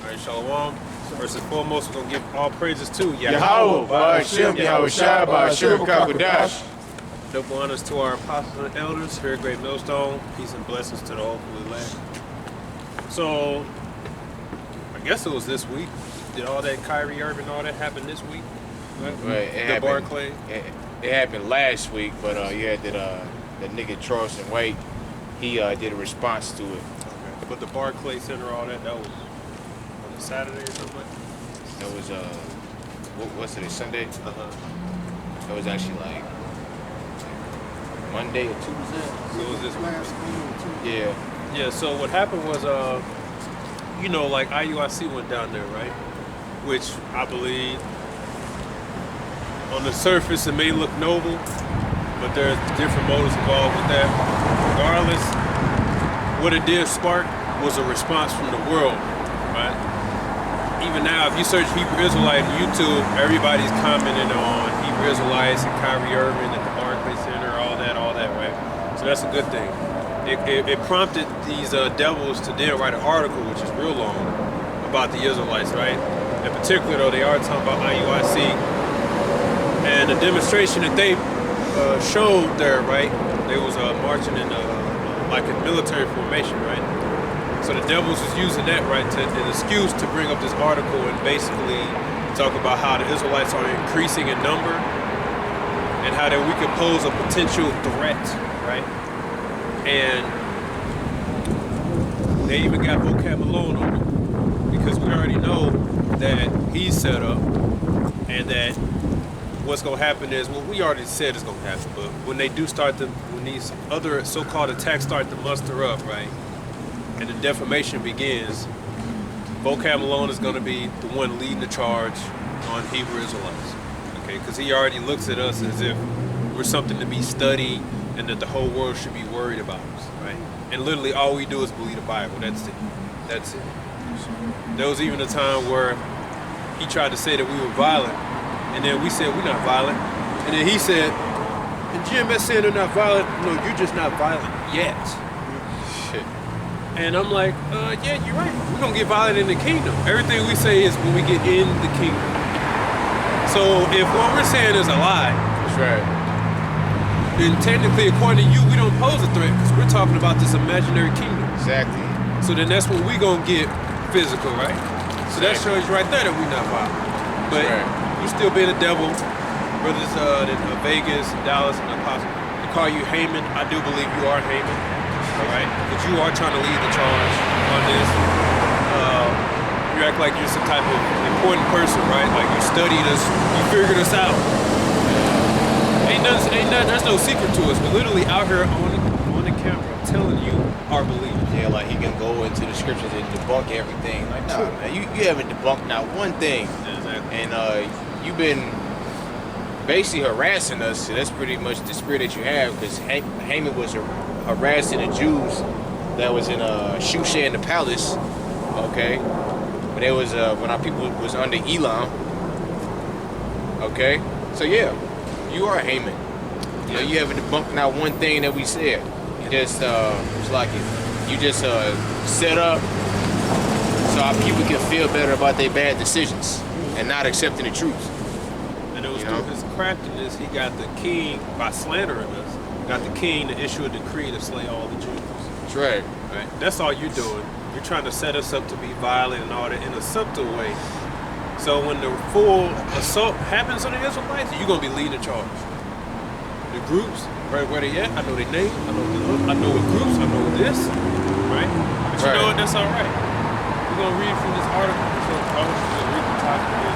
right, Shalom. First and foremost, we're going to give all praises to Yahweh, Ba'ashem, Yahweh Shai, Ba'ashem, Kakodash. Double honors to our apostles and elders here at Great Millstone. Peace and blessings to the whole holy land. So, I guess it was this week. Did all that Kyrie Irving, all that happen this week? Right, The Barclay? It happened last week, but you had that nigga Charleston White, he did a response to it. Okay. But the Barclay Center, all that was on a Saturday or something? That was, what's today, Sunday? Uh-huh. That was actually like Monday or Tuesday. So it was this week? Yeah. Yeah, so what happened was, like IUIC went down there, right? Which I believe on the surface it may look noble, but there's different motives involved with that. Regardless, what it did spark was a response from the world, right? Even now, if you search Hebrew Israelite on YouTube, everybody's commenting on Hebrew Israelites and Kyrie Irving at the Barclays Center, all that, right? So that's a good thing. It prompted these devils to then write an article, which is real long, about the Israelites, right? In particular, though, they are talking about IUIC and the demonstration that they showed there, right? They was marching in like a military formation, right? So the devils was using that, right, an excuse to bring up this article and basically talk about how the Israelites are increasing in number and how that we could pose a potential threat, right? And they even got Vocab Malone on it because we already know that he's set up and that what's going to happen is, well, we already said it's going to happen, but when they do when these other so-called attacks start to muster up, right, and the defamation begins, Vocab Malone is going to be the one leading the charge on Hebrew Israelites, okay, because he already looks at us as if we're something to be studied and that the whole world should be worried about us, right? And literally all we do is believe the Bible. That's it. That's it. There was even a time where he tried to say that we were violent, and then we said we're not violent. And then he said, and GMS saying they're not violent. No, you're just not violent yet. Shit. And I'm like, yeah, you're right. We're going to get violent in the kingdom. Everything we say is when we get in the kingdom. So if what we're saying is a lie, That's right. then technically, according to you, we don't pose a threat because we're talking about this imaginary kingdom. Exactly. So then that's when we gonna get physical, right? So that shows you right there that we're not violent. But you still being a devil, brothers in Vegas, Dallas, and Apostle. They call you Haman. I do believe you are Haman, all right? But you are trying to lead the charge on this. You act like you're some type of important person, right? Like you studied us, you figured us out. Ain't nothing, there's no secret to us. We're literally out here on the camera telling you our belief. Yeah, like he can go into the scriptures and debunk everything. Like, nah, man, you haven't debunked not one thing. Exactly. And you've been basically harassing us. So that's pretty much the spirit that you have, because Haman was harassing the Jews that was in Shushan in the palace. Okay, but it was when our people was under Elam. Okay, so yeah. You are Haman. You know, you haven't debunked not one thing that we said. You just, it's like it. You just set up so our people can feel better about their bad decisions and not accepting the truth. And it was through his craftiness, he got the king, by slandering us, got the king to issue a decree to slay all the Jews. That's right. Right? That's all you're doing. You're trying to set us up to be violent and all that in a subtle way. So when the full assault happens on the Israelites, you're going to be leading the charge. The groups, right where they at, I know their name, I know the look, I know what groups, I know this, right? But you know what, that's all right. We're going to read from this article. So I'm just going to read the topic and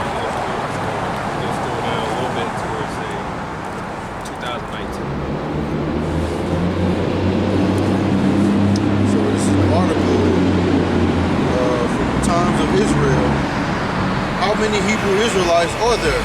let's go down a little bit towards, say, 2019. So this is an article from the Times of Israel. How many Hebrew Israelites are there?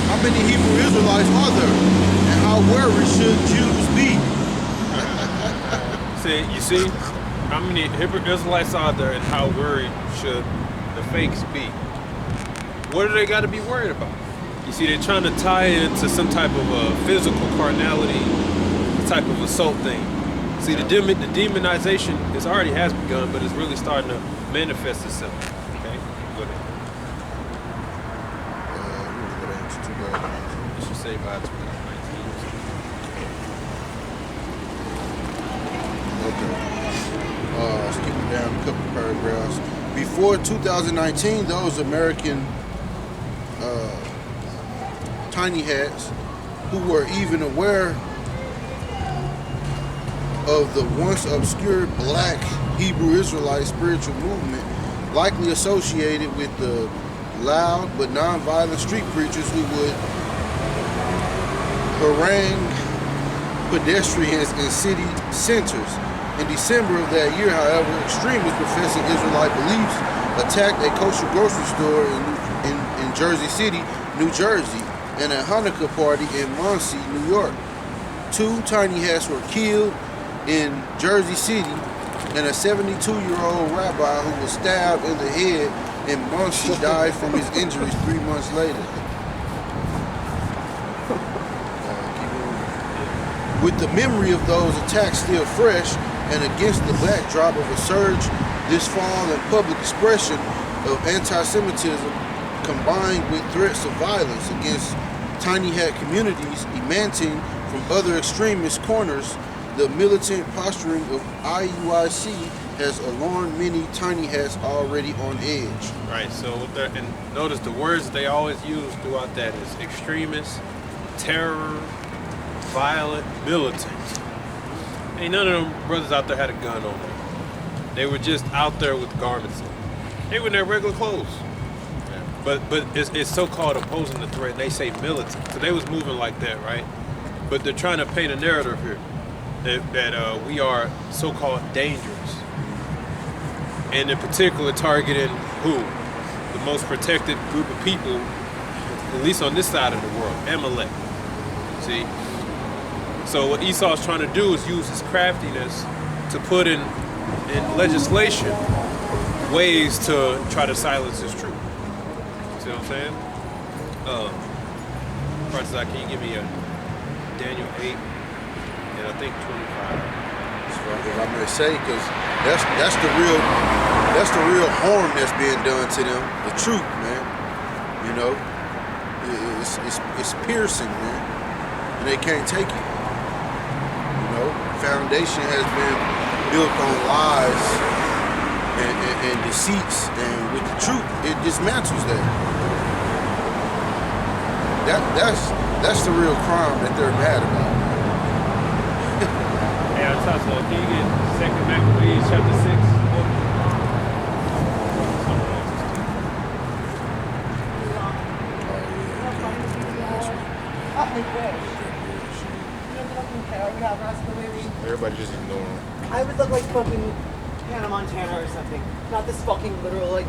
How many Hebrew Israelites are there? And how wary should Jews be? You see, how many Hebrew Israelites are there and how worried should the fakes be? what do they got to be worried about? You see, they're trying to tie it into some type of physical carnality, type of assault thing. See, the demonization already has begun, but it's really starting to manifest itself. Okay, go ahead. You should say by 2019. Okay. Skipping down a couple paragraphs. Before 2019, those American tiny hats who were even aware of the once obscure black Hebrew Israelite spiritual movement, likely associated with the loud but non-violent street preachers who would harangue pedestrians in city centers. In December of that year, however, extremists professing Israelite beliefs attacked a kosher grocery store in Jersey City, New Jersey, and a Hanukkah party in Muncie, New York. 2 tiny hats were killed in Jersey City, and a 72-year-old rabbi who was stabbed in the head in Muncie died from his injuries 3 months later. With the memory of those attacks still fresh, and against the backdrop of a surge this fall in public expression of anti-Semitism combined with threats of violence against tiny hat communities emanating from other extremist corners, the militant posturing of IUIC has alarmed many tiny hats already on edge. Right, so and notice the words they always use throughout that is extremist, terror, violent, militant. Ain't none of them brothers out there had a gun on them. They were just out there with garments on. They were in their regular clothes. But it's so-called opposing the threat, and they say militant. So they was moving like that, right? But they're trying to paint a narrative here that we are so-called dangerous. And in particular targeting who? The most protected group of people, at least on this side of the world, Amalek. See? So what Esau's trying to do is use his craftiness to put in legislation ways to try to silence his truth. See what I'm saying? Can you give me a Daniel 8 and I think 25? That's what I'm gonna say, because that's the real harm that's being done to them. The truth, man. You know, it's piercing, man, and they can't take it. You know, foundation has been built on lies and deceits, and with the truth, it dismantles that. That's the real crime that they're mad about. Hey, I thought so. Can you get 2 Maccabees chapter 6? Everybody just ignore him. I would look like fucking Hannah Montana or something. Not this fucking literal, like,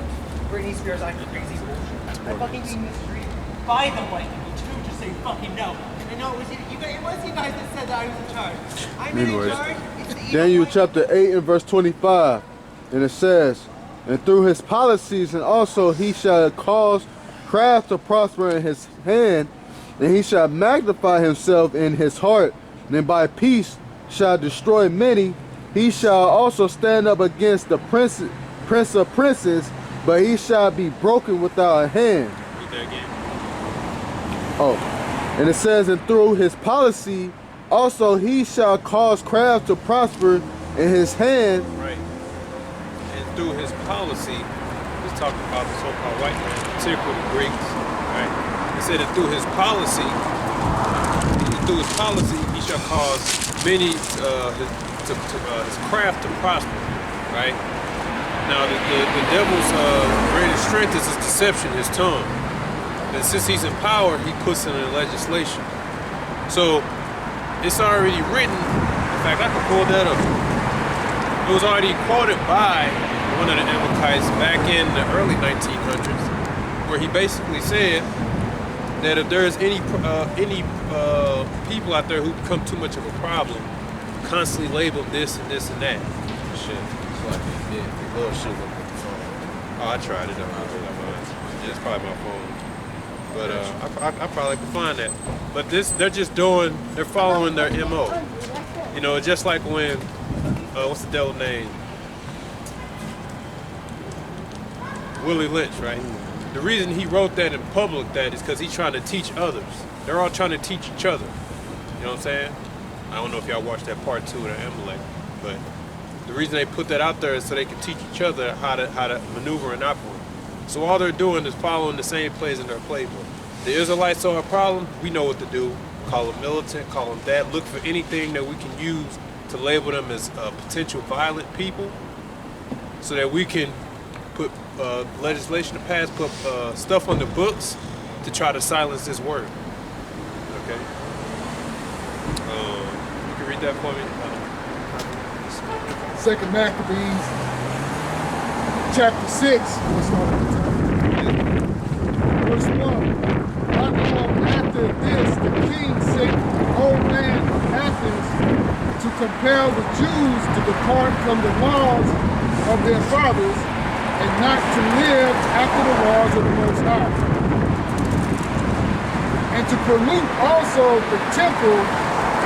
Britney Spears, I'm crazy bullshit. I fucking being mistreated by the white people, too, just say fucking no. And I know it was you guys that said that I was in charge. I'm in charge. It's the evil Daniel white chapter 8 and verse 25, and it says, and through his policies, and also he shall cause craft to prosper in his hand, and he shall magnify himself in his heart, and by peace shall destroy many. He shall also stand up against the prince of princes, but he shall be broken without a hand. Read that again. Oh, and it says, and through his policy also he shall cause craft to prosper in his hand. Right. And through his policy, he's talking about the so-called white man, particularly the Greeks, right? He said that through his policy, he shall cause many his craft to prosper, right? Now, the devil's greatest strength is his deception, his tongue. And since he's in power, he puts it in legislation. So, it's already written. In fact, I can pull that up. It was already quoted by one of the Amalekites back in the early 1900s, where he basically said that if there is any people out there who become too much of a problem, constantly label this and this and that. Shit. It's like they did. They love shit with the phone. Oh, I tried it. Yeah, Yeah, it's probably my phone. But I probably could find that. But they're just they're following their MO. You know, just like when, what's the devil name? Willie Lynch, right? The reason he wrote that in public is because he's trying to teach others. They're all trying to teach each other. You know what I'm saying? I don't know if y'all watched that part 2 of the Amalek, but the reason they put that out there is so they can teach each other how to maneuver and operate. So all they're doing is following the same plays in their playbook. The Israelites saw a problem, we know what to do. Call them militant, call them that. Look for anything that we can use to label them as potential violent people so that we can put legislation to pass, put stuff on the books to try to silence this word. Okay? You can read that for me? Second Maccabees, chapter 6, we'll start at the top. Verse 1. After this, the king sent the old man of Athens to compel the Jews to depart from the laws of their fathers and not to live after the laws of the Most High. And to pollute also the temple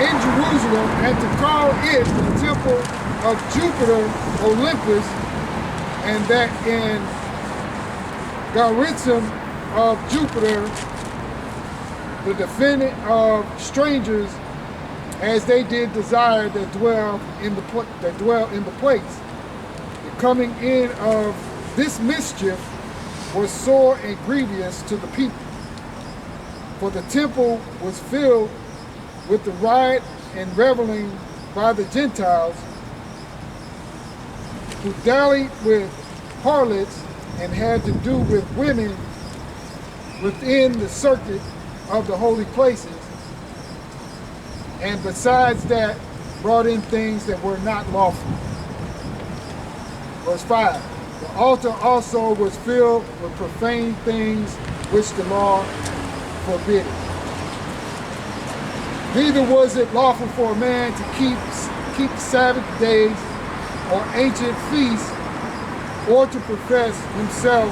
in Jerusalem and to call it the temple of Jupiter Olympus, and that in Garizim of Jupiter, the defendant of strangers, as they did desire that dwell in the place. The coming in of this mischief was sore and grievous to the people, for the temple was filled with the riot and reveling by the Gentiles, who dallied with harlots and had to do with women within the circuit of the holy places, and besides that brought in things that were not lawful. Verse 5, the altar also was filled with profane things which the law forbid. Neither was it lawful for a man to keep Sabbath days or ancient feasts, or to profess himself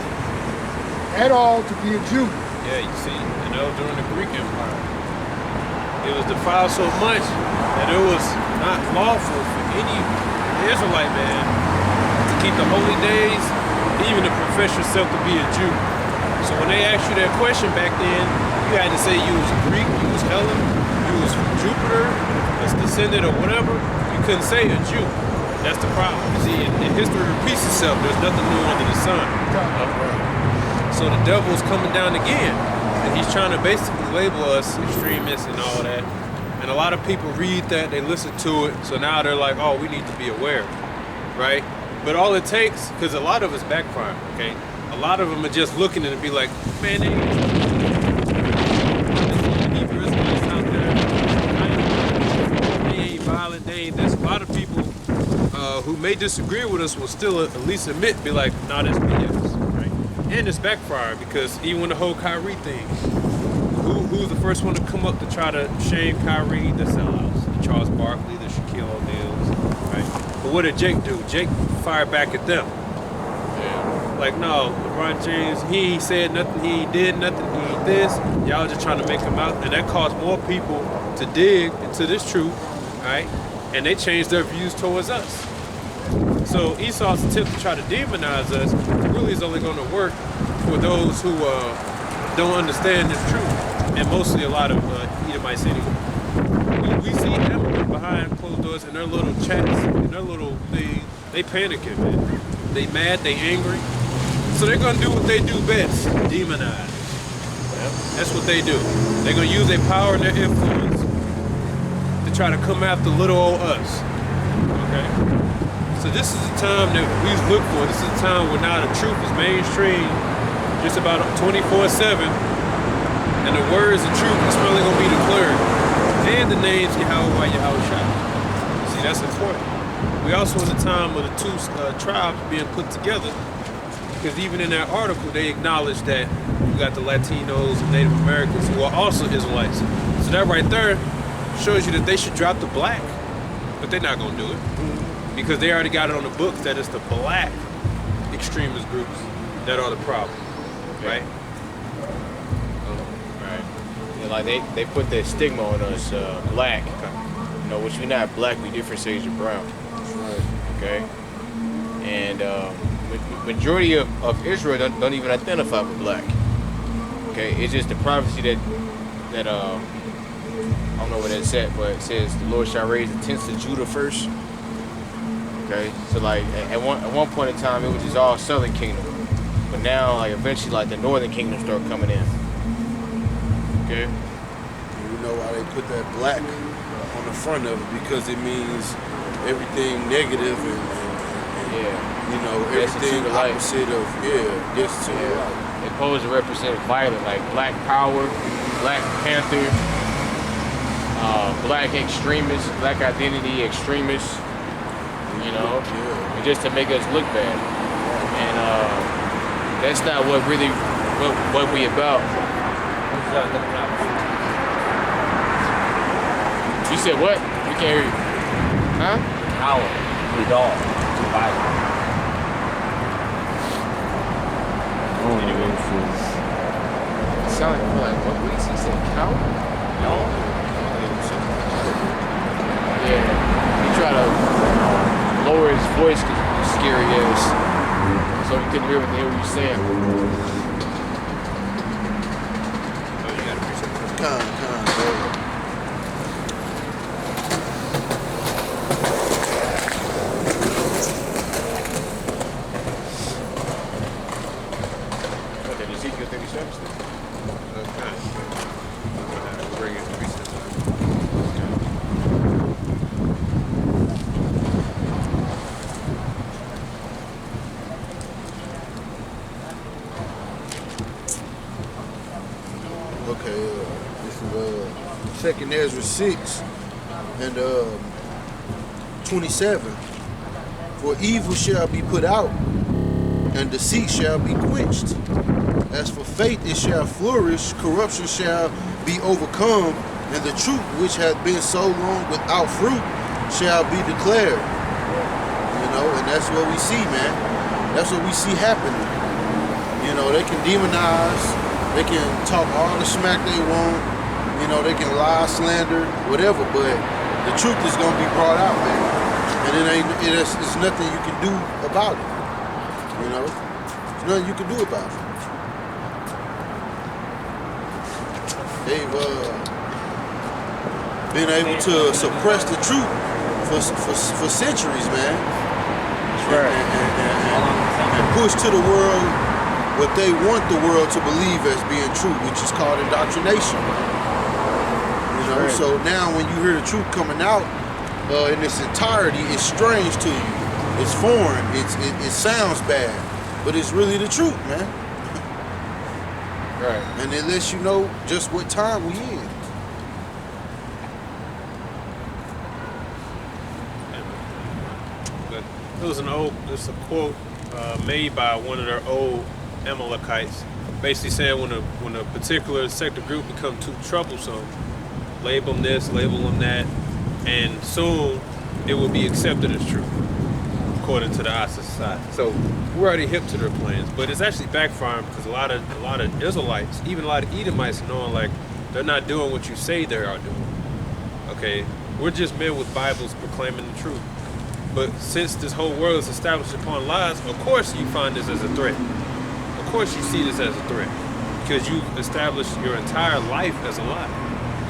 at all to be a Jew. Yeah, you see, during the Greek Empire, it was defiled so much that it was not lawful for any Israelite man to keep the holy days, even to profess yourself to be a Jew. So when they asked you that question back then, you had to say you was Greek, you was Helen, you was from Jupiter, a descendant or whatever. You couldn't say a Jew. That's the problem. You see, in history repeats itself. There's nothing new under the sun. So the devil's coming down again. And he's trying to basically label us extremists and all that. And a lot of people read that, they listen to it, so now they're like, oh, we need to be aware, right? But all it takes, because a lot of us backfire, okay? A lot of them are just looking at it and be like, man, they ain't violent, they ain't this. A lot of people who may disagree with us will still at least admit, be like, nah, that's BS, right? And it's backfire because even when the whole Kyrie thing, who's the first one to come up to try to shame Kyrie? The sellouts, the Charles Barkley, the Shaquille O'Neals, right? But what did Jake do? Jake fired back at them. Yeah. Like, no, LeBron James, he ain't said nothing, he ain't did nothing, he ain't this. Y'all just trying to make him out, and that caused more people to dig into this truth, right? And they changed their views towards us. So Esau's attempt to try to demonize us really is only going to work for those who don't understand this truth, and mostly a lot of Edomites anyway. We see them behind closed doors in their little chats, in their little things. They panicking, man. They mad, they angry. So they're going to do what they do best, demonize. That's what they do. They're going to use their power and their influence to try to come after little old us. Okay? So this is the time that we look for. This is the time where now the truth is mainstream, just about 24/7, and the words of truth is really going to be declared, and the names Yahweh, Yahushua. See, that's important. We also in the time of the two tribes being put together, because even in that article they acknowledge that you got the Latinos and Native Americans who are also Israelites. So that right there shows you that they should drop the black, but they're not going to do it. Because they already got it on the books that it's the black extremist groups that are the problem. right? Right. Yeah, like they put that stigma on us, black. You know, which we're not black, we different shades of brown. Right. Okay. And majority of Israel don't even identify with black. Okay, it's just the prophecy that I don't know what that said, but it says the Lord shall raise the tents of Judah first. Okay, so like at one point in time it was just all Southern Kingdom, but now like eventually like the Northern Kingdom start coming in. Okay. You know why they put that black on the front of it? Because it means everything negative and Yeah. you know, Yes, everything to the light. opposite of yes to the light. It posed to represent violence, like Black Power, Black Panther, Black extremists, Black identity extremists. You know, Yeah. and just to make us look bad. And that's not what really what we about. You said what? We can't hear you. Huh? Power, the dog, the Bible. It sounded like what did he say? Cow? No. Yeah. He tried to lower his voice because he was scary ass. So he couldn't hear what the hell he was saying. Oh, you got a precept. Bro. What, that Ezekiel 37 still? Okay. Bring it precept. Okay, this is Second Ezra 6 and 27. For evil shall be put out, and deceit shall be quenched. As for faith, it shall flourish, corruption shall be overcome, and the truth which hath been so long without fruit shall be declared. You know, and that's what we see, man. That's what we see happening. You know, they can demonize, they can talk all the smack they want, you know, they can lie, slander, whatever, but the truth is gonna be brought out, man. And it's nothing you can do about it. You know? There's nothing you can do about it. They've been able to suppress the truth for centuries, man. That's right. And push to the world what they want the world to believe as being true, which is called indoctrination. You know, Right. so now when you hear the truth coming out in its entirety, it's strange to you. It's foreign. It sounds bad, but it's really the truth, man. Right. And it lets you know just what time we in. But there's a quote made by one of their old Amalekites, basically saying when a particular sector group become too troublesome, label them this, label them that, and soon it will be accepted as true, according to the eyes of society. So we're already hip to their plans, but it's actually backfiring because a lot of Israelites, even a lot of Edomites, knowing like they're not doing what you say they are doing. Okay, we're just men with Bibles proclaiming the truth. But since this whole world is established upon lies, of course you find this as a threat. Of course you see this as a threat because you've established your entire life as a lie.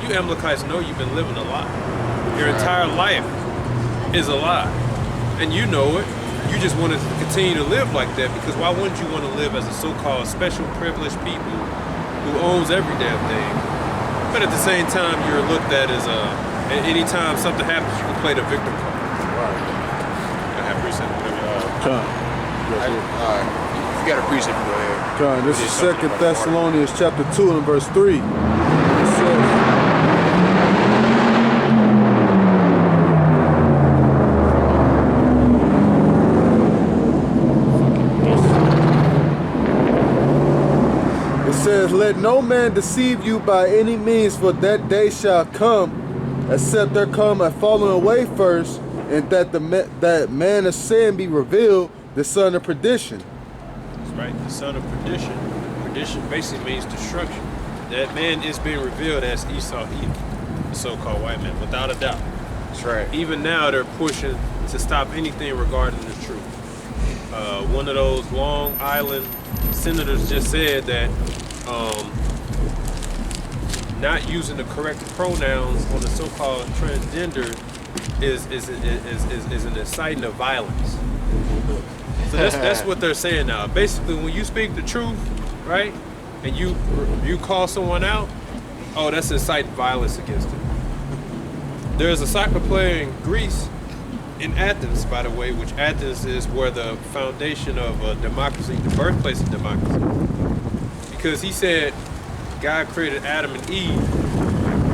You Amalekites know you've been living a lie. Your entire life is a lie, and you know it. You just want to continue to live like that because why wouldn't you want to live as a so-called special privileged people who owns every damn thing? But at the same time, you're looked at as and anytime something happens, you can play the victim card. Right. I have precept, whatever. Con, If you got a precept, go ahead. Con, this is Just something 2 about Thessalonians chapter 2 and verse 3. It says, It says, let no man deceive you by any means, for that day shall come, except there come a falling away first, and that that man of sin be revealed, the son of perdition. That's right, the son of perdition. perdition basically means destruction. That man is being revealed as Esau Edom, the so-called white man, without a doubt. That's right. Even now, they're pushing to stop anything regarding the truth. One of those Long Island senators just said that not using the correct pronouns on the so-called transgender is an inciting of violence. So that's what they're saying now. Basically, when you speak the truth, right, and you call someone out, oh, that's inciting violence against them. There's a soccer player in Greece, in Athens, by the way, which Athens is where the foundation of democracy, the birthplace of democracy. Because he said God created Adam and Eve.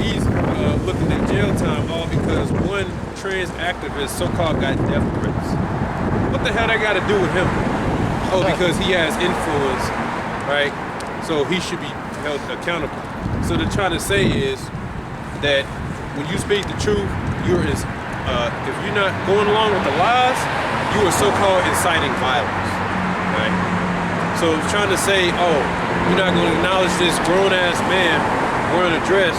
He's looking at jail time all because one trans activist so-called got death threats. What the hell that got to do with him? Oh, because he has influence, right? So he should be held accountable. So they're trying to say is that when you speak the truth, if you're not going along with the lies, you are so-called inciting violence, right? So it's trying to say, oh, you're not going to acknowledge this grown-ass man wearing a dress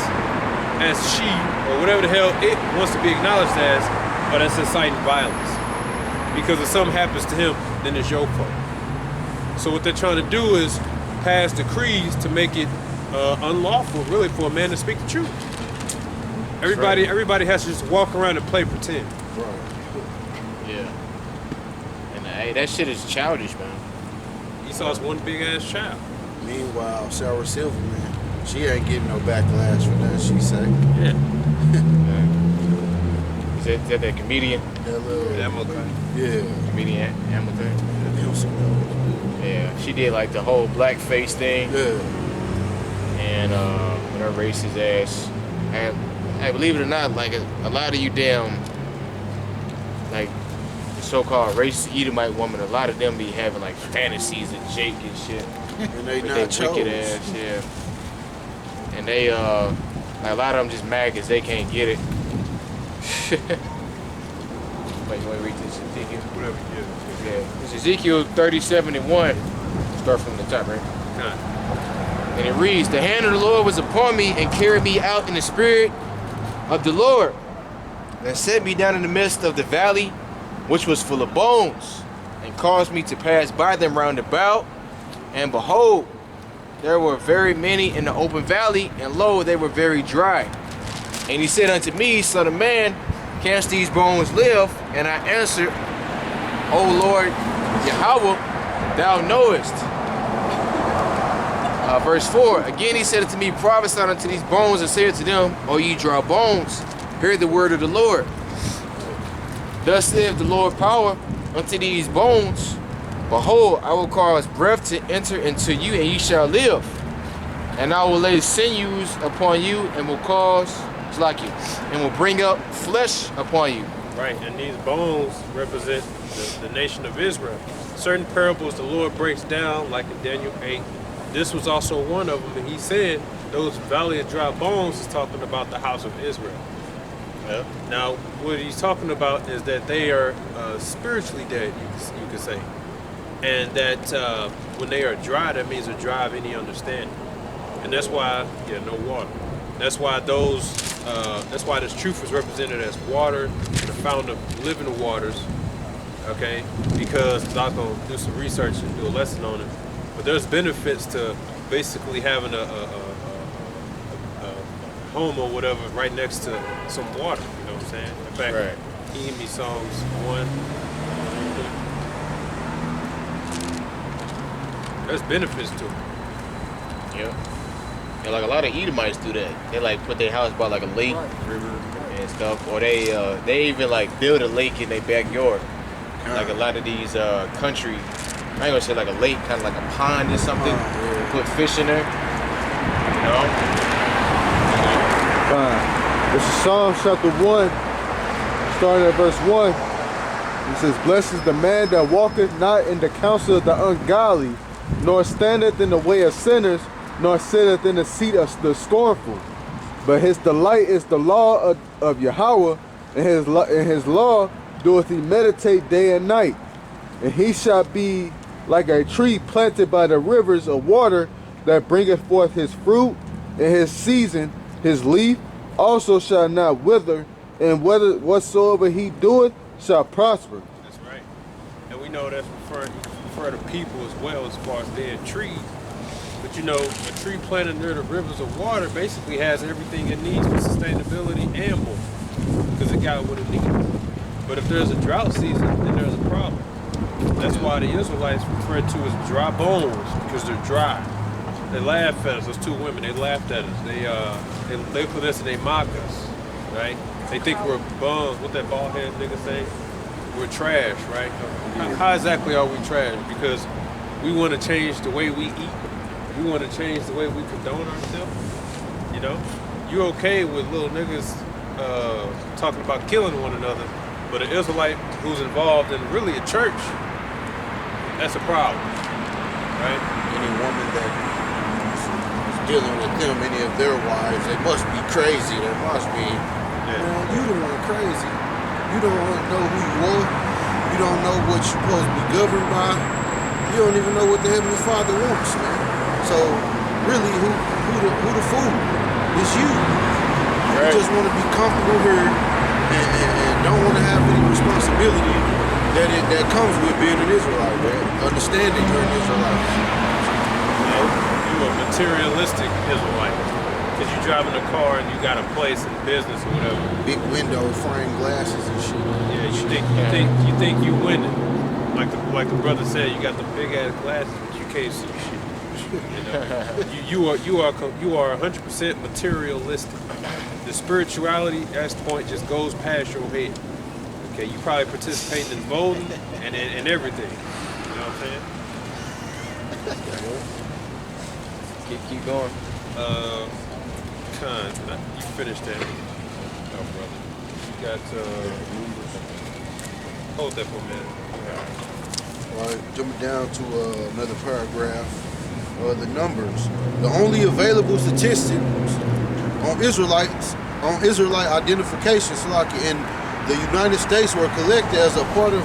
as she, or whatever the hell it wants to be acknowledged as, but that's inciting violence. Because if something happens to him, then it's your fault. So what they're trying to do is pass decrees to make it unlawful, really, for a man to speak the truth. Everybody has to just walk around and play pretend. Right. Yeah. And hey, that shit is childish, man. Esau's one big ass child. Meanwhile, Sarah Silverman, she ain't getting no backlash for that. She say Yeah. Is that comedian? that little yeah. Comedian Hamilton. Him Yeah. She did like the whole blackface thing. Yeah. And with her racist ass. And hey, believe it or not, like a lot of you damn like so-called racist Edomite women, a lot of them be having like fantasies of Jake and shit. And they With not their wicked ass, yeah. And they like a lot of them just mad because they can't get it. Wait, you want to read this Ezekiel? Whatever, Yeah. It's Ezekiel 30:71. Start from the top, right? yeah. And it reads, "The hand of the Lord was upon me and carried me out in the spirit of the Lord, and set me down in the midst of the valley, which was full of bones, and caused me to pass by them round about. And behold, there were very many in the open valley, and lo, they were very dry. And he said unto me, Son of man, canst these bones live? And I answered, O Lord Yahweh, thou knowest." Verse 4, again he said unto me, prophesy unto these bones, and say unto them, O ye dry bones, hear the word of the Lord. Thus saith the Lord power unto these bones, behold, I will cause breath to enter into you, and ye shall live. And I will lay sinews upon you, and will cause, it's like you, and will bring up flesh upon you. Right, and these bones represent the nation of Israel. Certain parables the Lord breaks down, like in Daniel 8. This was also one of them, and he said those valley of dry bones is talking about the house of Israel. Yeah. Now, what he's talking about is that they are spiritually dead, you could say. And that when they are dry, that means they're dry of any understanding. And that's why, no water. That's why that's why this truth is represented as water, the fountain of living waters, okay? Because I'm going to do some research and do a lesson on it. But there's benefits to basically having a home or whatever right next to some water, you know what I'm saying? In fact, Right. he gave me Psalms 1. There's benefits to it. Yeah. Yeah, like a lot of Edomites do that. They like put their house by like a lake, river, and stuff, or they even like build a lake in their backyard. Like a lot of these country, I ain't gonna say like a lake, kind of like a pond or something. yeah. Put fish in there. You know? Fine. This is Psalm chapter 1, starting at verse 1. It says, "Blessed is the man that walketh not in the counsel of the ungodly, nor standeth in the way of sinners, nor sitteth in the seat of the scornful. But his delight is the law of Yahweh, and his law doeth he meditate day and night. And he shall be like a tree planted by the rivers of water, that bringeth forth his fruit in his season, his leaf also shall not wither, and whatsoever he doeth shall prosper. That's right. And we know that's refer to people as well as far as dead trees. But you know, a tree planted near the rivers of water basically has everything it needs for sustainability and more. Because it got what it needs. But if there's a drought season, then there's a problem. That's why the Israelites refer to as dry bones, because they're dry. They laugh at us. Those two women, they laughed at us. They put us and they mock us, right? They think we're bums. What that bald head nigga say? We're trash, right? How exactly are we trash? Because we want to change the way we eat. We want to change the way we condone ourselves. You know, you okay with little niggas talking about killing one another, but an Israelite who's involved in really a church, that's a problem, right? Any woman that is dealing with them, any of their wives, they must be crazy. They must be. Man, you the one crazy. You don't know who you are. You don't know what you're supposed to be governed by. You don't even know what the Heavenly Father wants, man. So really, who the fool? It's you. You just want to be comfortable here and don't want to have any responsibility that comes with being an Israelite, man. Understanding you're an Israelite. You're a materialistic Israelite. Because you driving a car and you got a place in business or whatever. Big window, frame glasses and shit. Yeah, you think you winning. Like the brother said, you got the big ass glasses, but you can't see shit. You know, you are 100% materialistic. The spirituality at this point just goes past your head. Okay, you probably participating in voting and everything. You know what I'm saying? Keep going. You finished that. Oh, brother. You got hold that for a minute. All right, jumping down to another paragraph. The numbers. The only available statistics on Israelite identification, in the United States were collected as a part of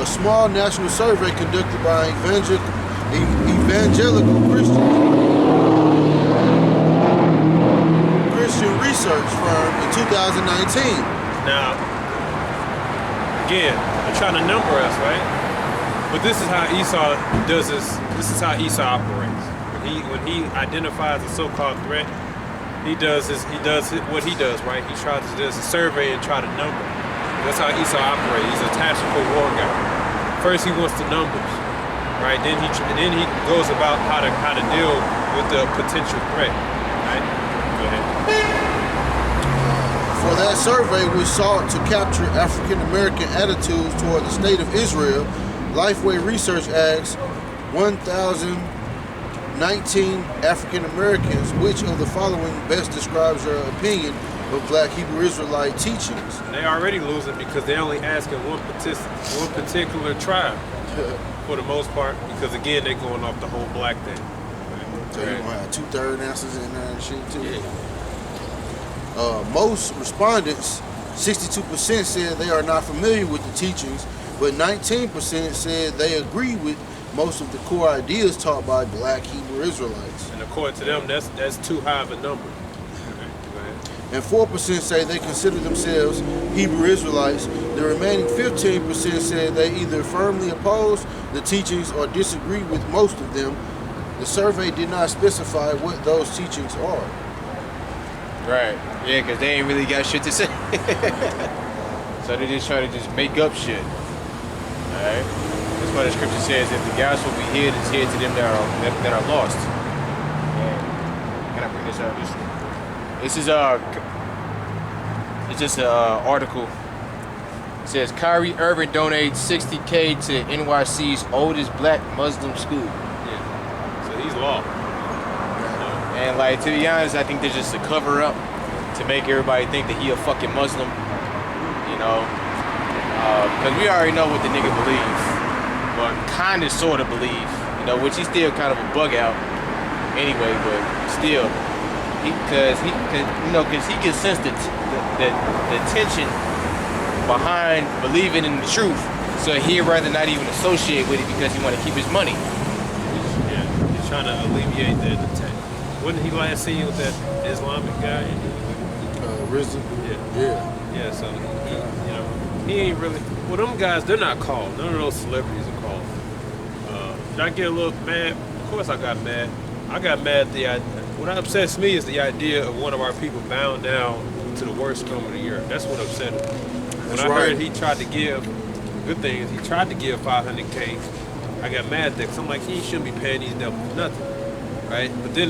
a small national survey conducted by evangelical Christian research firm in 2019. Now, again, they're trying to number us, right? But this is how Esau does this. This is how Esau operates. When he identifies a so-called threat, what he does, right? He tries to do a survey and try to number. That's how Esau operates. He's a tactical war guy. First, he wants the numbers, right? Then he goes about how to deal with the potential threat, right? Go ahead. For that survey, which sought to capture African American attitudes toward the state of Israel, Lifeway Research asks 1,019 African Americans, which of the following best describes your opinion of Black Hebrew Israelite teachings? They already losing because they only asking one particular tribe for the most part, because again they're going off the whole black thing. So you're gonna have 2/3 answers in there and shit too. Yeah. Most respondents, 62% said they are not familiar with the teachings, but 19% said they agree with most of the core ideas taught by Black Hebrew Israelites. And according to them, that's too high of a number. And 4% say they consider themselves Hebrew Israelites. The remaining 15% said they either firmly oppose the teachings or disagree with most of them. The survey did not specify what those teachings are. Right. Yeah, because they ain't really got shit to say. So they just try to make up shit. Alright? That's why the scripture says if the gospel be hid, it's hid to them that are lost. And can I bring this up? This is it's just an article. It says Kyrie Irving donates $60K to NYC's oldest black Muslim school. Yeah. So he's lost. And like, to be honest, I think there's just a cover up to make everybody think that he a fucking Muslim. You know? Because we already know what the nigga believes. But kind of sort of believe. You know, which he's still kind of a bug out anyway, but still. Because he can sense the tension behind believing in the truth, so he'd rather not even associate with it because he want to keep his money. It's trying to alleviate that attack. Wasn't he last seen with that Islamic guy? Rizzo. Yeah. Yeah, so he ain't really. Well, them guys, they're not called. None of those celebrities are called. Did I get a little mad? Of course I got mad. I got mad what upsets me is the idea of one of our people bound down to the worst film of the year. That's what upset me. When I heard he tried to give, good thing is he tried to give $500K. I got mad at that because I'm like, he shouldn't be paying these devils nothing. Right? But then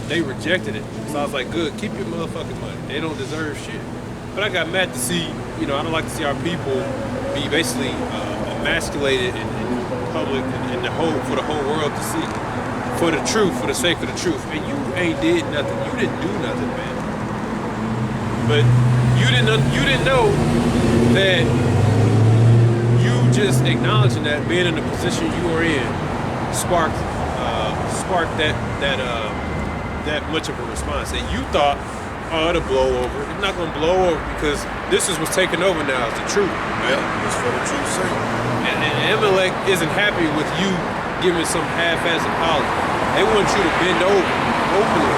they rejected it. So I was like, good, keep your motherfucking money. They don't deserve shit. But I got mad to see, I don't like to see our people be basically emasculated in public and for the whole world to see. For the truth, for the sake of the truth. And you ain't did nothing. You didn't do nothing, man. But you didn't know that you just acknowledging that, being in the position you were in, sparked that much of a response. And you thought, oh, it'll blow over. It's not gonna blow over because this is what's taking over now, is the truth. Yeah, it's for the truth's sake. And Amalek isn't happy with you giving some half-assed apology. They want you to bend over, openly.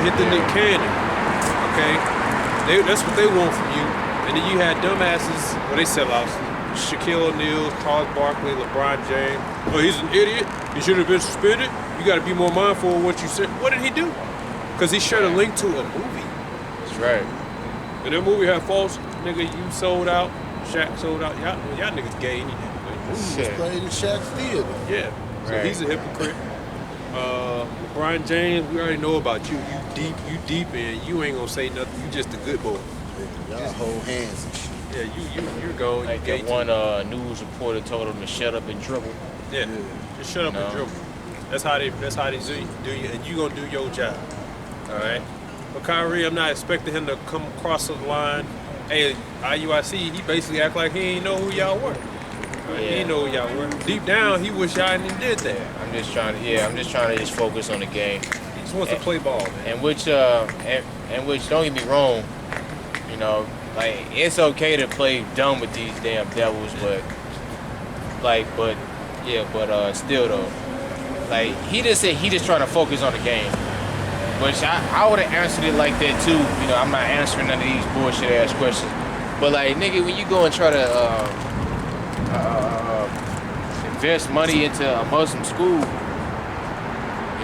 Hit the Nick Cannon. Okay? That's what they want from you. And then you had dumbasses, they sell out. Shaquille O'Neal, Charles Barkley, LeBron James. Oh, he's an idiot. He should have been suspended. You got to be more mindful of what you said. What did he do? Because he shared a link to a movie. That's right. And that movie had false, nigga, you sold out. Shaq sold out. Y'all niggas gay anyway. He was played in Shaq's theater. Yeah. So Right. he's a hypocrite. LeBron James, we already know about you. You deep in. You ain't gonna say nothing. You just a good boy. Y'all hold hands and shit. Yeah, you're going. Like you that gay one news reporter told him to shut up and dribble. Yeah. Just shut up and dribble. That's how they do you, and you gonna do your job. All right. But Kyrie, I'm not expecting him to come across the line. Hey, IUIC, he basically act like he ain't know who y'all were. Right? He ain't know who y'all were. Deep down, he wish y'all didn't did that. I'm just trying to focus on the game. He just wants to play ball, man. And which don't get me wrong, like it's okay to play dumb with these damn devils, but still though, like he just said he just trying to focus on the game, which I would have answered it like that too. I'm not answering none of these bullshit ass questions, but like nigga, when you go and try to invest money into a Muslim school,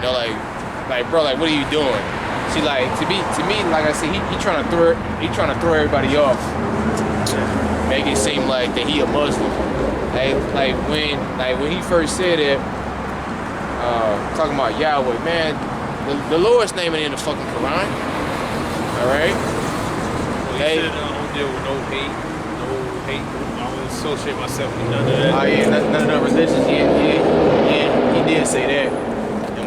like bro, like what are you doing? See, like to me, like I said, he trying to throw everybody off, make it seem like that he a Muslim. Like when he first said it, talking about Yahweh, man, the Lord's name ain't in the fucking Quran. All right. Well, he said I don't deal with no hate. I don't associate myself with none of that. Oh yeah, none of the religions. Yeah, he did say that.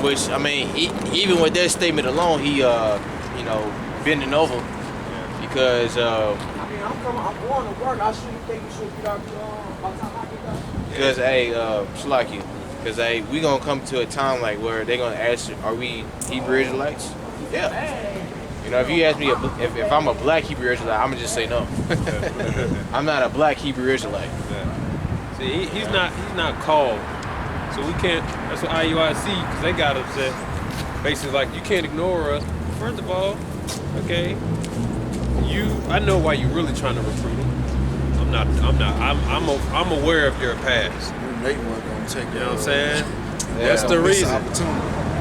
Which, I mean, even with that statement alone, he, bending over because. I'm going to work. I shouldn't think you should get out by the time I get done. Because, Shalaki, because, we going to come to a time, like, where they're going to ask, are we Hebrew Israelites? Yeah. If you ask me if I'm a black Hebrew Israelite, I'm going to just say no. I'm not a black Hebrew Israelite. Yeah. See, he's not called. So we can't, that's what IUIC, because they got upset. Basically, like, you can't ignore us. First of all, okay, I know why you're really trying to recruit them. I'm aware of your past. Nate wasn't gonna take You know what I'm saying? Yeah, That's the reason.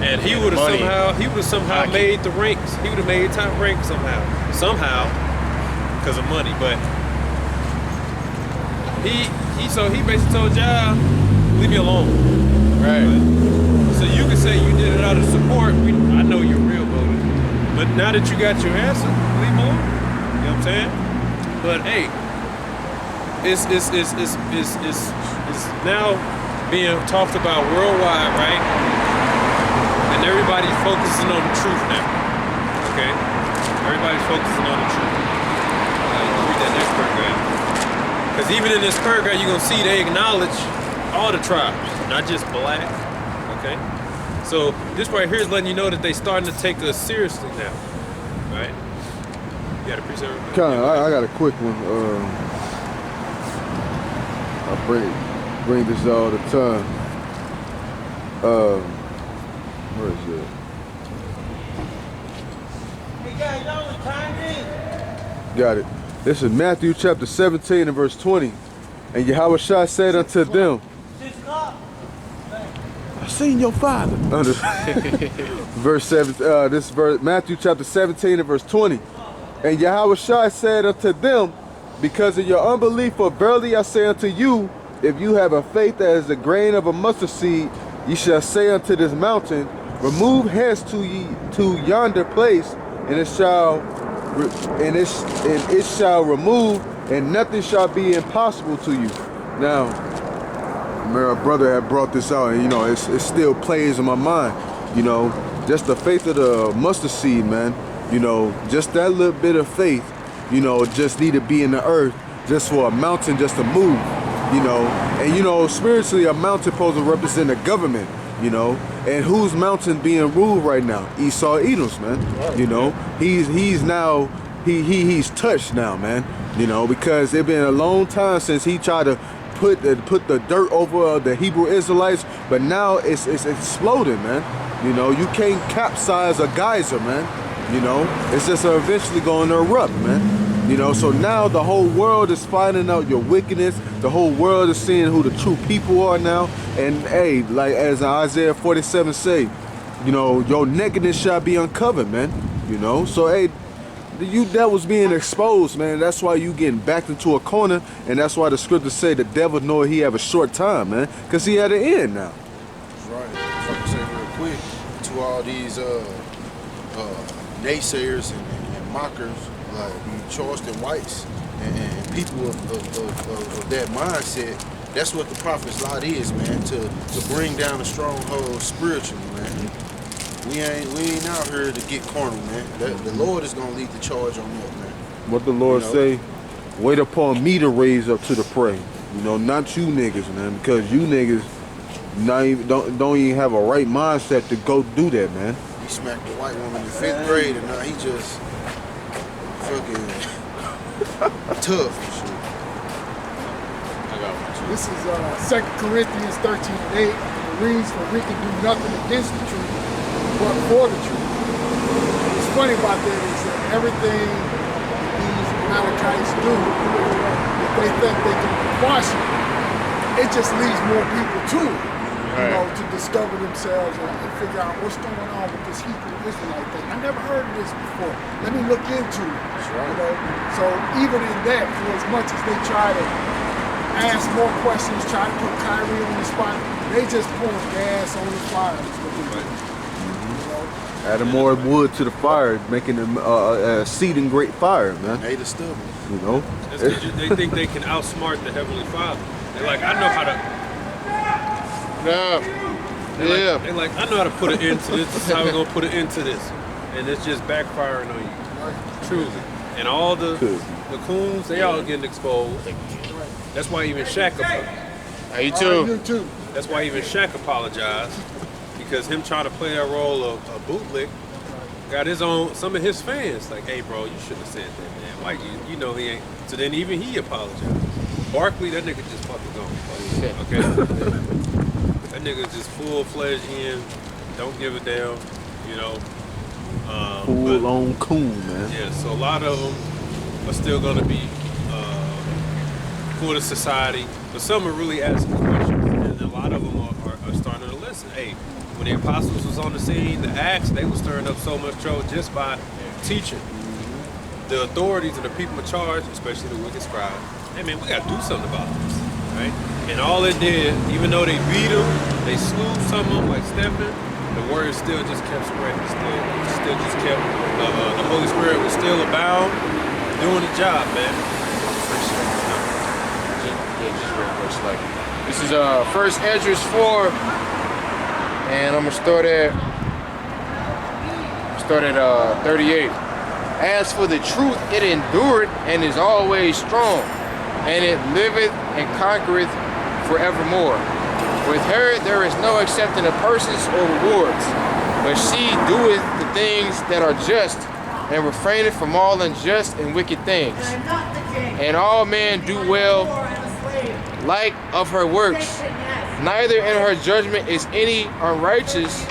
And he would Money. have somehow made the ranks. He would have made top rank somehow, because of money. But he basically told y'all, leave me alone. Right. So you can say you did it out of support. I know you're real voter. But now that you got your answer, leave me alone. You know what I'm saying? But hey, it's now being talked about worldwide, right? And everybody's focusing on the truth now. Okay? Everybody's focusing on the truth. Read that next paragraph. Because even in this paragraph, you're gonna see they acknowledge all the tribes, not just black. Okay? So this right here is letting you know that they starting to take us seriously now. Right? You got a preset? I got a quick one. I bring this all the time. good. Hey guys, y'all the time in. Got it. This is Matthew chapter 17 and verse 20. And Yahweh Shai said unto them, 6 o'clock. I seen your father. Verse 7, this verse, Matthew chapter 17 and verse 20. And Yahweh Shai said unto them, because of your unbelief, for verily I say unto you, if you have a faith as the grain of a mustard seed, ye shall say unto this mountain, remove hence to yonder place, and it shall remove, and nothing shall be impossible to you. Now, my brother had brought this out, and you know, it still plays in my mind. You know, just the faith of the mustard seed, man. You know, just that little bit of faith, you know, just need to be in the earth just for a mountain just to move, you know. And you know, spiritually, a mountain supposed to represent a government, you know. And whose mountain being ruled right now? Esau Edom's, man. You know, he's now he's touched now, man. You know, because it's been a long time since he tried to put the dirt over the Hebrew Israelites, but now it's exploding, man. You know, you can't capsize a geyser, man. You know, it's just eventually going to erupt, man. You know, so now the whole world is finding out your wickedness. The whole world is seeing who the true people are now. And hey, like as Isaiah 47 say, you know, your nakedness shall be uncovered, man. You know, so hey, that was being exposed, man. That's why you getting backed into a corner, and that's why the scriptures say the devil know he have a short time, man, because he had an end now. That's right. If I can say real quick to all these naysayers and mockers like Charleston Whites and people of that mindset, that's what the prophet's lot is, man, to bring down the stronghold spiritually, man. We ain't out here to get cornered, man. The Lord is gonna lead the charge on that, man. What the Lord say, wait upon me to raise up to the prey. You know, not you niggas, man, because you niggas don't even have a right mindset to go do that, man. He smacked the white woman in 5th grade, and now he just fucking tough and shit. I got one too. This is 2 Corinthians 13:8. It reads, for we can do nothing against the truth, but for the truth. What's funny about that is that everything these Amalekites do, if they think they can quash it, it just leads more people to it. You know, to discover themselves and figure out what's going on with this Hebrew Israelite thing. I never heard of this before. Let me look into it. You know, so even in that, for as much as they try to ask more questions, try to put Kyrie on the spot, they just pour gas on the fire. Is what they do. You know? Adding more wood to the fire, making them seeding great fire, man. They the stubborn. You know, That's 'cause they think they can outsmart the Heavenly Father. They're like, I know how to. No. Yeah. They're like, I know how to put an end to this. This is how we're gonna put an end to this, and it's just backfiring on you. Truly, and all the coons, they all getting exposed. That's why even Shaq. Hey, you You too. too. That's why even Shaq apologized, because him trying to play that role of a bootlick got some of his fans like, hey bro, you shouldn't have said that, man. Why you know he ain't. So then even he apologized. Barkley, that nigga just fucking gone. Okay. That nigga just full-fledged in, don't give a damn, you know. full on coon, man. Yeah, so a lot of them are still gonna be for the society, but some are really asking questions, and a lot of them are starting to listen. Hey, when the apostles was on the scene, the Acts, they were stirring up so much trouble just by teaching. The authorities and the people in charge, especially the wicked scribes, hey man, we gotta do something about this, right? And all it did, even though they beat them, they slew some of them like Stephen, the word still just kept spreading, still just kept, the Holy Spirit was still abound, doing the job, man. Just real quick, like this is 1 Esdras 4, and I'm gonna start at 38. As for the truth, it endureth and is always strong, and it liveth and conquereth forevermore. With her there is no accepting of persons or rewards, but she doeth the things that are just, and refraineth from all unjust and wicked things. And all men do well like of her works. Neither in her judgment is any unrighteous,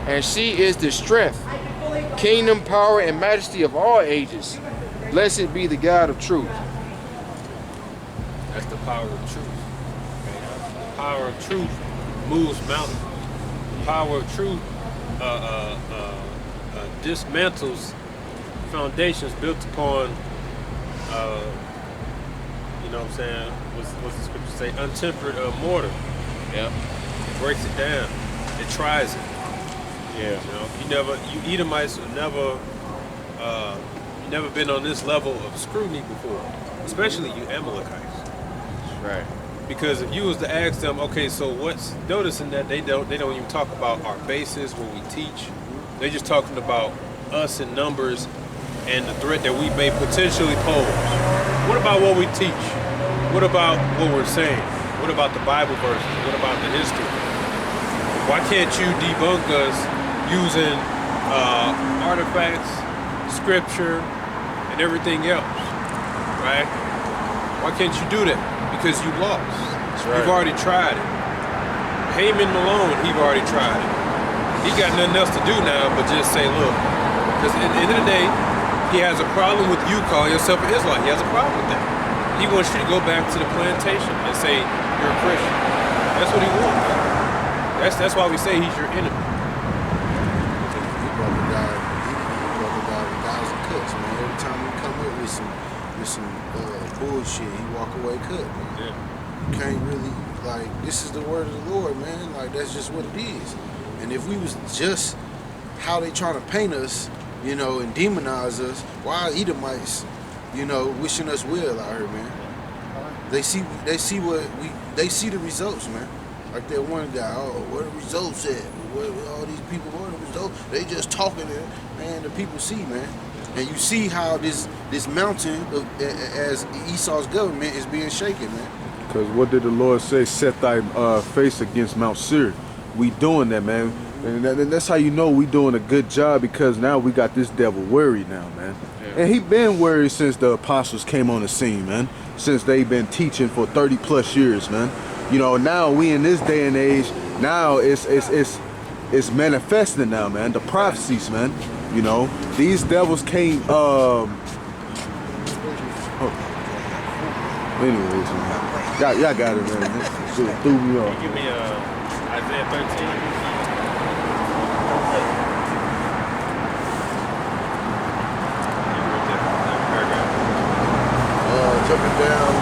and she is the strength, kingdom, power, and majesty of all ages. Blessed be the God of truth. That's the power of truth. Okay? The power of truth moves mountains. The power of truth dismantles foundations built upon, you know what I'm saying? What's the scripture say? Untempered mortar. Yep. It breaks it down. It tries it. Yeah. You know, you Edomites have never been on this level of scrutiny before, especially you Amalekites. Right. Because if you was to ask them, okay, so what's noticing that they don't even talk about our basis, what we teach. They're just talking about us in numbers and the threat that we may potentially pose. What about what we teach? What about what we're saying? What about the Bible verses? What about the history? Why can't you debunk us using artifacts, scripture, and everything else, right? Why can't you do that? Because you lost. Right. You've already tried it. Haman Malone, he've already tried it. He got nothing else to do now but just say, look, because at the end of the day, he has a problem with you calling yourself an Israelite. He has a problem with that. He wants you to go back to the plantation and say you're a Christian. That's what he wants. That's why we say he's your enemy. He probably died. He probably died with 1,000 cuts, man. Every time he come up with some bullshit, he walk away cut, man. Yeah. You can't really, like, this is the word of the Lord, man. Like, that's just what it is. And if we was just how they trying to paint us, you know, and demonize us, why Edomites, you know, wishing us well out here, man? They see the results, man. Like that one guy, oh, where the results at? Where all these people, where the results? They just talking it, man. The people see, man. And you see how this mountain as Esau's government is being shaken, man. Because what did the Lord say? Set thy face against Mount Seir. We doing that, man. And that's how you know we doing a good job, because now we got this devil worried now, man. Yeah. And he been worried since the apostles came on the scene, man. Since they been teaching for 30 plus years, man. You know, now we in this day and age, now it's manifesting now, man. The prophecies, man. You know, these devils can't anyways, man. Y'all got it, man. This shit threw me off. Give me Isaiah 13. Jumping down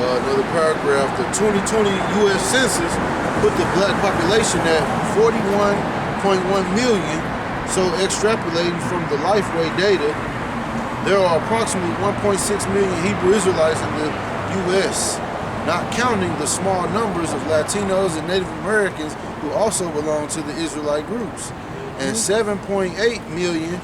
another paragraph, the 2020 U.S. Census put the black population at 41.1 million. So extrapolating from the Lifeway data, there are approximately 1.6 million Hebrew Israelites in the U.S., not counting the small numbers of Latinos and Native Americans who also belong to the Israelite groups, and 7.8 million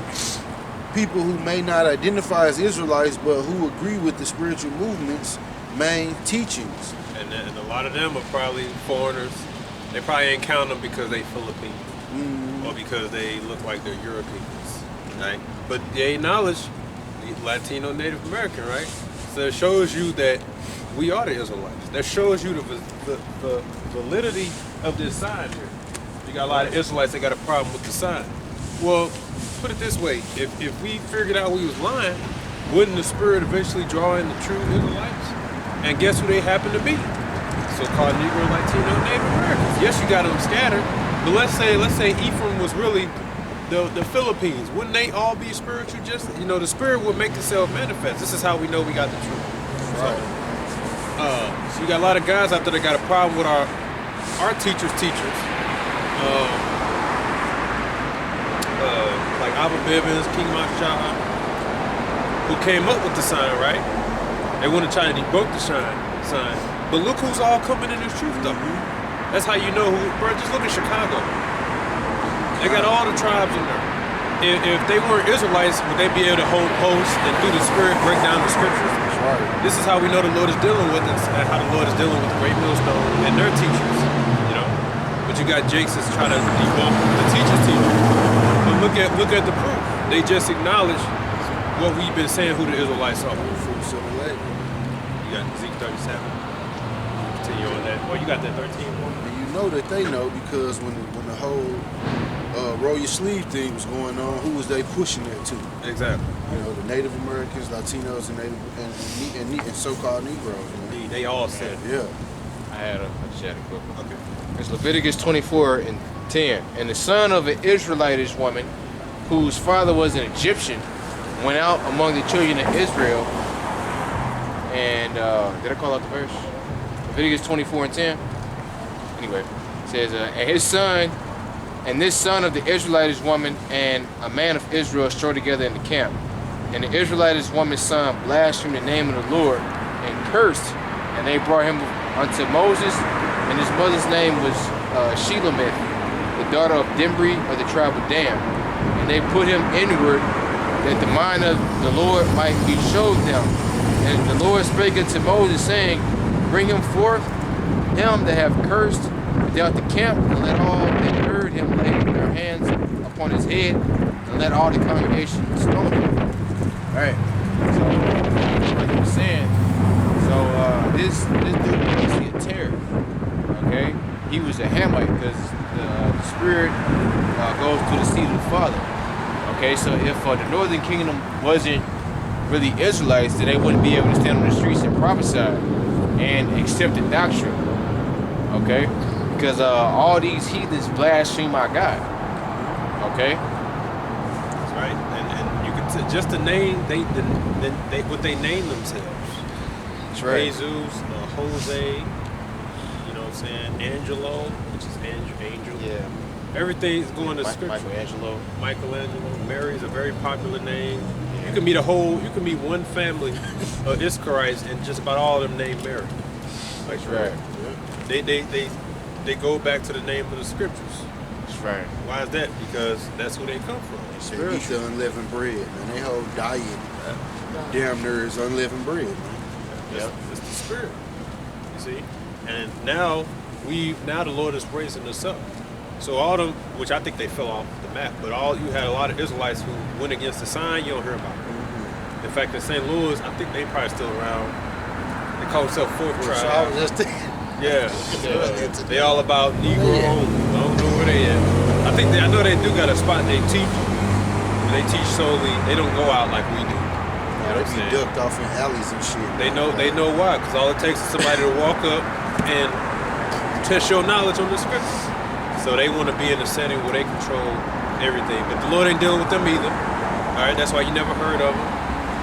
people who may not identify as Israelites but who agree with the spiritual movement's main teachings. And a lot of them are probably foreigners. They probably ain't counting them because they Filipino or because they look like they're Europeans, right? But they acknowledge the Latino, Native American, right? So it shows you that we are the Israelites. That shows you the validity of this sign here. You got a lot of Israelites that got a problem with the sign. Well, put it this way, if we figured out we was lying, wouldn't the Spirit eventually draw in the true Israelites? And guess who they happen to be? So-called Negro, Latino, Native Americans. Yes, you got them scattered, but let's say Ephraim was really the Philippines. Wouldn't they all be spiritual? Just, you know, the Spirit would make itself manifest. This is how we know we got the truth. Right. So you got a lot of guys out there that got a problem with our teachers' teachers. Like Abba Bivens, King Mashah, who came up with the sign, right? They want to try to debunk the sign. But look who's all coming in this truth, though. That's how you know who, bro, just look at Chicago. They got all the tribes in there. If they weren't Israelites, would they be able to hold posts and through the Spirit break down the scriptures? Right. This is how we know the Lord is dealing with us, and how the Lord is dealing with the Great Millstone and their teachers, you know? But you got Jakes that's trying to debunk the teacher's teacher. But look at the proof. They just acknowledge what we've been saying who the Israelites are. Fruits of the labor. You got Zeke 37. Continue on that. Oh, you got that 13 one? And you you know that they know because when the whole roll your sleeve thing was going on, who was they pushing that to? Exactly. You know, the Native Americans, Latinos, and and so-called Negroes. You know? They all said. Yeah. I just had a quick one. Okay. It's Leviticus 24:10. And the son of an Israelitish woman, whose father was an Egyptian, went out among the children of Israel. And did I call out the verse? Leviticus 24:10. Anyway, it says, and his son, and this son of the Israelitish woman and a man of Israel strode together in the camp. And the Israelitish woman's son blasphemed the name of the Lord and cursed. And they brought him unto Moses, and his mother's name was Shelamith, the daughter of Dimbri of the tribe of Dan. And they put him inward, that the mind of the Lord might be showed them. And the Lord spake unto Moses, saying, bring him forth, him that have cursed without the camp, and let all that heard him lay their hands upon his head, and let all the congregation stone him. Alright, so like I was saying, so this dude was actually a terror. Okay? He was a Hamite because the spirit goes through the seed of the father. Okay, so if the northern kingdom wasn't really Israelites, then they wouldn't be able to stand on the streets and prophesy and accept the doctrine. Okay? Because all these heathens blaspheme our God. Okay? That's right. And you could just the name they what they name themselves. That's right. Jesus, Jose, you know what I'm saying? Angelo, which is angel. Yeah. Everything's going to scripture. Michelangelo. Michelangelo. Mary is a very popular name. You can meet one family of Israelites and just about all of them named Mary. That's right. They go back to the name of the scriptures. That's right. Why is that? Because that's who they come from. They eat the unleavened bread, man. Their whole diet damn near is unleavened bread, man. Yep. It's the spirit. You see? And now the Lord is raising us up. So all them, which I think they fell off the map, but you had a lot of Israelites who went against the sign, you don't hear about them. In fact, in St. Louis, I think they probably still around. They call themselves Fourth So I Tribe. was just thinking. Yeah. They all about Negro only. I don't know where they at. I know they do got a spot they teach. But they teach solely, they don't go out like we do. They be ducked off in alleys and shit. They know why, because all it takes is somebody to walk up and test your knowledge on the scriptures. So they want to be in a setting where they control everything. But the Lord ain't dealing with them either. All right, that's why you never heard of them.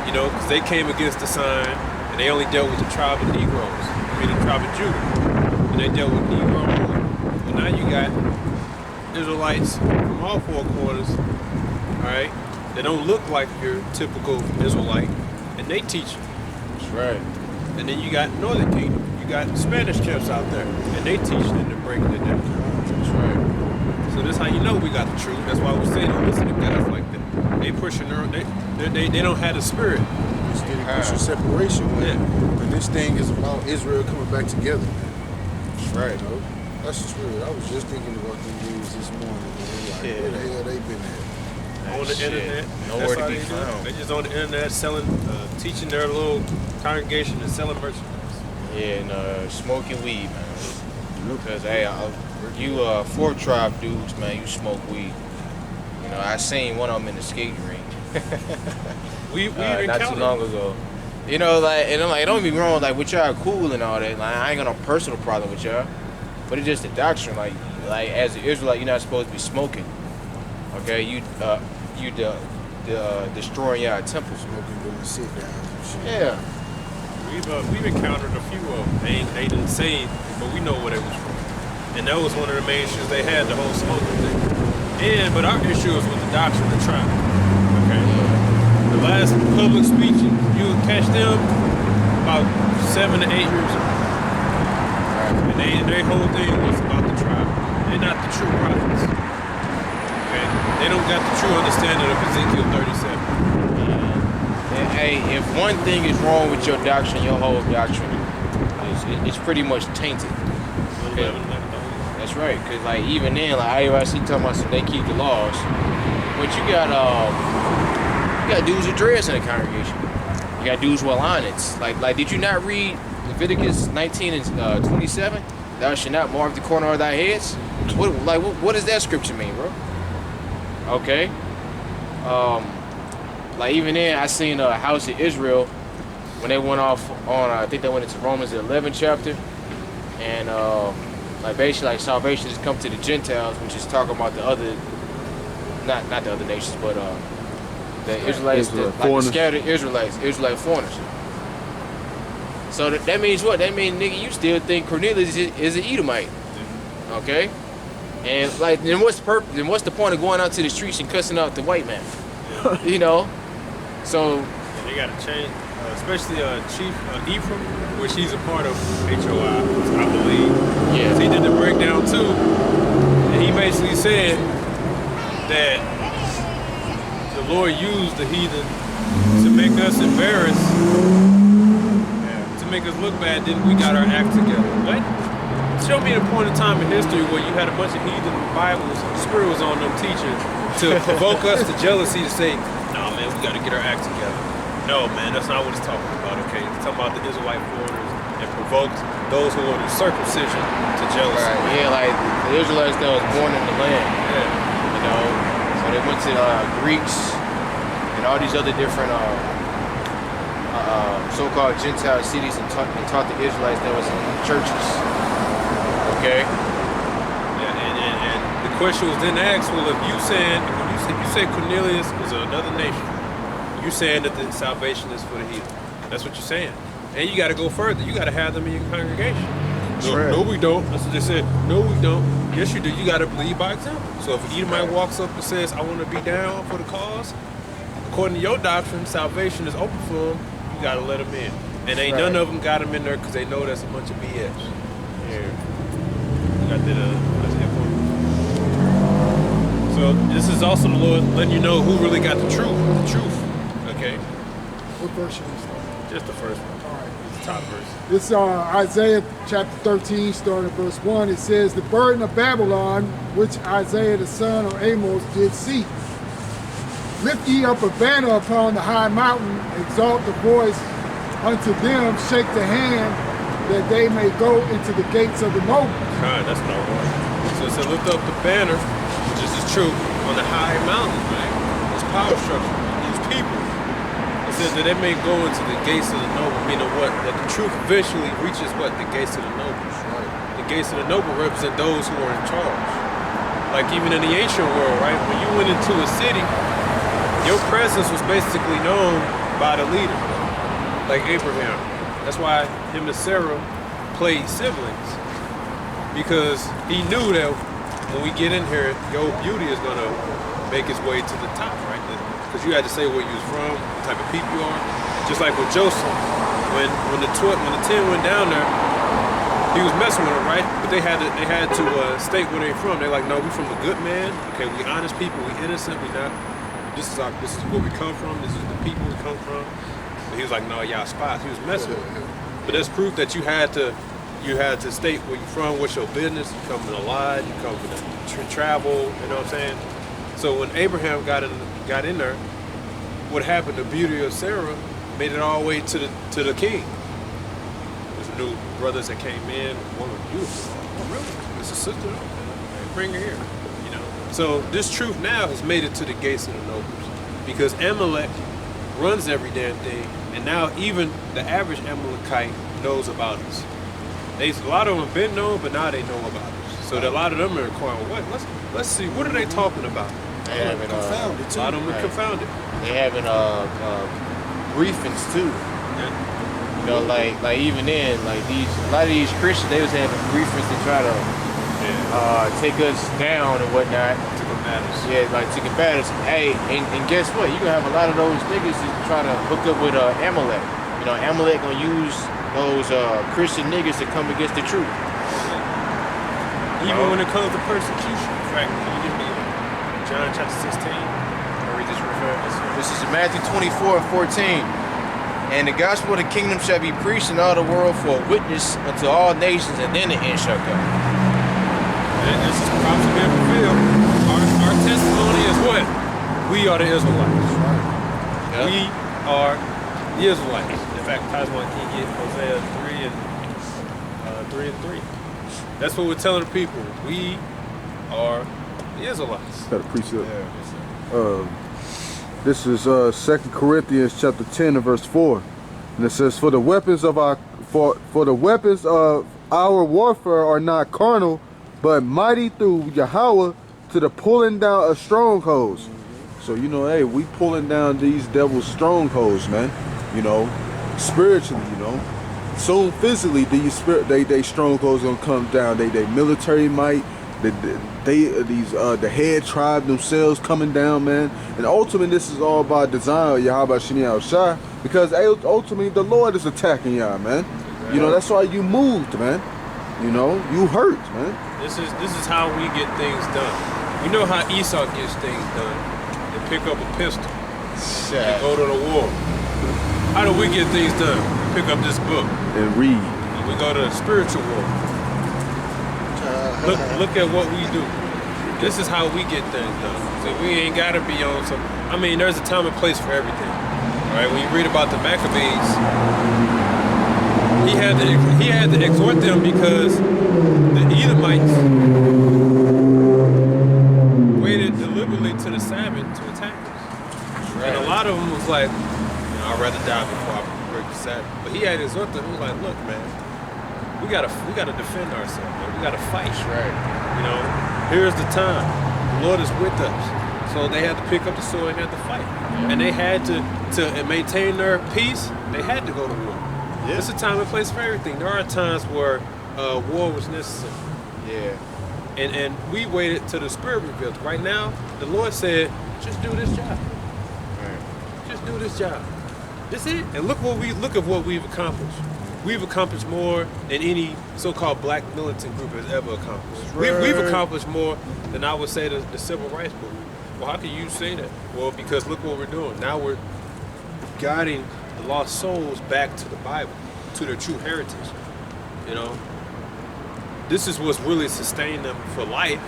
You know, because they came against the sign, and they only dealt with the tribe of Negroes. The tribe of Judah. And they dealt with Negro only. Well, now you got Israelites from all four corners, all right, they don't look like your typical Israelite, and they teach you. That's right. And then you got Northern Kingdom. You got Spanish camps out there, and they teach and they're breaking it down. That's right. So that's how you know we got the truth. That's why we say don't listen to guys like that. They pushing their own, they don't have the spirit. It's getting pushing separation when this thing is about Israel coming back together. That's right. You know? That's the spirit. I was just thinking about them dudes this morning. Man. Like, where the hell they been at? On the internet. Nowhere That's to how be they do it. found. They just on the internet selling, teaching their little congregation and selling merchandise. Yeah, and smoking weed, man. Because, hey, you Fourth Tribe dudes, man, you smoke weed. You know, I seen one of them in the skating rink. We not encountered too long ago. You know, like, and I'm like, don't be wrong, like, with y'all cool and all that. Like, I ain't got no personal problem with y'all. But it's just a doctrine, like as an Israelite, you're not supposed to be smoking. Okay, you destroying y'all temples. Smoking during sit downs and shit. Yeah. We've encountered a few of them. They didn't say, but we know where they was from. And that was one of the main issues they had, the whole smoking thing. But our issue is with the doctrine of tribe. Okay. The last public speech, you would catch them about 7 to 8 years ago. And their whole thing was about the tribe. They're not the true prophets. Okay? They don't got the true understanding of Ezekiel 37. And hey, if one thing is wrong with your doctrine, your whole doctrine is pretty much tainted. Okay. That's right, because like even then, like IUIC talking about they keep the laws, but you got dudes with dreads in the congregation. You got dudes with lines. Like did you not read Leviticus 19 and 27? thou shalt not mark the corner of thy heads. What does that scripture mean, bro? Okay. Like even then, I seen House of Israel when they went off on, I think they went into Romans the 11th chapter, and like basically like salvation has come to the Gentiles, which is talking about the other, not the other nations, but the Israelites, like the scattered Israelite foreigners. So that means what? That means, nigga, you still think Cornelius is an Edomite, okay? And like, then what's the purpose? Then what's the point of going out to the streets and cussing out the white man? You know, so Yeah, they got to change, especially Chief Ephraim, which he's a part of HOI, I believe. yeah, So he did the breakdown too, and he basically said that the Lord used the heathen to make us embarrassed, to make us look bad. Then we got our act together. What? Show me a point in time in history where you had a bunch of heathen Bibles, the Spirit was on them teaching to provoke us to jealousy to say, "Nah, man, we got to get our act together." No, man, that's not what it's talking about. Okay, it's talking about the Israelite foreigners and provoked those who were in circumcision to jealousy. right, yeah, like the Israelites that was born in the land, Yeah. you know. So they went to Greeks and all these other different so-called Gentile cities and taught the Israelites that was in churches. Okay. Yeah, and the question was then asked, well, if you say Cornelius was another nation, you're saying that the salvation is for the heathen. That's what you're saying. And you got to go further. You got to have them in your congregation. No, we don't. That's what they said. No, we don't. Yes, you do. You got to lead by example. So if an Edomite walks up and says, I want to be down for the cause, according to your doctrine, salvation is open for them. You got to let them in. And ain't none of them got them in there because they know that's a bunch of BS. Yeah. I did Isaiah 40. So this is also the Lord letting you know who really got the truth. The truth. Okay? What verse should we start? Just the first one. All right. It's the top verse. This Isaiah chapter 13, starting at verse 1. It says, "The burden of Babylon, which Isaiah the son of Amos did see. Lift ye up a banner upon the high mountain, exalt the voice unto them, shake the hand, that they may go into the gates of the nobles." That's not right. So it said, lift up the banner, which is the truth, on the high mountain, right? This power structure, these people. It says that they may go into the gates of the noble, meaning what? That the truth eventually reaches what? The gates of the nobles. The gates of the noble represent those who are in charge. Like even in the ancient world, right? When you went into a city, your presence was basically known by the leader, like Abraham. That's why him and Sarah played siblings, because he knew that when we get in here, your beauty is gonna make its way to the top, right? Because you had to say where you was from, what type of people you are. Just like with Joseph, when the 10 went down there, he was messing with them, right? But they had to state where they from. They're like, no, we from a good man. Okay, we honest people, we innocent, we not. This is where we come from. This is the people we come from. But he was like, no, y'all spies. He was messing with them. But that's proof that you had to state where you're from, what's your business. You come from the lie, you come from the travel. You know what I'm saying? So when Abraham got in there, what happened? The beauty of Sarah made it all the way to the king. There's new brothers that came in. One was beautiful. Oh, really? It's a sister. Okay, bring her here. You know. So this truth now has made it to the gates of the nobles, because Amalek runs every damn thing, and now even the average Amalekite knows about us. A lot of them have been known, but now they know about us. So a lot of them are inquiring, what? Let's see, what are they talking about? They having Confounded A too. lot of them are confounded. they having briefings too. Yeah. You know, like even then, like a lot of these Christians, they was having briefings to try to take us down and whatnot. To combat us. Yeah, like to combat us. Hey, and guess what? You gonna have a lot of those niggas that try to hook up with Amalek. You know, Amalek gonna use those Christian niggas to come against the truth. Even when it comes to persecution. In fact, can you give me John chapter 16? I'll read this real fast. This is Matthew 24:14. And the gospel of the kingdom shall be preached in all the world for a witness unto all nations, and then the end shall come. And this is prophecy being fulfilled. Our testimony is what? We are the Israelites. Yeah. We are the Israelites. In fact, Tasman can get Hosea 3 and 3. That's what we're telling the people. We are the Israelites. Got a precept. Yeah. This is 2 Corinthians chapter 10 and verse 4. And it says, for the weapons of our warfare are not carnal, but mighty through Yahweh to the pulling down of strongholds. So, you know, hey, we pulling down these devil's strongholds, man. You know, spiritually, you know. Soon physically, these strongholds gonna come down. They military might, the head tribe themselves coming down, man. And ultimately, this is all by design, Yahweh Shani Al-Shai, because ultimately the Lord is attacking y'all, man. You know, that's why you moved, man. You know, you hurt, man. This is how we get things done. You know how Esau gets things done. They pick up a pistol, they go to the war. How do we get things done? We pick up this book And read. we go to the spiritual war. Look at what we do. This is how we get things done. So we ain't gotta be on some. I mean, there's a time and place for everything. All right. When you read about the Maccabees, he had to exhort them because the Edomites waited deliberately to the Sabbath to attack us. And a lot of them was like, I'd rather die before I break the Sabbath. But he had to exhort them. He was like, look, man, we gotta defend ourselves, man. We gotta fight. Right. You know, here's the time. The Lord is with us. So they had to pick up the sword and had to fight. And they had to maintain their peace, they had to go to war. Yeah. It's a time and place for everything. There are times where war was necessary. Yeah. And we waited till the Spirit revealed. Right now, the Lord said, just do this job. Right. Just do this job. That's it. And look at what we've accomplished. We've accomplished more than any so-called black militant group has ever accomplished. We've accomplished more than I would say the civil rights movement. Well, how can you say that? Well, because look what we're doing. Now we're guiding the lost souls back to the Bible, to their true heritage. You know, this is what's really sustained them for life.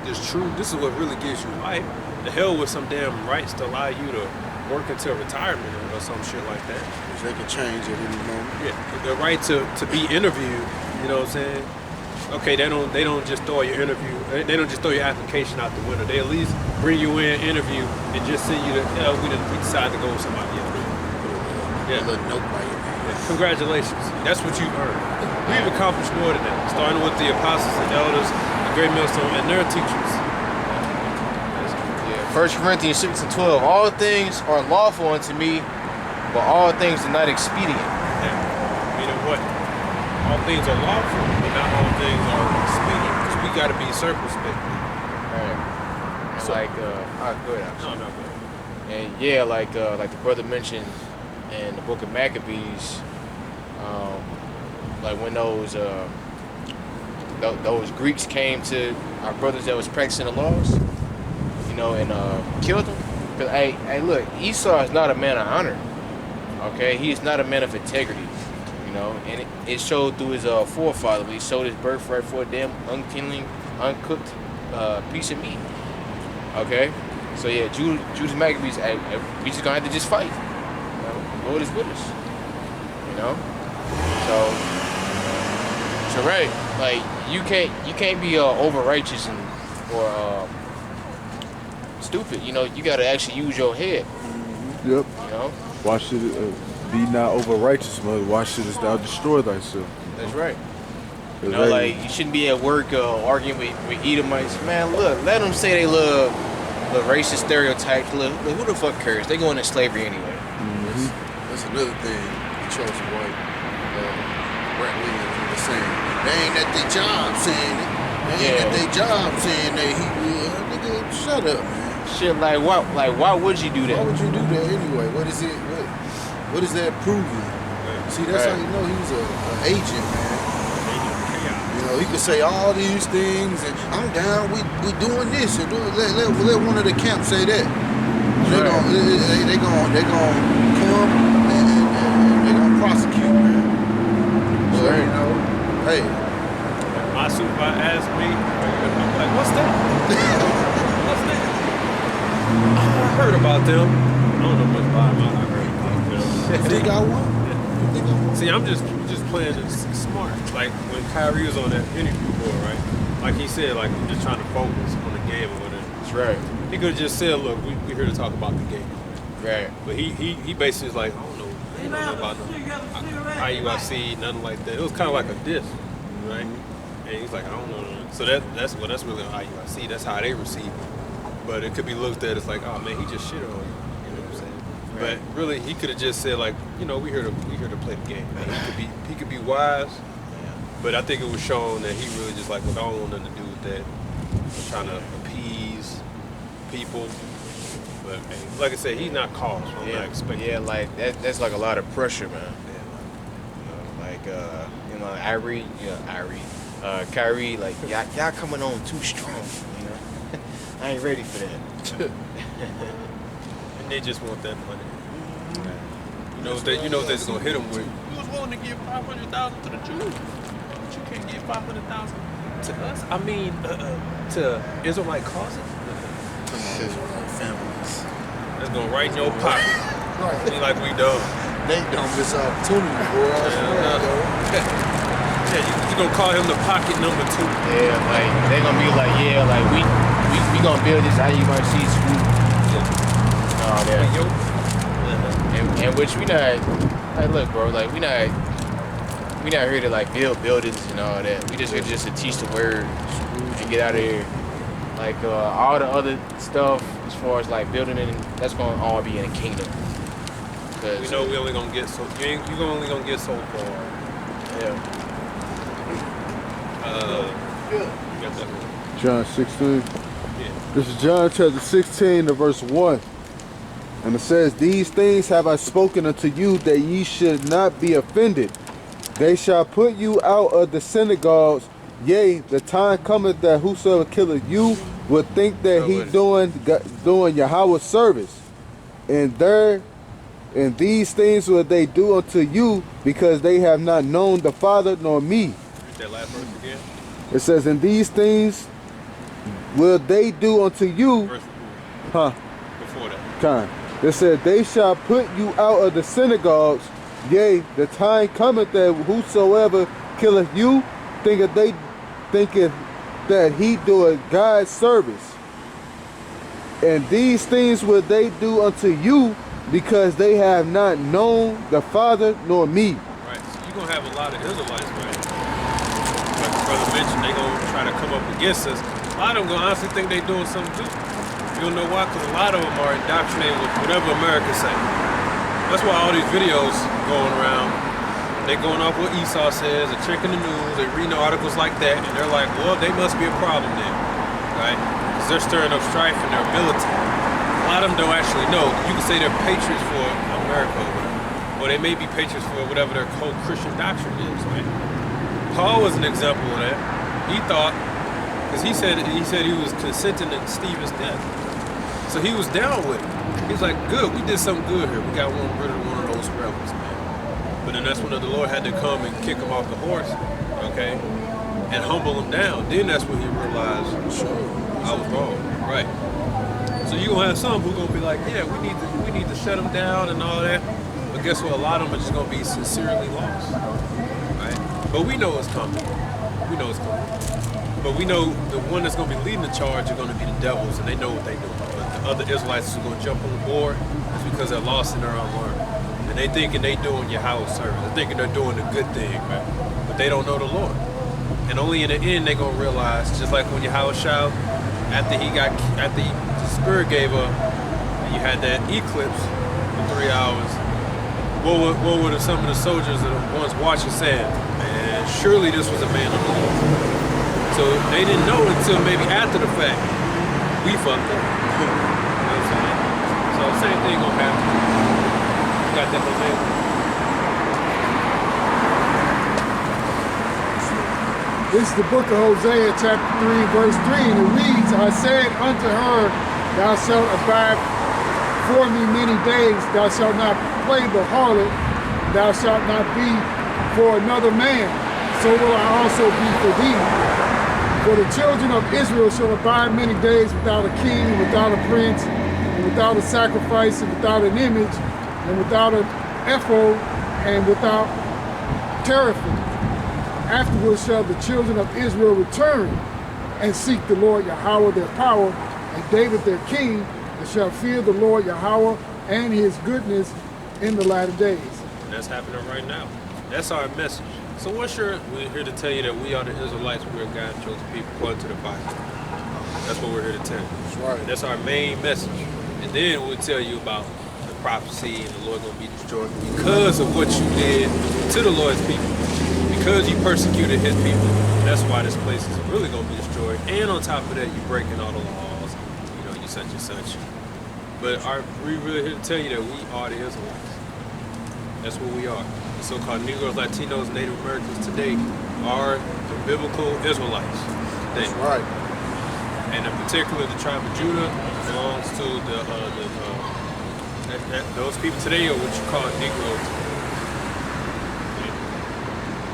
This is what really gives you life. The hell with some damn rights to allow you to work until retirement or some shit like that. Which they can change at any moment. Yeah, the right to be interviewed. You know what I'm saying? Okay, they don't just throw your interview. They don't just throw your application out the window. They at least bring you in, interview, and just send you to. We decide to go with somebody else. A little note by your name. Yeah. Congratulations. That's what you've earned. We've accomplished more than that. Starting with the apostles and elders, the great millstone, and their teachers. Yeah. 1 Corinthians 6 and 12. All things are lawful unto me, but all things are not expedient. Yeah. Meaning what? All things are lawful, but not all things are expedient. Because we got to be circumspect. Right. And So- like, go ahead. No, go ahead. And yeah, like the brother mentioned in the book of Maccabees, like when those Greeks came to our brothers that was practicing the laws, you know, and killed them. Cause hey, look, Esau is not a man of honor. Okay, he is not a man of integrity. You know, and it showed through his forefather. He sold his birthright for a damn unkindling, uncooked piece of meat. Okay, so yeah, Judas Maccabees, we just gonna have to just fight. You know, the Lord is with us. You know, so right, like you can't be over righteous or stupid. You know, you gotta actually use your head. Yep. You know, Why should it be not over righteous, mother? Why shouldst thou destroy thyself? that's right. You 'Cause, know, hey, like you shouldn't be at work arguing with Edomites. Man, look, let them say they love racist stereotypes. Look, who the fuck cares? They going into slavery anyway. That's another thing the chosen white Brett Williams was saying. They ain't at their job saying it. They ain't at their job saying that he would. Nigga, shut up, man. Shit, like why would you do that? Why would you do that anyway? What is it? What is that proving? See, that's how you know he's an agent, man. You know, he could say all these things, and I'm down. We doing this, and let one of the camps say that. They gon' come and they gonna prosecute, man. So, you know, hey, My supervisor asked me, I'm like, what's that? What's that? I heard about them. I don't know much about them. I heard about them. you think I won? You think I won? See, I'm just playing this smart. like when Kyrie was on that interview board, right? Like he said, like we're just trying to focus on the game or whatever. That's right. He could have just said, look, we're here to talk about the game. Right. But he basically was like, I don't know, about the IUIC, nothing like that. It was kind of like a diss, right? And he's like, I don't know. So that's really on IUIC. That's how they receive it. But it could be looked at as like, oh man, he just shit on you. You know what I'm saying? Right. But really, he could have just said like, we here to play the game. Man. He could be wise. But I think it was shown that he really just like, look, I don't want nothing to do with that. I'm trying to appease people. But hey, like I said, he's not called, so I'm not expecting. Yeah, like that's like a lot of pressure, man. Kyrie, like y'all coming on too strong, you know. I ain't ready for that. And they just want that money. You know what they're gonna hit them with. You was willing to give $500,000 to the Jews, but you can't give $500,000 to us. I mean, to Israelite causes. Families. That's going right in your pocket. Right. Be like we done. They don't miss opportunity, boy. I swear, yo. Yeah, you gonna call him the pocket number 2. Yeah, like they gonna be like, yeah, like we gonna build this IUIC school. Oh, yeah. And which we not, like, look, bro, like we not here to like build buildings and all that. We just here just to teach the word and get out of here. Like all the other stuff as far as like building it, that's gonna all be in the kingdom. We know we only gonna get so you only gonna get so far. Yeah. You got that? John 16. Yeah. This is John chapter 16 to verse 1. And it says, these things have I spoken unto you, that ye should not be offended. They shall put you out of the synagogues. Yea, the time cometh that whosoever killeth you will think that he doing Yahweh's service. And these things will they do unto you, because they have not known the Father nor me. Read that last verse again. It says, and these things will they do unto you. Verse before that. Time. It said, they shall put you out of the synagogues. Yea, the time cometh that whosoever killeth you thinketh that he doeth God's service. And these things will they do unto you, because they have not known the Father nor me. Right. So you're gonna have a lot of Israelites, right? Like the brother mentioned, they gonna try to come up against us. A lot of them gonna honestly think they doing something too. You don't know why? Because a lot of them are indoctrinated with whatever America say. That's why all these videos going around, they going off what Esau says, they're checking the news, they're reading articles like that, and they're like, well, they must be a problem then, right? Because they're stirring up strife in their militant. A lot of them don't actually know. You can say they're patriots for America or whatever, or they may be patriots for whatever their whole Christian doctrine is, right? Paul was an example of that. He thought, because he said he was consenting to Stephen's death. So he was down with it. He's like, good, we did something good here. We got rid of one of those rebels, man. But then that's when the Lord had to come and kick him off the horse, okay, and humble him down. Then that's when he realized, I was wrong, right? So you gonna have some who gonna be like, yeah, we need to shut him down and all that. But guess what? A lot of them are just gonna be sincerely lost, right? But we know it's coming. We know it's coming. But we know the one that's gonna be leading the charge are gonna be the devils, and they know what they do. Other Israelites who are going to jump on board is because they're lost and they're unlearned. And they thinking they doing Yahweh's service. They're thinking they're doing the good thing, right? But they don't know the Lord. And only in the end they going to realize, just like when Yahweh shouted, after the spirit gave up, and you had that eclipse for 3 hours, what were some of the soldiers that the ones watching saying, man, surely this was a man of the Lord. So they didn't know until maybe after the fact. We fucked up. You know what I'm saying? So same thing gonna happen. You got that, Hosea? This is the book of Hosea, chapter 3, verse 3, and it reads, I said unto her, thou shalt abide for me many days, thou shalt not play the harlot, thou shalt not be for another man, so will I also be for thee. For the children of Israel shall abide many days without a king, and without a prince, and without a sacrifice, and without an image, and without an ephod, and without teraphim. Afterwards shall the children of Israel return and seek the Lord Yahweh their power, and David their king, and shall fear the Lord Yahweh and his goodness in the latter days. And that's happening right now. That's our message. So we're here to tell you that we are the Israelites, we're God's chosen people according to the Bible. That's what we're here to tell you. That's right. That's our main message. And then we'll tell you about the prophecy and the Lord gonna be destroyed because of what you did to the Lord's people. Because you persecuted his people. That's why this place is really gonna be destroyed. And on top of that, you're breaking all the laws. You know, you such and such. But we really here to tell you that we are the Israelites. That's what we are. The so-called Negroes, Latinos, Native Americans today are the biblical Israelites. Today. That's right. And in particular, the tribe of Judah belongs to those people today are what you call Negroes.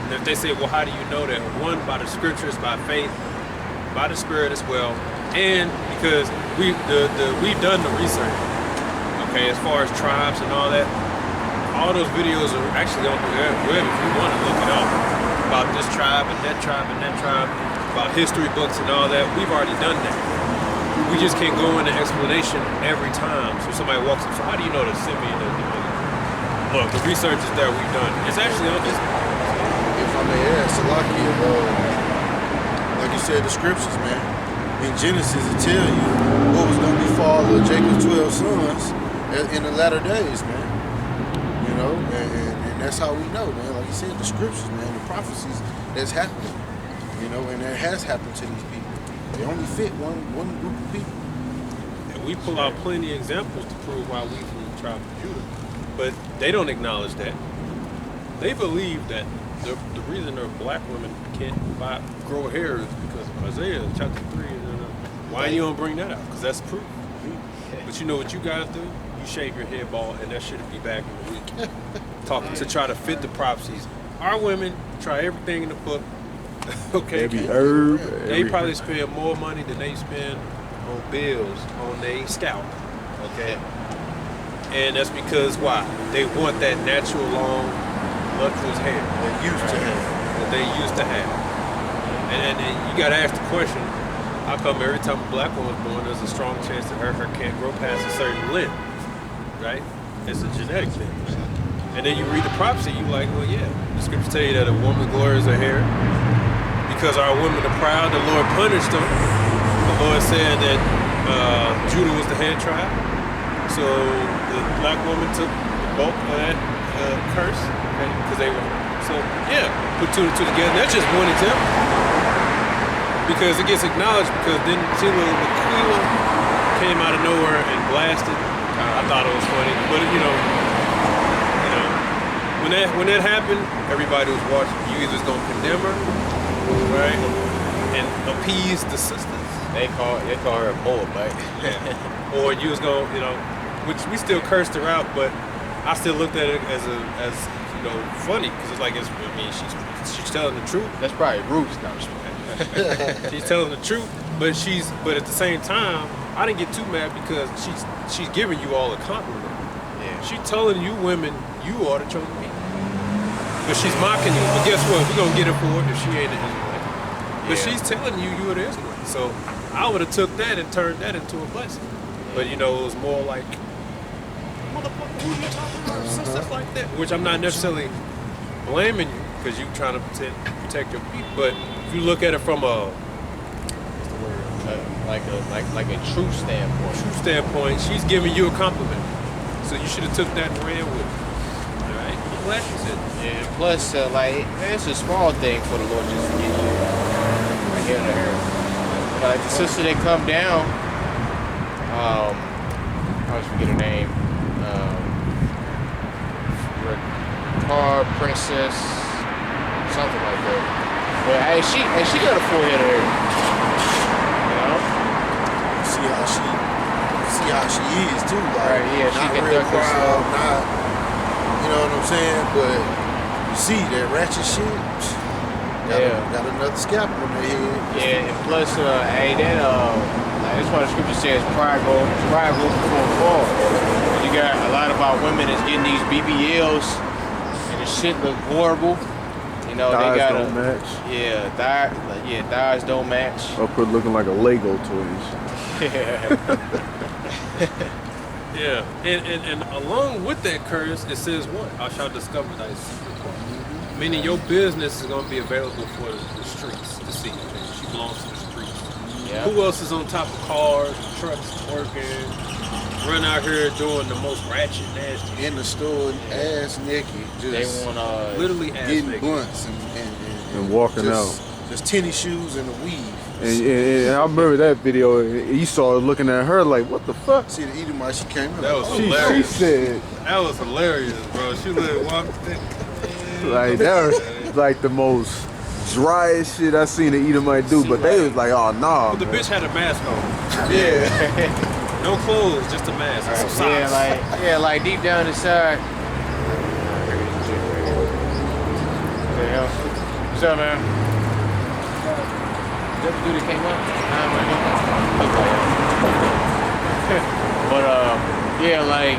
And if they say, well, how do you know that? One, by the scriptures, by faith, by the Spirit as well, and because we've done the research. Okay, as far as tribes and all that, all those videos are actually on the web if you want to look it up about this tribe and that tribe and that tribe, about history books and all that. We've already done that. We just can't go into explanation every time. So somebody walks up, so how do you know that Simeon is? Look, the research is there. We've done. It's actually on this. If I may add, Salakia, like you said, the scriptures, man. In Genesis, it tell you what was going to befall of Jacob's 12 sons in the latter days, man. You know, and that's how we know, man. Like you said, the scriptures, man, the prophecies that's happening. You know, and that has happened to these people. They only fit one group of people. And we pull out plenty of examples to prove why we from the tribe of Judah. But they don't acknowledge that. They believe that the reason their black women can't grow hair is because of Isaiah chapter 3. Why you don't bring that out? Because that's proof. But you know what you guys do? You shave your head bald, and that should be back in the week. Talking to try to fit the prophecies. Our women try everything in the book. Okay. Every herb. They probably spend more money than they spend on bills on their scalp. Okay. And that's because why? They want that natural, long, luxurious hair. They used to have. That they used to have. And you gotta ask the question, how come every time a black woman's born, there's a strong chance that her hair can't grow past a certain length? Right? It's a genetic thing. And then you read the prophecy, you like, well, yeah. The scriptures tell you that a woman's glory is her hair. Because our women are proud, the Lord punished them. The Lord said that Judah was the head tribe. So the black woman took the bulk of that curse. Okay? Because they were. So, yeah, put two and two together. That's just one example. Because it gets acknowledged because then Sheila Laquila came out of nowhere and blasted. I thought it was funny. But, when that happened, everybody was watching. You either was going to condemn her, right, and appease the sisters. They call her a Moabite. Yeah. Or you was going, which we still cursed her out, but I still looked at it as funny because it's like she's telling the truth. That's probably Ruth. No, she's telling the truth, but at the same time, I didn't get too mad because she's giving you all a compliment. Yeah. She's telling you women you are the chosen people. But she's mocking you. But guess what? We're gonna get her for it if she ain't an Israelite. But she's telling you are the Israelite. So I would have took that and turned that into a blessing. But it was more like, motherfucker, who you talking about? Stuff like that. Which I'm not necessarily blaming you because you're trying to protect your people. But if you look at it from a like a true standpoint. She's giving you a compliment. So you should have took that and ran with it. All right? I'm glad you said that. And plus, it's a small thing for the Lord just to get you right here and there. Like the sister that come down, I always forget her name. Car Princess, something like that. But hey, she got a full head of hair. See how she is too, like right, yeah, she not can real duck proud, herself. not, you know what I'm saying? But you see that ratchet shit, got another scalpel on their head. Yeah, and plus, that's why the scripture says pride goes before a fall. You got a lot of our women that's getting these BBLs, and the shit look horrible. know, Thighs they got don't match. thighs don't match. Or put looking like a Lego toys. Yeah, and along with that curse, it says what? I shall discover thy secret part. Meaning your business is going to be available for the streets to see. She belongs to the streets. Yeah. Who else is on top of cars, trucks, working, run out here doing the most ratchet, nasty In the store, ass naked, They just want literally ass getting naked. blunts And walking just, out. Just tennis shoes and a weave. And I remember that video. Esau looking at her like, what the fuck? See the Edomite, she came in. That was like, She hilarious. said, That was hilarious, bro. She literally walked in. like, that was like the most driest shit I seen the Edomite do. But they was like, oh, nah, But the man. bitch had a mask on. yeah. No clothes, just a mask. and some socks. like deep down inside. What's up, man? Is that the dude that came up? But yeah, like,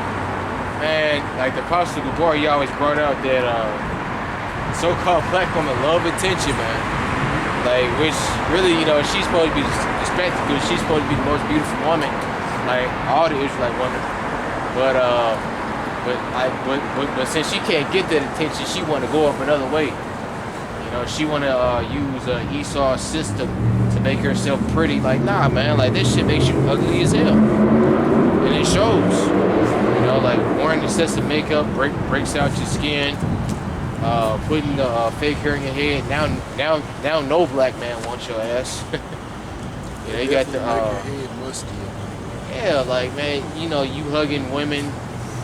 man, like the Apostle Gabar, he always brought out that so-called black woman love attention, man. Like, which really, you know, she's supposed to be respected because she's supposed to be the most beautiful woman, like all the Israelite women. But since she can't get that attention, she want to go up another way. You know, she want to use Esau's system to make herself pretty. Like, nah, man, like this shit makes you ugly as hell, and it shows. You know, like wearing excessive makeup breaks out your skin. Putting the fake hair in your head. Now, no black man wants your ass. You know, you got the Make your head musty. yeah, like man, you know, you hugging women,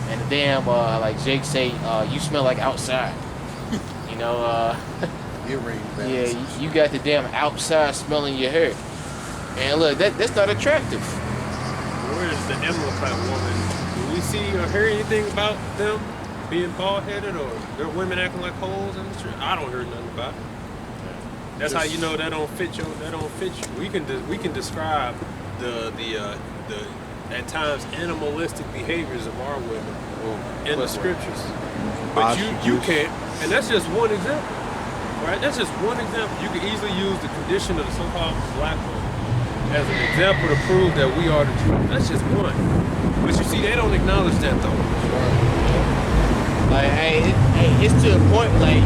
and the damn like Jake say, you smell like outside. You know, Earring bands. yeah, you got the damn outside smelling your hair. And look, that's not attractive. Where is the Amalekite woman? Do we see or hear anything about them being bald-headed or their women acting like hoes in the street? I don't hear nothing about it. That's how you know that don't fit you. That don't fit you. We can describe the at times animalistic behaviors of our women in the scriptures, but you can't. And that's just one example, right? That's just one example. You can easily use the condition of the so-called black woman as an example to prove that we are the truth. That's just one. But you see, they don't acknowledge that though. Like, hey, it's to the point like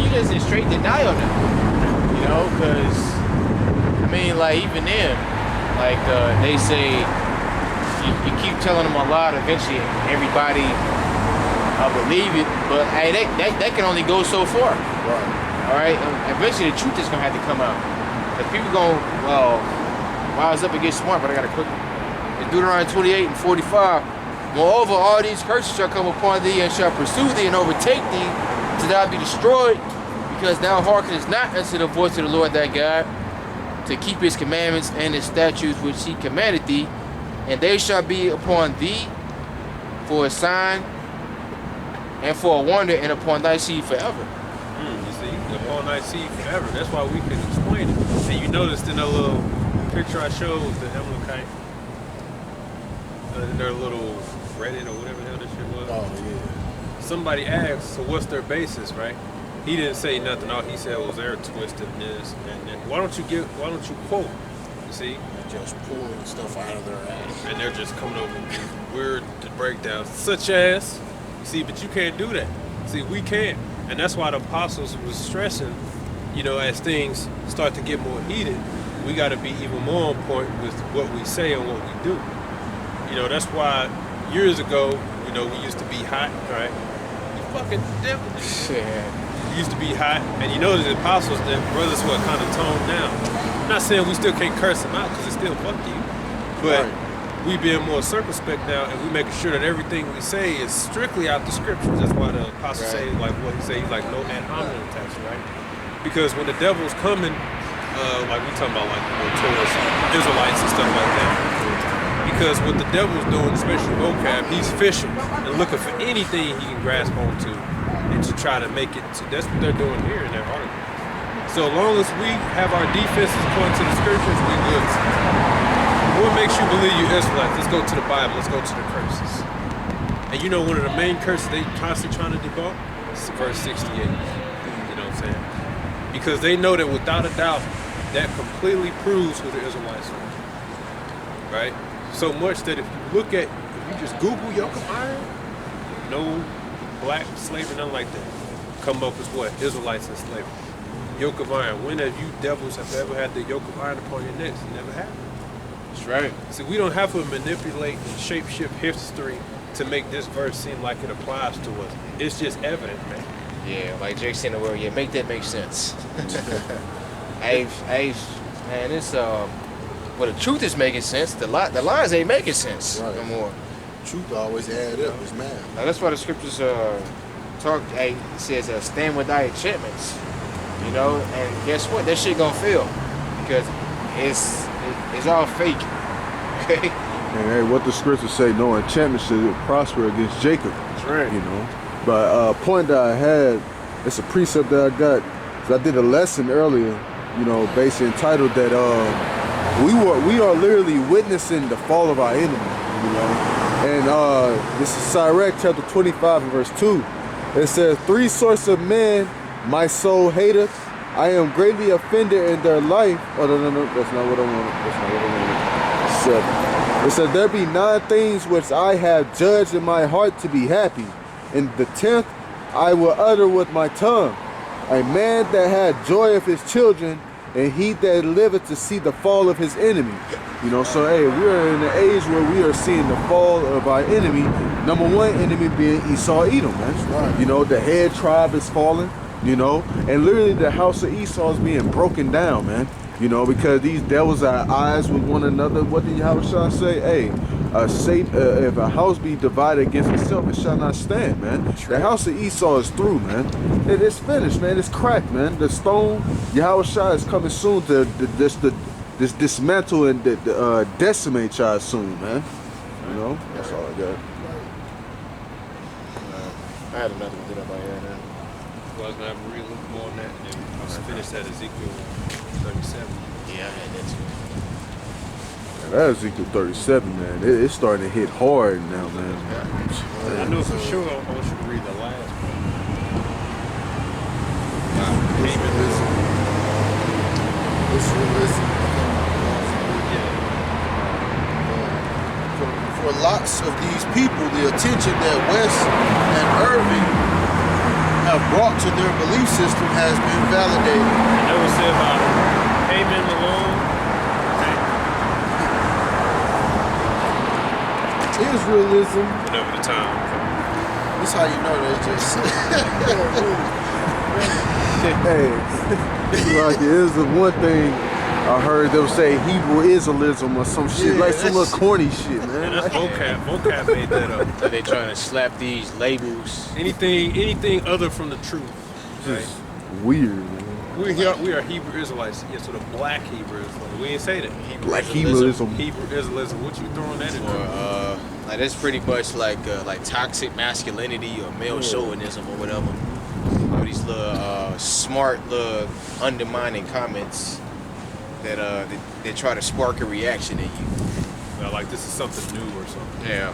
you just in straight denial now. You know, because I mean, like even then, like they say, you keep telling them a lot. Eventually, everybody believe it. But hey, that can only go so far. Right. All right. Eventually, the truth is gonna have to come out. If people gon' rise up and get smart, but I gotta quick. In Deuteronomy 28 and 45. Moreover, all these curses shall come upon thee and shall pursue thee and overtake thee, till thou be destroyed, because thou hearkenest not unto the voice of the Lord thy God, to keep his commandments and his statutes which he commanded thee, and they shall be upon thee for a sign and for a wonder, and upon thy seed forever. You see, upon thy seed forever. That's why we can explain it. And you noticed in that little picture I showed, the Amalekite, in their little Reddit or whatever the hell this shit was. Oh yeah. Somebody asked, so what's their basis, right? He didn't say nothing. All he said was they're twisted this and that. Why don't you quote? You see? Just pulling stuff out of their ass. And they're just coming up with these weird breakdowns, such as, you see, but you can't do that. See, we can't. And that's why the apostles was stressing, you know, as things start to get more heated, we got to be even more on point with what we say and what we do. You know, that's why years ago, you know, we used to be hot, right? You fucking devil. We used to be hot, and you know the apostles, the brothers were kind of toned down. I'm not saying we still can't curse them out because it's still fuck you, but we being more circumspect now, and we making sure that everything we say is strictly out the scriptures. That's why the apostle say like what he say, he's like no ad hominem attacks, right? Because when the devil's coming, like we talking about like towards Israelites and stuff like that. Because what the devil's doing, especially vocab, he's fishing and looking for anything he can grasp onto and to try to make it. That's what they're doing here in that article. So as long as we have our defenses according to the scriptures, we good. What makes you believe you Israelites? Let's go to the Bible. Let's go to the curses. And you know one of the main curses they constantly trying to debunk is verse 68. You know what I'm saying? Because they know that without a doubt, that completely proves who the Israelites are. Right? So much that if you look at, if you just Google yoke of iron, no black slavery, nothing like that, come up as what? Israelites in slavery. Yoke of iron. When have you devils have ever had the yoke of iron upon your necks? It never happened. That's right. See, we don't have to manipulate and shape-shift history to make this verse seem like it applies to us. It's just evident, man. Yeah, like Jake said in the world, yeah, make that make sense. hey, man, it's well, the truth is making sense. The lies ain't making sense no more. Truth always add up. It's math. Now that's why the scriptures talk. Hey, it says stand with thy enchantments. You know, and guess what? That shit gonna fail because it's all fake. Okay. And hey, what the scriptures say, no enchantment should prosper against Jacob. That's right. You know. But point that I had, it's a precept that I got. So I did a lesson earlier, you know, basically entitled that we are literally witnessing the fall of our enemy, you know. And this is Sirach chapter 25 and verse 2. It says, 3 sorts of men my soul hateth. I am greatly offended in their life. Oh, no, that's not what I want. That's not what I want. 7. It said, there be 9 things which I have judged in my heart to be happy. And the 10th I will utter with my tongue. A man that had joy of his children, and he that liveth to see the fall of his enemy. You know, so hey, we are in an age where we are seeing the fall of our enemy. Number 1 enemy being Esau Edom, man. Right. You know, the head tribe is falling, you know, and literally the house of Esau is being broken down, man. You know, because these devils are at odds with one another. What did Yahushua say? Hey, if a house be divided against itself, it shall not stand, man. The house of Esau is through, man. It is finished, man. It's cracked, man. The stone, Yahushua is coming soon to dismantle and decimate y'all soon, man. You know, that's all I got. I had another one up my head, man. Well, I was going to have to read a little more on that, and then I was finished at Ezekiel 37. Yeah, I had that too. That Ezekiel 37, man. It's starting to hit hard now, man. I know for sure I want you to read the last one. Listen. For lots of these people, the attention that West and Irving have brought to their belief system has been validated. And that was said about Haman alone. Israelism. Whatever the time. That's how you know they just. Hey, like, is the one thing I heard them say Hebrew Israelism or some shit, Yeah, like some that's- little corny shit, man. And that's vocab. Vocab made that up. So they trying to slap these labels. Anything other from the truth. Right? Just weird, man. We are Hebrew Israelites. Yeah, so the black Hebrew Israelites. We ain't say that. Like Hebrewism. Hebrew Israelism. What you throwing that in Or there? like that's pretty much like toxic masculinity or male chauvinism or whatever. All these little smart little undermining comments that they try to spark a reaction in you. Well, like this is something new or something. Yeah.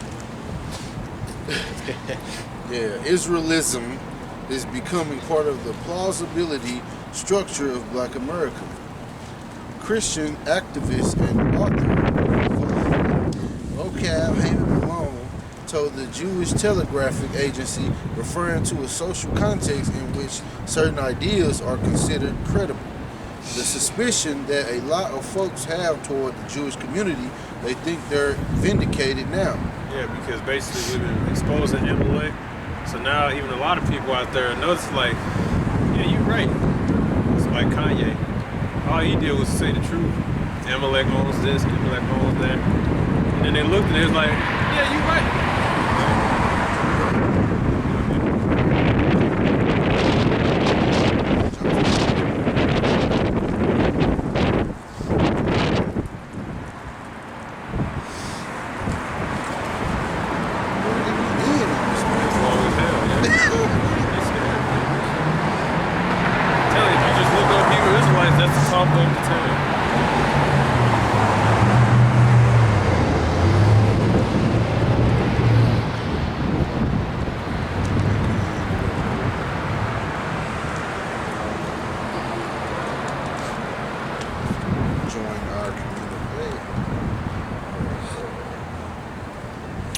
Yeah, Israelism is becoming part of the plausibility structure of Black America. Christian activist and author Vocab Haman Malone told the Jewish Telegraphic Agency, referring to a social context in which certain ideas are considered credible. The suspicion that a lot of folks have toward the Jewish community, they think they're vindicated now. Yeah, because basically we've been exposing Amalek. So now even a lot of people out there notice like, yeah, you're right. It's like Kanye. All he did was say the truth. Amalek owns this, Amalek owns that. And then they looked and they was like, yeah, you're right.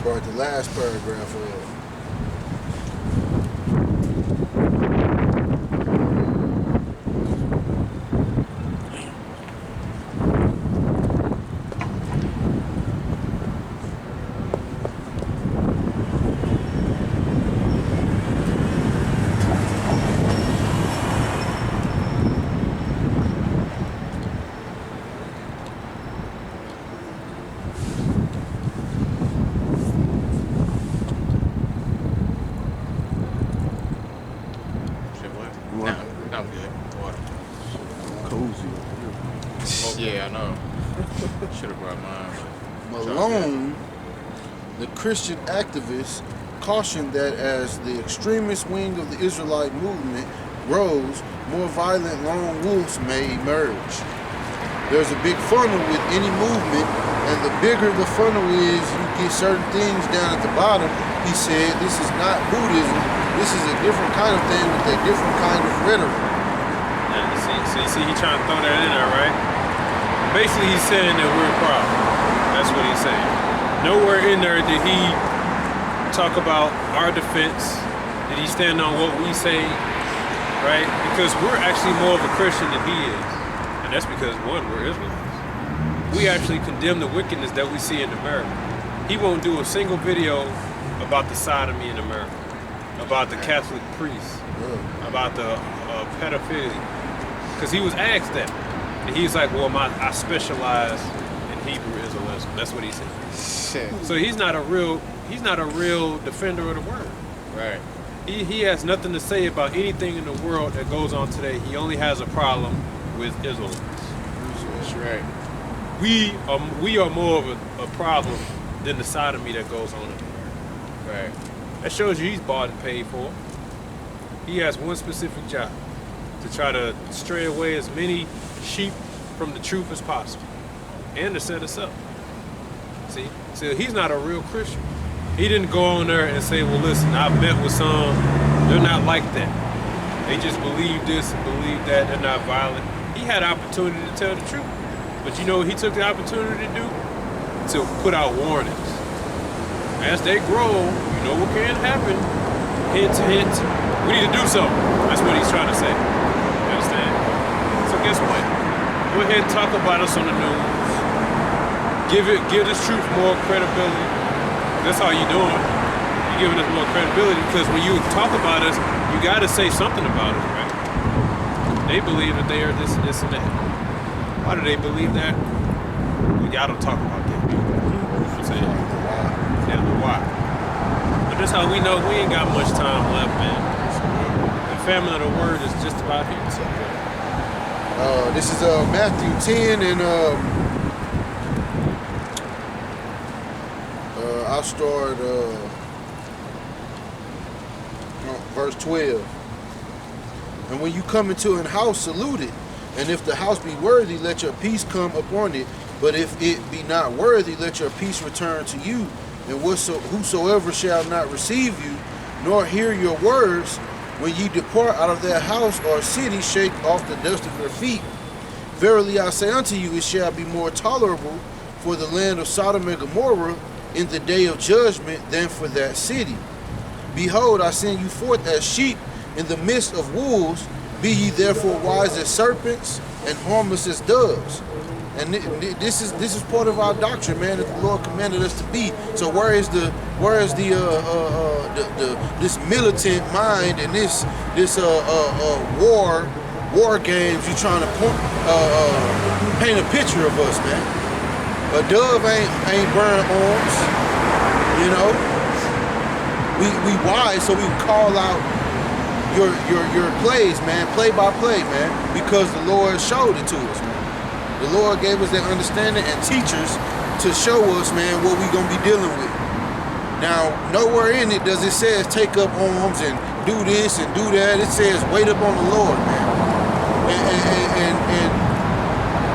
Or at the last paragraph of it. Shit, what? What? No, I'm good. Water. Cozy. Yeah, I know. Should have brought mine. but- Malone, the Christian activist, cautioned that as the extremist wing of the Israelite movement grows, more violent lone wolves may emerge. There's a big funnel with any movement, and the bigger the funnel is, you get certain things down at the bottom. He said, this is not Buddhism. This is a different kind of thing with a different kind of rhetoric. Yeah, see, he trying to throw that in there, right? Basically, he's saying that we're a problem. That's what he's saying. Nowhere in there did he talk about our defense. Did he stand on what we say, right? Because we're actually more of a Christian than he is. And that's because, one, we're Israelites. We actually condemn the wickedness that we see in America. He won't do a single video about the sodomy in America, about the Catholic priests, about the pedophilia. Because he was asked that. And he's like, well, I specialize in Hebrew Israelism. That's what he said. Shit. So he's not a real defender of the word. Right. He has nothing to say about anything in the world that goes on today. He only has a problem with Israelites. That's right. We are more of a problem than the sodomy that goes on in America. Right. That shows you he's bought and paid for. He has one specific job, to try to stray away as many sheep from the truth as possible, and to set us up. See? So he's not a real Christian. He didn't go on there and say, well, listen, I've met with some, they're not like that. They just believe this and believe that, they're not violent. He had opportunity to tell the truth. But you know what he took the opportunity to do? To put out warnings. As they grow, you know what can happen. Hint, hint. We need to do something. That's what he's trying to say. You understand? So guess what? Go ahead and talk about us on the news. Give this truth more credibility. That's how you doing. You're giving us more credibility because when you talk about us, you got to say something about us, right? They believe that they are this and this and that. Why do they believe that? Well, y'all don't talk about that. You know what I'm saying? Yeah, why? But that's how we know we ain't got much time left, man. The family of the word is just about here. This is Matthew 10 and I'll start verse 12. And when you come into an house, salute it. And if the house be worthy, let your peace come upon it. But if it be not worthy, let your peace return to you. And whosoever shall not receive you, nor hear your words, when ye depart out of that house or city, shake off the dust of your feet. Verily I say unto you, it shall be more tolerable for the land of Sodom and Gomorrah in the day of judgment than for that city. Behold, I send you forth as sheep in the midst of wolves. Be ye therefore wise as serpents and harmless as doves. And this is part of our doctrine, man, that the Lord commanded us to be. So where is the this militant mind and this war games you trying to paint a picture of us, man? A dove ain't burn arms, you know. We wise, so we call out your plays, man, play by play, man, because the Lord showed it to us, man. The Lord gave us that understanding and teachers to show us, man, what we gonna be dealing with. Now, nowhere in it does it say take up arms and do this and do that. It says wait up on the Lord, man. And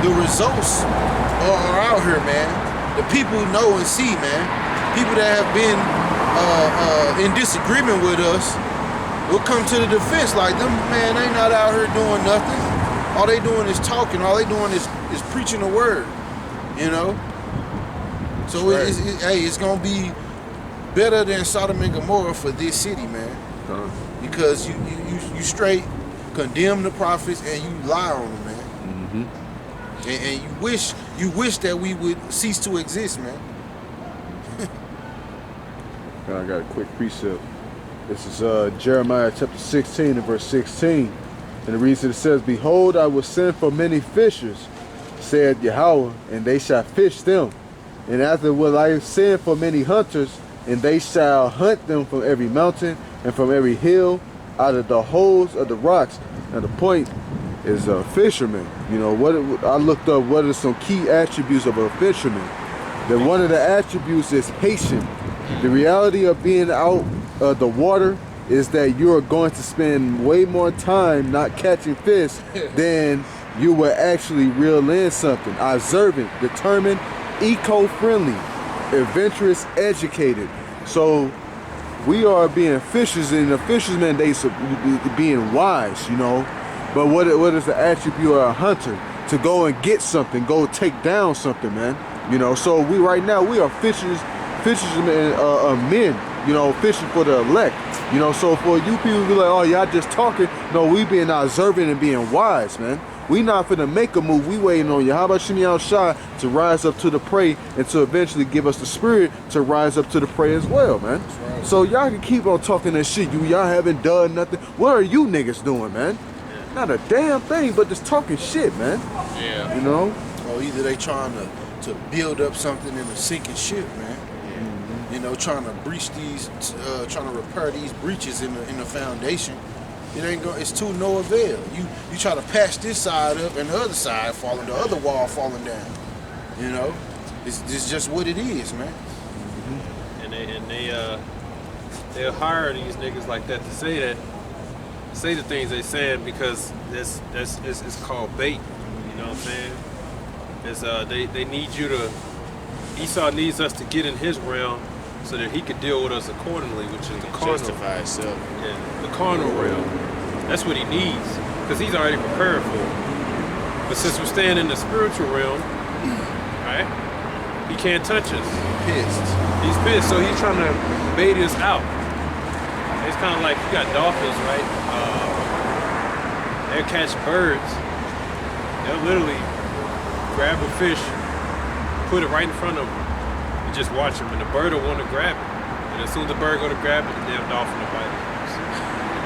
the results are out here, man. The people know and see, man. People that have been in disagreement with us will come to the defense like them, man, they not out here doing nothing. All they doing is talking. All they doing is preaching the word, you know? So Right. it's gonna be better than Sodom and Gomorrah for this city, man. Because you straight condemn the prophets and you lie on them, man. And you wish that we would cease to exist, man. I got a quick precept. This is Jeremiah chapter 16 and verse 16. And the reason it says, behold, I will send for many fishers, said Yahweh, and they shall fish them. And after will I send for many hunters, and they shall hunt them from every mountain and from every hill, out of the holes of the rocks. Now the point is a fisherman. You know, what I looked up, what are some key attributes of a fisherman? That one of the attributes is patient. The reality of being out of the water is that you're going to spend way more time not catching fish than you will actually reel in something. Observant, determined, eco-friendly, adventurous, educated. So we are being fishers, and the fishermen, they being wise, you know. But what is the attribute of a hunter? To go and get something, go take down something, man. You know, so we right now, we are fishermen, men, you know, fishing for the elect. You know, so for you people be like, oh, y'all just talking. No, we being observant and being wise, man. We not finna make a move. We waiting on you. How about Shimei Shai to rise up to the prey and to eventually give us the spirit to rise up to the prey as well, man. Right. So y'all can keep on talking that shit. Y'all haven't done nothing. What are you niggas doing, man? Not a damn thing, but just talking shit, man. Yeah. You know? Or either they trying to build up something in a sinking ship, man. You know, trying to breach these, trying to repair these breaches in the foundation. It ain't going. It's to no avail. You try to patch this side up and the other side falling, the other wall falling down. You know, it's just what it is, man. And they'll hire these niggas like that to say the things they saying because it's called bait. You know what I'm saying? It's they need you to. Esau needs us to get in his realm so that he could deal with us accordingly, which is the carnal. Justify himself. Yeah, the carnal realm. That's what he needs, because he's already prepared for it. But since we're staying in the spiritual realm, right, he can't touch us. He's pissed, so he's trying to bait us out. It's kind of like, you got dolphins, right? They'll catch birds. They'll literally grab a fish, put it right in front of them, and just watch them, and the bird will want to grab it. And as soon as the bird go to grab it, the damn dolphin will bite it.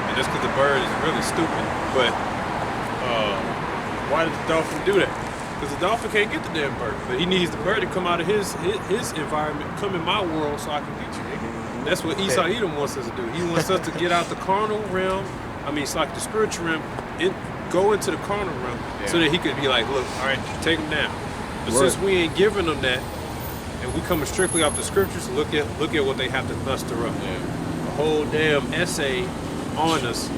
And that's because the bird is really stupid. But why did the dolphin do that? Because the dolphin can't get the damn bird. But he needs the bird to come out of his environment, come in my world so I can get you, nigga. That's what Esau Edom wants us to do. He wants us to get out the carnal realm. I mean, it's like the spiritual realm, go into the carnal realm so that he could be like, look, all right, take him down. But since we ain't giving them that, and we coming strictly off the scriptures, look at what they have to muster up. Yeah. A whole damn essay on us,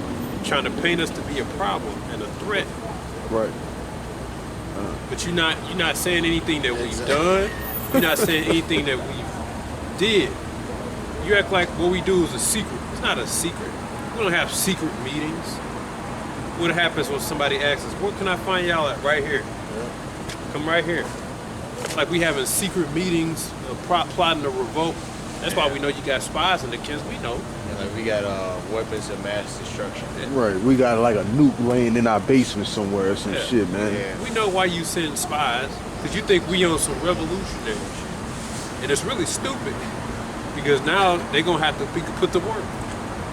trying to paint us to be a problem and a threat. Right. But you're not saying anything that we've done. You're not saying anything that we did. You act like what we do is a secret. It's not a secret. We don't have secret meetings. What happens when somebody asks us, where can I find y'all at? Right here. Come right here. Like we having secret meetings, plotting a revolt. That's why we know you got spies in the kids. We know. Yeah, like we got weapons of mass destruction. Right. We got like a nuke laying in our basement somewhere or some shit, man. Yeah. We know why you send spies, because you think we on some revolutionary shit. And it's really stupid. Because now they're gonna have to put the work.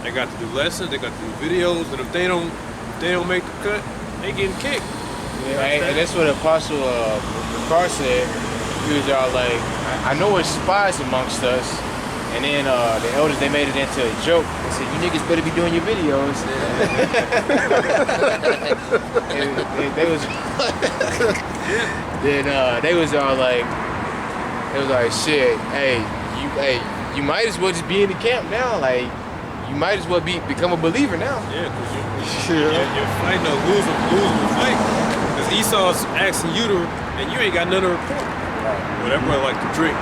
They got to do lessons, they got to do videos, and if they don't make the cut, they getting kicked. Yeah, and that's what Apostle Ricard said. He was all like, I know it's spies amongst us. And then the elders, they made it into a joke. They said, you niggas better be doing your videos. and they was then they was all like, shit, you might as well just be in the camp now. Like, you might as well become a believer now. Yeah, because you're fighting a losing fight. Because Esau's asking you to, and you ain't got nothing to report. Well, that brother like to drink.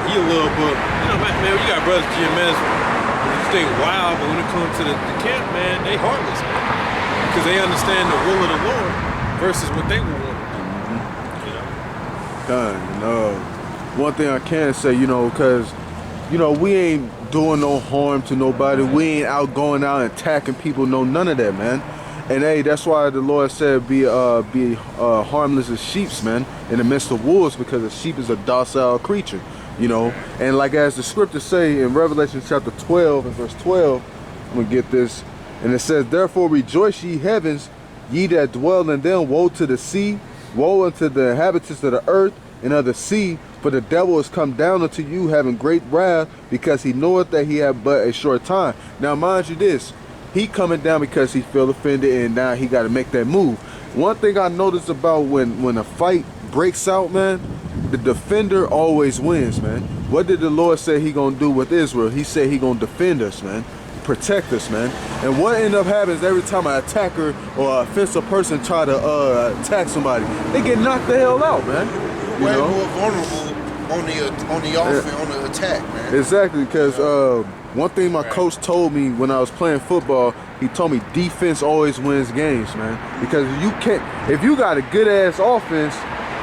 He a little bit, you know, man, you got brothers GMS, you think wild, but when it comes to the camp, man, they heartless, man. Because they understand the will of the Lord versus what they would want to do, you know? Done. One thing I can say, you know, because, you know, we ain't doing no harm to nobody. We ain't out going out and attacking people. No, none of that, man. And hey, that's why the Lord said be harmless as sheeps, man, in the midst of wolves, because a sheep is a docile creature, you know. And like as the scriptures say in Revelation chapter 12 and verse 12, I'm gonna get this, and it says, therefore rejoice ye heavens, ye that dwell in them. Woe to the sea, woe unto the inhabitants of the earth and of the sea, for the devil is come down unto you having great wrath, because he knoweth that he have but a short time. Now mind you this, he coming down because he feel offended, and now he got to make that move. One thing I noticed about when a fight breaks out, man, the defender always wins, man. What did the Lord say he gonna do with Israel? He said he gonna defend us, man, protect us, man. And what end up happens every time an attacker or an offensive person try to attack somebody, they get knocked the hell out, man. You Way know? more vulnerable on the offense, on the attack, man. Exactly, because one thing my coach told me when I was playing football, he told me defense always wins games, man. Because if you got a good ass offense,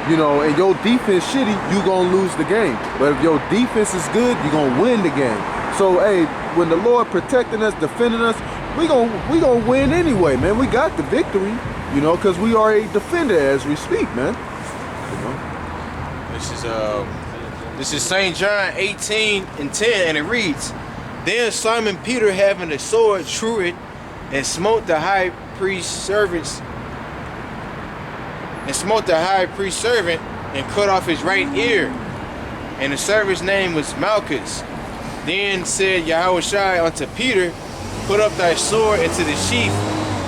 you know, and your defense shitty, you gonna lose the game. But if your defense is good, you gonna win the game. So hey, when the Lord protecting us, defending us, we gonna win anyway, man. We got the victory, you know, because we are a defender as we speak, man. You know? This is St. John 18:10, and it reads, then Simon Peter, having a sword, drew it and smote the high priest's servant and cut off his right ear. And the servant's name was Malchus. Then said Yahushua unto Peter, put up thy sword into the sheath.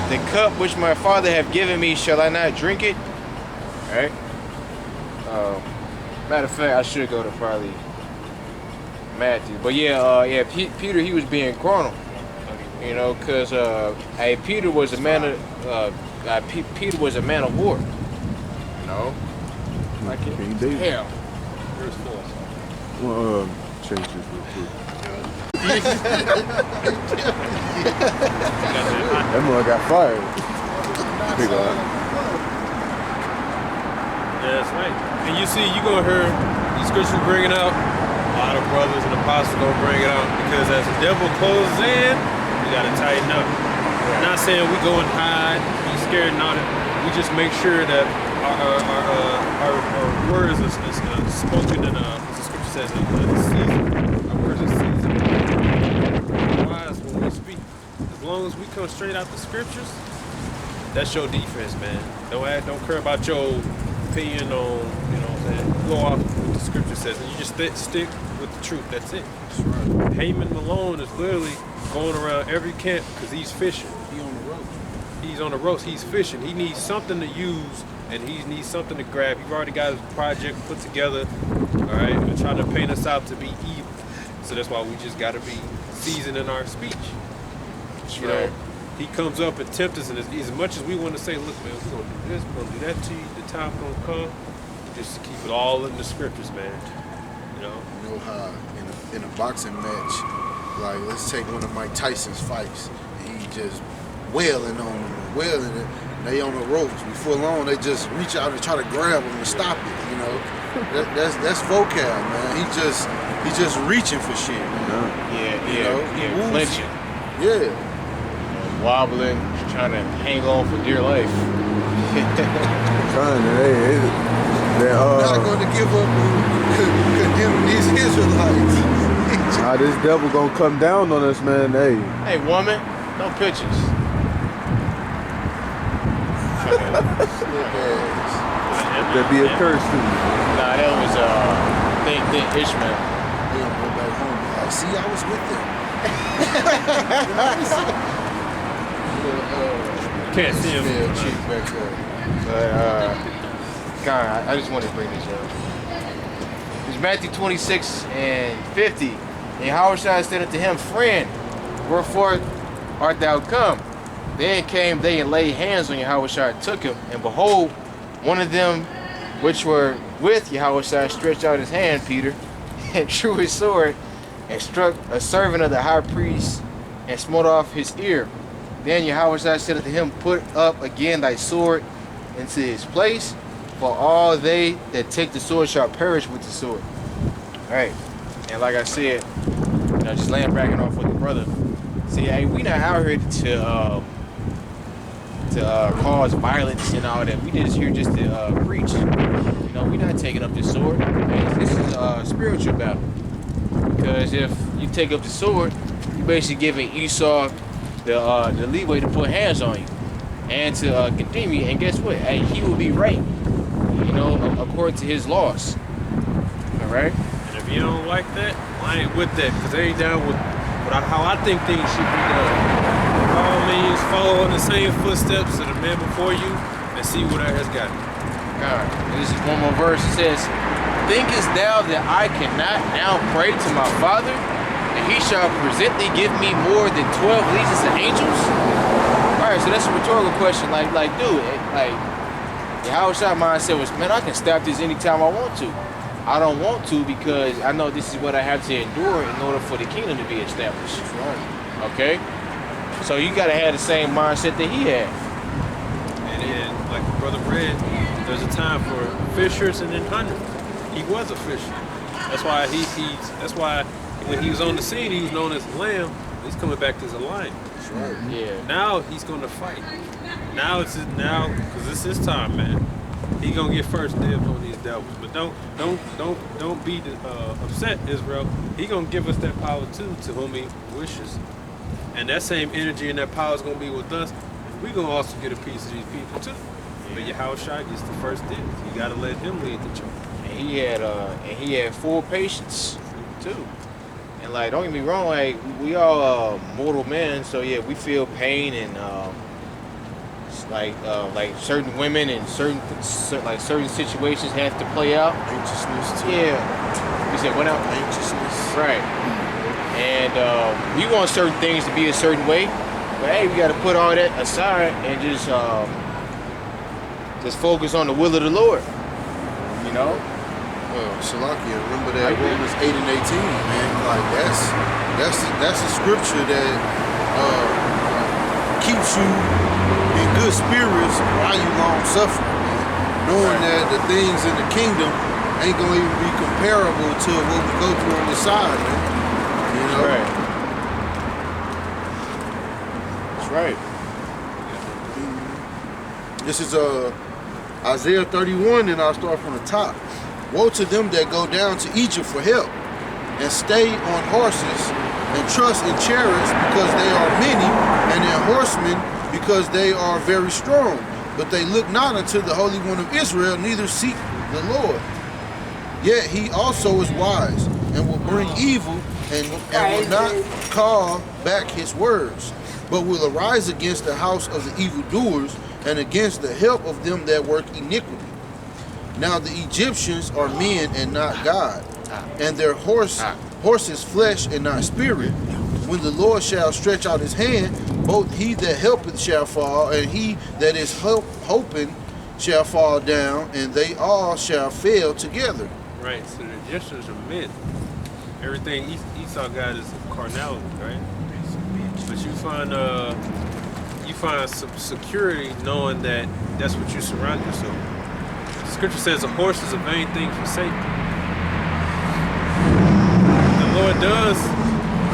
The cup which my Father hath given me, shall I not drink it? All right. Matter of fact, I should go to probably Matthew. But Peter, he was being carnal, you know, because Peter was a man of Peter was a man of war. You know, like King David. hell. Well, change this real quick. That mother got fired. Big on. Yeah, that's right. And you see, you gonna hear these scriptures bringing out, a lot of brothers and apostles gonna bring it out, because as the devil closes in, we gotta tighten up. Not saying we go and hide, be scared, not. We just make sure that our words is spoken in, as the scripture says, in season. Our words are seasoned. Wise when we speak. As long as we come straight out the scriptures, that's your defense, man. Don't care about your opinion on, you know what I'm saying? Go off what the scripture says, and you just stick with the truth. That's it. That's right. Haman Malone is literally going around every camp because he's fishing. He's on the ropes. He's fishing. He needs something to use, and he needs something to grab. He's already got his project put together. All right, and trying to paint us out to be evil. So that's why we just got to be seasoned in our speech. That's you know, he comes up and tempts us, and as much as we want to say, look, man, we're gonna do this, we're gonna do that to you. The time gonna come, just to keep it all in the scriptures, man. You know how in a boxing match, like let's take one of Mike Tyson's fights, and he just wailing on them, wailing it. They on the ropes. Before long, they just reach out and try to grab him and stop it. You know, that's vocab, man. He just reaching for shit. Clinching. Yeah. Wobbling, trying to hang on for dear life. I'm not going to give up condemning these Israelites. This devil gonna come down on us, man. Hey. Hey, woman, no pictures. That be a curse too. Nah, that was think Ishmael. They gonna go back home. Like, see, I was with them. can't see him. Cheek back there. God, I just want to bring this up. It's Matthew 26:50. And Yahushua said unto him, friend, wherefore art thou come? Then came they and laid hands on Yahushua and took him. And behold, one of them which were with Yahushua stretched out his hand, Peter, and drew his sword and struck a servant of the high priest and smote off his ear. Then Yahushua said unto him, put up again thy sword into his place, for all they that take the sword shall perish with the sword. All right, and like I said, just laying bragging off with the brother. See, hey, we not out here to cause violence and all that. We just here just to preach. You know, we not taking up this sword. This is a spiritual battle. Because if you take up the sword, you're basically giving Esau the leeway to put hands on you and to condemn you. And guess what? Hey, he will be right. You know, according to his laws. All right. And if you don't like that, I ain't with that, because they ain't down with how I think things should be done. By all means, follow in the same footsteps of the man before you and see what I has got. All right. This is one more verse. It says, "Thinkest thou that I cannot now pray to my Father, and he shall presently give me more than 12 legions of angels?" All right, so that's a rhetorical question. Like, dude, Yahushua mindset was, man, I can stop this anytime I want to. I don't want to because I know this is what I have to endure in order for the kingdom to be established. That's right. Okay? So you gotta have the same mindset that he had. And like Brother Red, there's a time for fishers and then hunters. He was a fisher. That's why that's why when he was on the scene, he was known as a lamb. He's coming back as a lion. That's right. Yeah. Now he's gonna fight. Because it's his time, man. He gonna get first dibs on these devils. But don't be upset, Israel. He gonna give us that power too, to whom he wishes. And that same energy and that power is gonna be with us. We gonna also get a piece of these people too. But Yahushua gets the first dibs. You gotta let him lead the charge. And he had full patience too. And like, don't get me wrong, like we all mortal men, so yeah, we feel pain and like certain women and certain situations have to play out. Anxiousness too. Yeah. You said what now? Anxiousness. Right. And we want certain things to be a certain way, but hey, we got to put all that aside and just focus on the will of the Lord. You know. Shalakia, remember that Romans 8 and 18, man. Like that's a scripture that keeps you in good spirits while you long suffering, man. Knowing that the things in the kingdom ain't gonna even be comparable to what we go through on this side, man. You know? Right. That's right. This is Isaiah 31, and I'll start from the top. Woe to them that go down to Egypt for help, and stay on horses, and trust in chariots because they are many, and in horsemen because they are very strong. But they look not unto the Holy One of Israel, neither seek the Lord. Yet he also is wise, and will bring evil, and will not call back his words, but will arise against the house of the evildoers, and against the help of them that work iniquity. Now the Egyptians are men and not God, and their horses flesh and not spirit. When the Lord shall stretch out his hand, both he that helpeth shall fall, and he that is hoping shall fall down, and they all shall fail together. Right, so the Egyptians are men. Everything Esau got is carnality, right? But you find some security knowing that that's what you surround yourself with. Scripture says a horse is a vain thing for Satan. The Lord does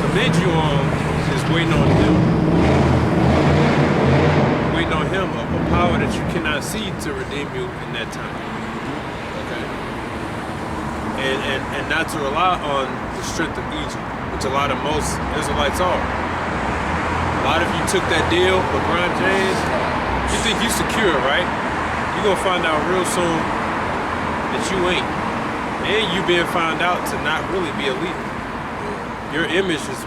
commend you on is waiting on him. Waiting on him, a power that you cannot see to redeem you in that time. Okay? And not to rely on the strength of Egypt, which a lot of most Israelites are. A lot of you took that deal, LeBron James, you think you secure, right? You're gonna find out real soon that you ain't. And you being found out to not really be a leader. Your image is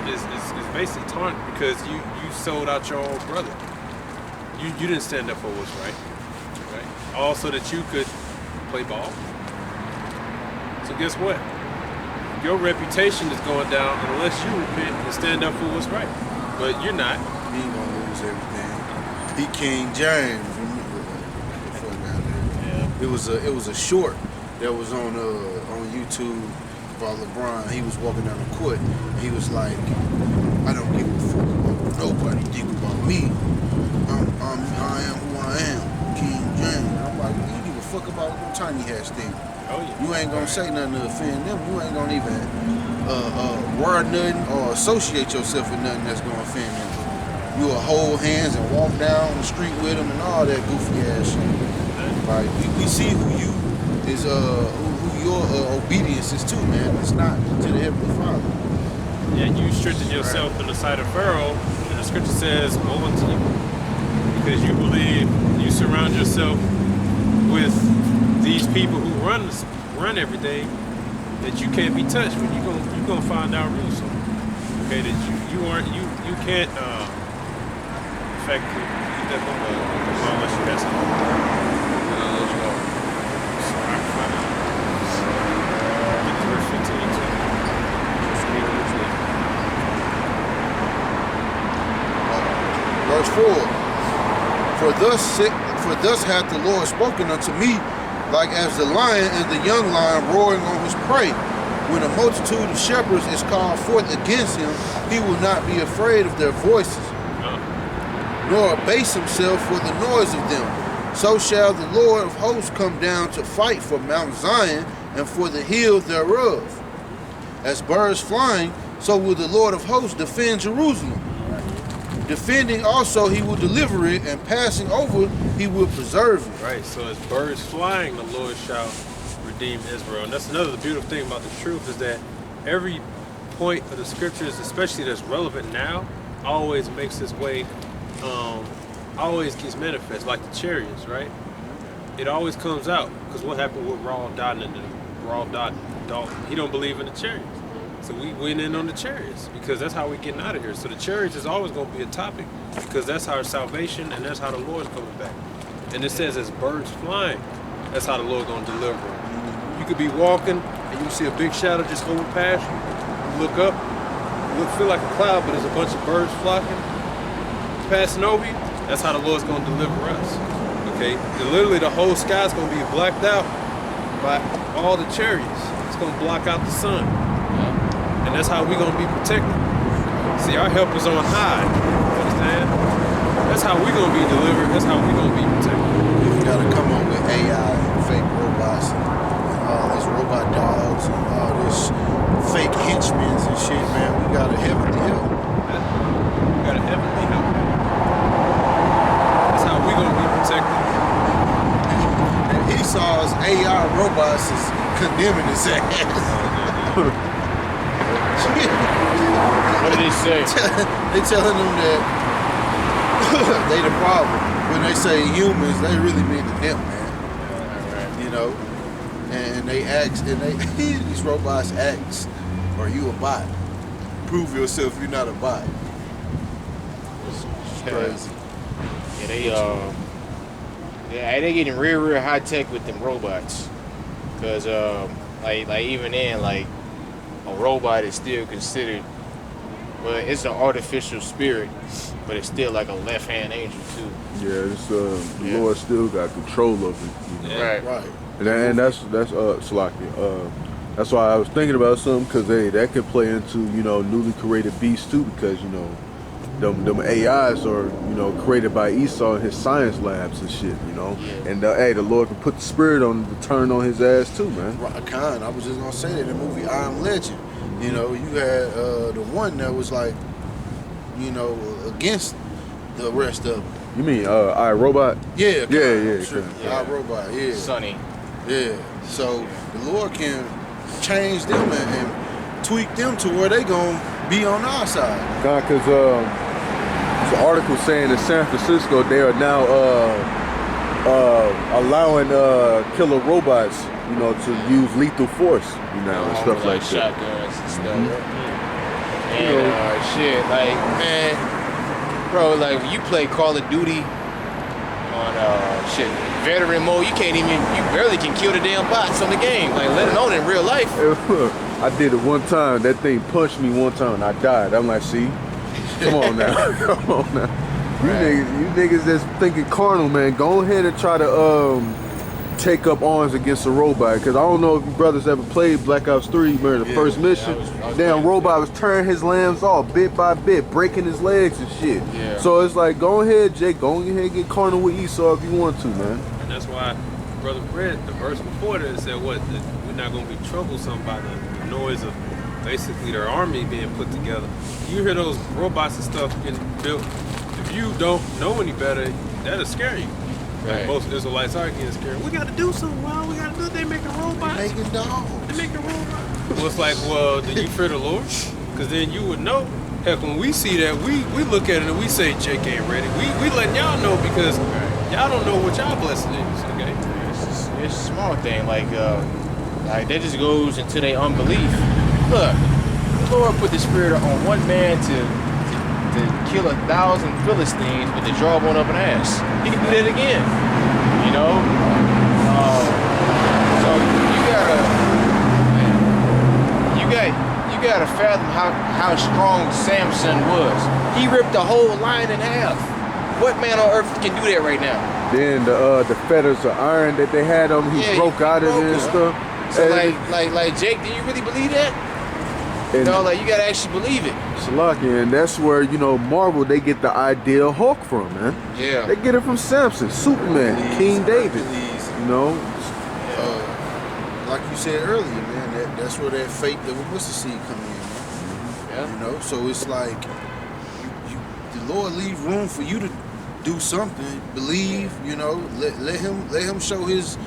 basically tarnished because you sold out your own brother. You didn't stand up for what's right. All so that you could play ball. So guess what? Your reputation is going down unless you repent and stand up for what's right. But you're not. He ain't gonna lose everything. He King James. It was a short that was on YouTube about LeBron. He was walking down the court. He was like, I don't give a fuck about nobody think about me. I am who I am, King James. I'm like, you give a fuck about what them tiny hats think. Oh yeah. You ain't gonna say nothing to offend them. You ain't gonna even wear nothing or associate yourself with nothing that's gonna offend them. You will hold hands and walk down the street with them and all that goofy ass shit. Like we see who you is who your obedience is to, man. It's not to the Heavenly Father. And you strengthen yourself in the sight of Pharaoh, and the scripture says, woe unto you. Because you believe you surround yourself with these people who run everything, that you can't be touched when you're gonna find out real soon. Okay, that you can't affect you. Keep that going unless you have something. Let's go. So I can find out. Get to verse 15 too. Just read it too. Verse 4. For thus hath the Lord spoken unto me, like as the lion and the young lion roaring on his prey. When a multitude of shepherds is called forth against him, he will not be afraid of their voices, nor abase himself for the noise of them. So shall the Lord of hosts come down to fight for Mount Zion and for the hill thereof. As birds flying, so will the Lord of hosts defend Jerusalem. Defending also he will deliver it, and passing over he will preserve it. Right, so as birds flying, the Lord shall redeem Israel. And that's another beautiful thing about the truth, is that every point of the scriptures, especially that's relevant now, always makes its way, always gets manifest, like the chariots, right? It always comes out, because what happened with Raul Dalton? He don't believe in the chariots. So we went in on the chariots, because that's how we're getting out of here. So the chariots is always going to be a topic, because that's our salvation, and that's how the Lord's coming back. And it says as birds flying, that's how the Lord's going to deliver them. You could be walking, and you see a big shadow just over past you. You look up, feel like a cloud, but there's a bunch of birds flocking, passing over you. That's how the Lord's going to deliver us. Okay? And literally the whole sky's going to be blacked out by all the chariots. It's going to block out the sun. And that's how we're going to be protected. See, our help is on high. Understand? That's how we're going to be delivered. That's how we're going to be protected. You gotta come up with AI and fake robots and all these robot dogs and all this fake henchmen and shit, man. We got a heavenly help. We got a heavenly help. That's how we're going to be protected. And Esau's AI robots is condemning his ass. What did he say? They telling them that they the problem. When they say humans, they really mean them, man. You know, and they ask, and these robots ask, "Are you a bot? Prove yourself you're not a bot." It's crazy. Yeah, they getting real high tech with them robots, cause like even then, like a robot is still considered, well, it's an artificial spirit, but it's still like a left hand angel too. Yeah, it's the Lord still got control of it. You know? Right. Right. And that's Salaki. That's why I was thinking about something, because that could play into, newly created beasts too, because them AIs are created by Esau in his science labs and shit, and the Lord can put the spirit on him to turn on his ass too, man. Khan, I was just gonna say that in the movie I Am Legend. You had the one that was like, against the rest of them. You mean I, Robot? Yeah, Yeah. I, Robot, yeah. Sonny. Yeah. So the Lord can change them and tweak them to where they gonna be on our side. Because there's an article saying in San Francisco they are now allowing killer robots, to use lethal force, and stuff like that. Shotguns and stuff. And shit, like, man, bro, like when you play Call of Duty on veteran mode, you barely can kill the damn bots on the game, like let alone in real life. I did it one time. That thing punched me one time and I died. I'm like, see, come on now, come on now. You niggas that's thinking carnal, man, go ahead and try to take up arms against a robot. Because I don't know if you brothers ever played Black Ops 3, remember the first mission? I was Damn robot was tearing his limbs off bit by bit, breaking his legs and shit. Yeah. So it's like, go ahead, Jake, go ahead and get carnal with Esau if you want to, man. And that's why Brother Brett, the verse before that said we're not going to be troublesome by the noise of basically their army being put together. You hear those robots and stuff getting built. If you don't know any better, that'll scare you. Right. Most Israelites are getting scared. We got to do something. Well, we got to do. They making robots. Making dogs. They making robots. Well, it's like, well, do you fear the Lord? Because then you would know. Heck, when we see that, we look at it and we say, Jake ain't ready. We letting y'all know because y'all don't know what y'all blessing is. Okay. It's a small thing, like that just goes into their unbelief. Look, the Lord put the spirit on one man to kill 1,000 Philistines with the jawbone of an ass. He can do that again, you know. So you gotta fathom how strong Samson was. He ripped the whole lion in half. What man on earth can do that right now? Then the fetters of iron that they had on him, he broke out of it and stuff. So And- like Jake, do you really believe that? and No, like you gotta actually believe it. Shalaki, and that's where, you know, Marvel, they get the ideal Hulk from, man. Yeah. They get it from Samson, Superman, King David. You know, Like you said earlier, man, that's where that faith, that mustard seed come in, man. Yeah. You know, so it's like the Lord leave room for you to do something, believe, you know, let him show his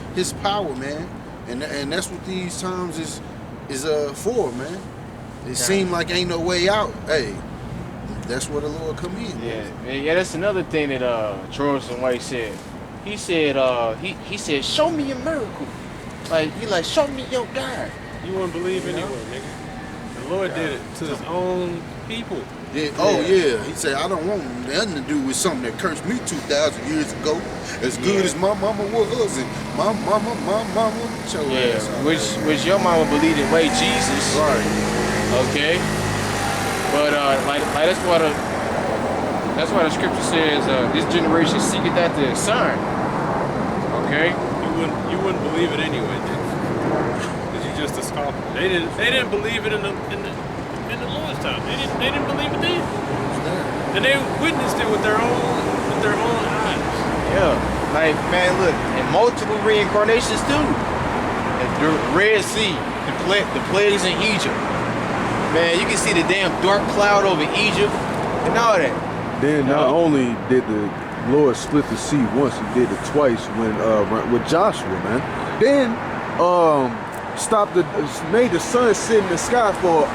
power, man. And that's what these times is for, man. It seemed like ain't no way out. Hey, that's where the Lord come in. Yeah, that's another thing that Charles White said. He said, he said, show me a miracle. Like, show me your God. You wouldn't believe anyway, nigga. The Lord did it to his own people. Yeah. Oh yeah, he said I don't want nothing to do with something that cursed me 2,000 years ago. As good as my mama was, and my mama. Show ass out. Which your mama believed in way Jesus. Right. Okay. But that's why the scripture says this generation seeketh after a sign. Okay. You wouldn't believe it anyway, nigga. Because you just a scoffer. They didn't believe it in the Lord's time. They didn't believe it then. And they witnessed it with their own eyes. Yeah. Like, man, look, and multiple reincarnations too. And the Red Sea, the plagues in Egypt. Man, you can see the damn dark cloud over Egypt and all that. then not only did the Lord split the sea once, he did it twice when with Joshua, man. Then made the sun sit in the sky for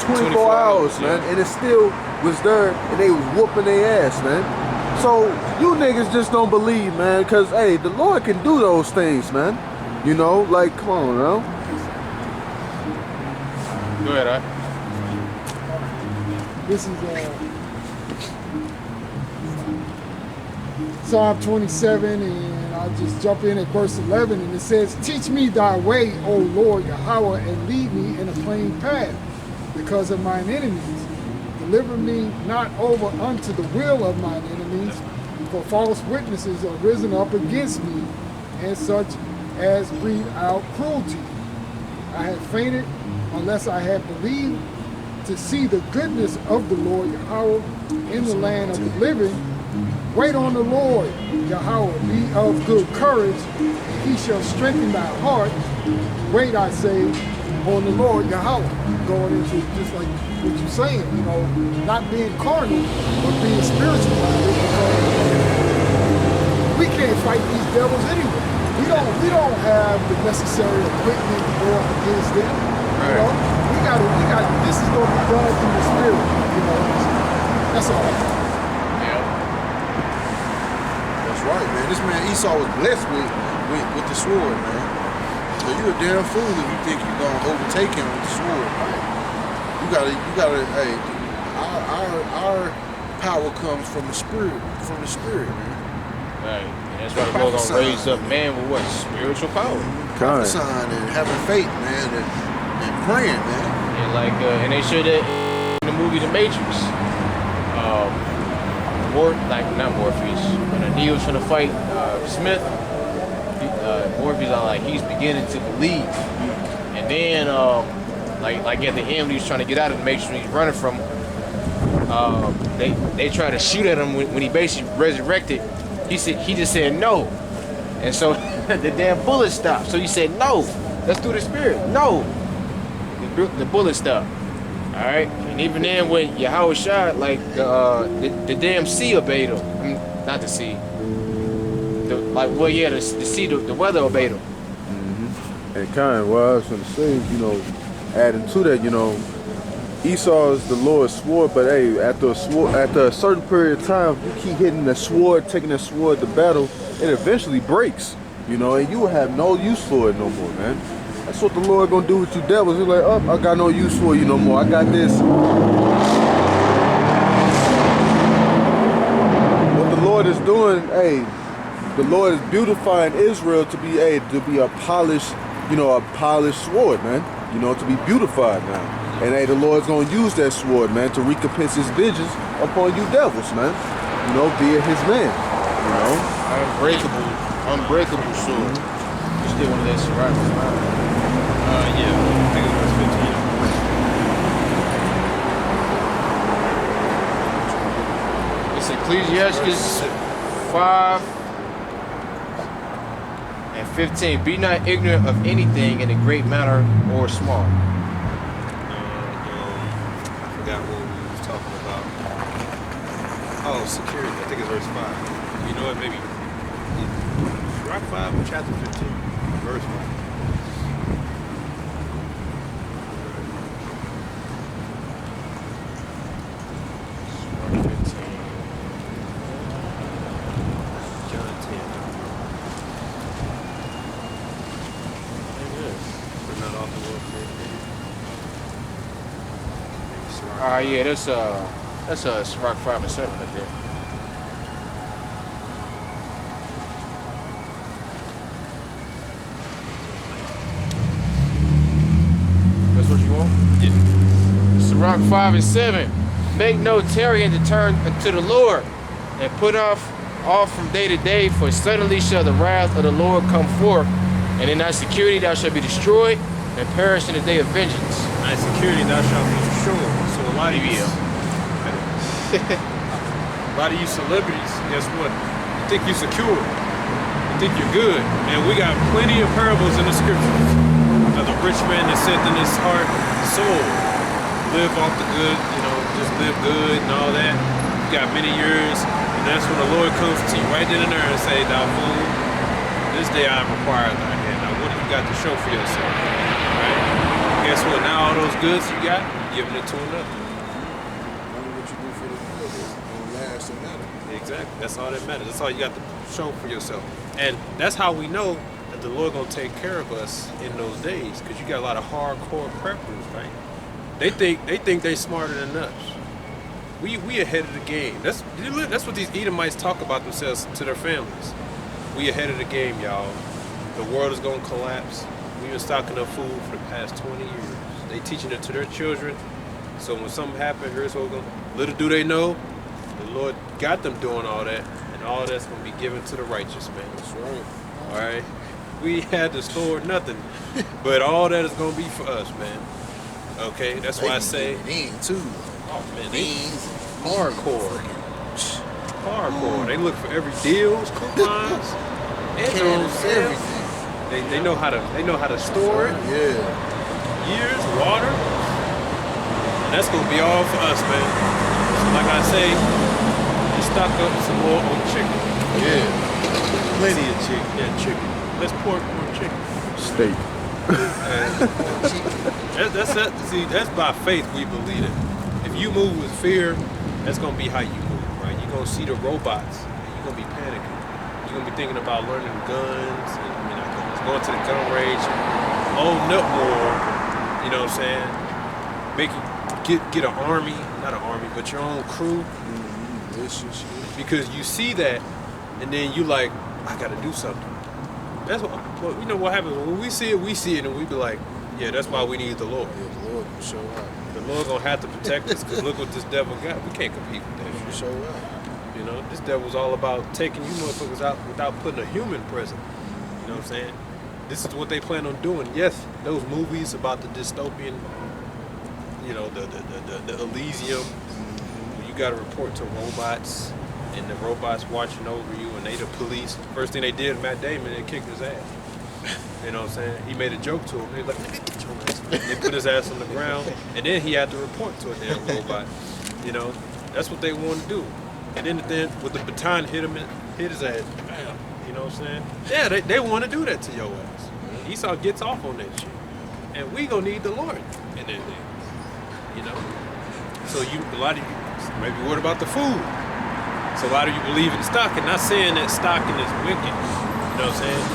24 hours, man, and it still was there, and they was whooping their ass, man. So you niggas just don't believe, man, because hey, the Lord can do those things, man. You know, like, come on, now. Go ahead, This is Psalm 27, and I'll just jump in at verse 11, and it says, teach me thy way, O Lord Yahweh, and lead me in a plain path because of mine enemies. Deliver me not over unto the will of mine enemies, for false witnesses are risen up against me, and such as breathe out cruelty. I had fainted unless I had believed to see the goodness of the Lord Yahweh in the land of the living. Wait on the Lord Yahweh, be of good courage, he shall strengthen thy heart. Wait, I say, on the Lord Yahweh. Going into just like what you're saying, you know, not being carnal, but being spiritual minded, because we can't fight these devils anyway. We don't have the necessary equipment to go up against them. You know, we got this is gonna be done through the spirit, you know. That's all. That's right, man. This man Esau was blessed with the sword, man. So you a damn fool if you think you're gonna overtake him with the sword, man. You gotta. Hey, our power comes from the spirit, man. Right. And that's why the Lord gonna raise up man with what? Spiritual power. Prophesying and having faith, man, and praying, man. And like, and they showed that in the movie The Matrix. Not Morpheus, when Neo was finna fight Smith, Morpheus he's beginning to believe. And then like at the end when he was trying to get out of the Matrix, when he's running from they tried to shoot at him when he basically resurrected. He just said no. And so the damn bullet stopped. So he said no. Let's do the spirit. No. The bullet stopped. All right, and even then when Yahweh shot, like the damn sea obeyed him. I mean, not the sea. The sea, the weather obeyed him. And kind, what I was gonna say is, you know, adding to that, you know, Esau is the Lord's sword, but hey, after a certain period of time, you keep hitting the sword, taking the sword to battle, it eventually breaks, you know, and you will have no use for it no more, man. That's what the Lord gonna do with you devils. He's like, oh, I got no use for you no more. I got this. What the Lord is doing, hey, the Lord is beautifying Israel to be a polished, you know, a polished sword, man. You know, to be beautified now. And hey, the Lord's gonna use that sword, man, to recompense his vengeance upon you devils, man. You know, via his man. You know? Unbreakable sword. You still want that Sirach? Yeah, I think it's verse 15. It's Ecclesiastes 5 and 15. Be not ignorant of anything in a great matter or small. I forgot what we was talking about. Oh, security. I think it's verse 5. You know what? Maybe Rock 5 or chapter 15, verse 5. John 10. We're not off the world for Yeah, that's Sirach 5 and 7 right there. That's what you want? Yeah. Sirach 5 and 7. Make no tarrying to turn unto the Lord, and put off from day to day, for suddenly shall the wrath of the Lord come forth, and in thy security thou shalt be destroyed, and perish in the day of vengeance. Thy security thou shalt be destroyed. So a lot of you, a lot of you celebrities, guess what? You think you're secure. You think you're good. Man, we got plenty of parables in the scriptures of the rich man that said in his heart, soul, live off the good, you know, just live good and all that. You got many years, and that's when the Lord comes to you right then and there and say, thou fool, this day I require thy hand. Now what do you got to show for yourself? Right? Guess what? Now all those goods you got, you're giving it to another. Only what you do for the good is gonna last and matter. Exactly. That's all that matters. That's all you got to show for yourself. And that's how we know that the Lord gonna take care of us in those days. Because you got a lot of hardcore preppers, right? They think they smarter than us. We ahead of the game. That's what these Edomites talk about themselves to their families. We ahead of the game, y'all. The world is gonna collapse. We've been stocking up food for the past 20 years. They teaching it to their children. So when something happens, here's what we're gonna. Little do they know, the Lord got them doing all that, and all that's gonna be given to the righteous man. That's right. All right. We had to store nothing, but all that is gonna be for us, man. Okay, that's why I say. in too. Oh man, they Beans. hardcore. Hardcore. They look for every deals, coupons, and their own sales. Everything. They know how to store it. Yeah. Years, water. And that's gonna be all for us, man. So like I say, just stock up some more on chicken. Yeah. Plenty of chicken. Yeah, chicken. Let's pork more chicken. Steak. That's by faith we believe it. If you move with fear, that's gonna be how you move, right? You're gonna see the robots and you're gonna be panicking. You're gonna be thinking about learning guns and going to the gun range, loading up more, you know what I'm saying? Get an army, not an army, but your own crew. Because you see that and then you like, I gotta do something. That's what you know what happens when we see it, and we be like, yeah, that's why we need the Lord. Yeah, the Lord will show up. The Lord gonna have to protect us because look what this devil got. We can't compete with that He'll shit. show up. You know, this devil's all about taking you motherfuckers out without putting a human present. You know what I'm saying? This is what they plan on doing. Yes, those movies about the dystopian, you know, the Elysium, where you got to report to robots, and the robots watching over you, and they the police. First thing they did, Matt Damon, they kicked his ass. You know what I'm saying? He made a joke to him. He was like, "Nigga, get your ass." They put his ass on the ground, and then he had to report to a damn robot. You know, that's what they want to do. And then with the baton hit his ass. Bam. You know what I'm saying? Yeah, they want to do that to your ass. Esau gets off on that shit, and we gonna need the Lord in that thing. You know. So a lot of you maybe what about the food? So a lot of you believe in stocking. Not saying that stocking is wicked. You know what I'm saying?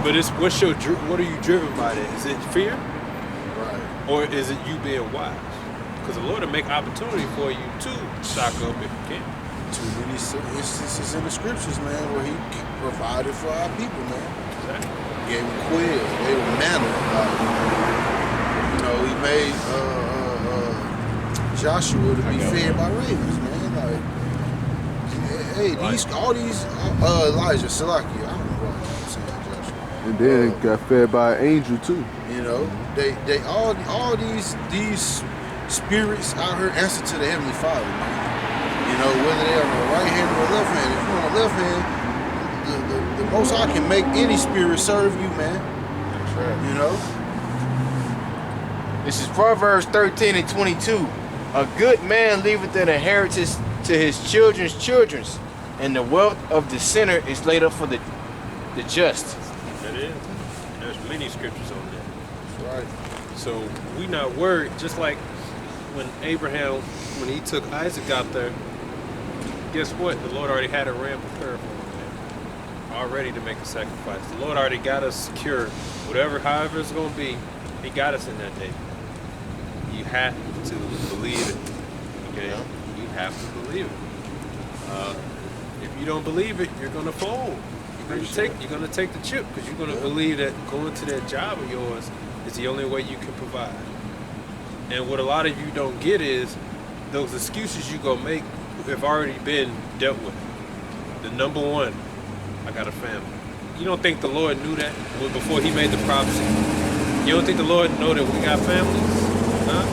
But it's what are you driven by that? Is it fear? Right. Or is it you being wise? Because the Lord will make opportunity for you to stock up if you can. Too many instances in the scriptures, man, where he provided for our people, man. Exactly. Gave them quail, gave them manna. You know, he made Joshua to be fed by ravens, man. Like, hey, all these Elijah, Salaki, I don't know what I'm saying, Joshua. And then got fed by an angel too. You know, they all these spirits out here answer to the Heavenly Father, man. You know, whether they're on the right hand or the left hand. If you're on the left hand, the Most High can make any spirit serve you, man. That's right. You know? This is Proverbs 13 and 22. A good man leaveth an inheritance to his children's children, and the wealth of the sinner is laid up for the just. That is. There's many scriptures on that. That's right. So we not worried. Just like when Abraham, when he took Isaac out there, guess what? The Lord already had a ram prepared for him, man. All ready to make a sacrifice. The Lord already got us secure. However it's going to be, he got us in that day. You have to believe it. Okay? You have to believe it. If you don't believe it, you're going to fold. You're going to take the chip because you're going to believe that going to that job of yours is the only way you can provide. And what a lot of you don't get is those excuses you go make have already been dealt with. The number one, I got a family. You don't think the Lord knew that before he made the prophecy? You don't think the Lord know that we got families? Huh?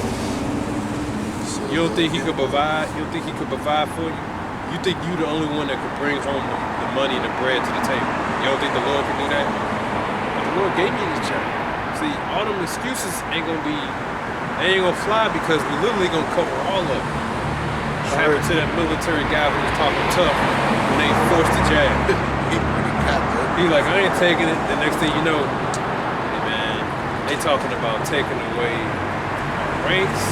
You don't think he could provide? You don't think he could provide for you? You think you the only one that could bring home the money and the bread to the table? You don't think the Lord can do that? But the Lord gave me this child. See, all them excuses ain't gonna fly because we literally gonna cover all of it. What happened to that military guy who was talking tough when they forced the jab? He like, I ain't taking it. The next thing you know, hey man, they talking about taking away ranks.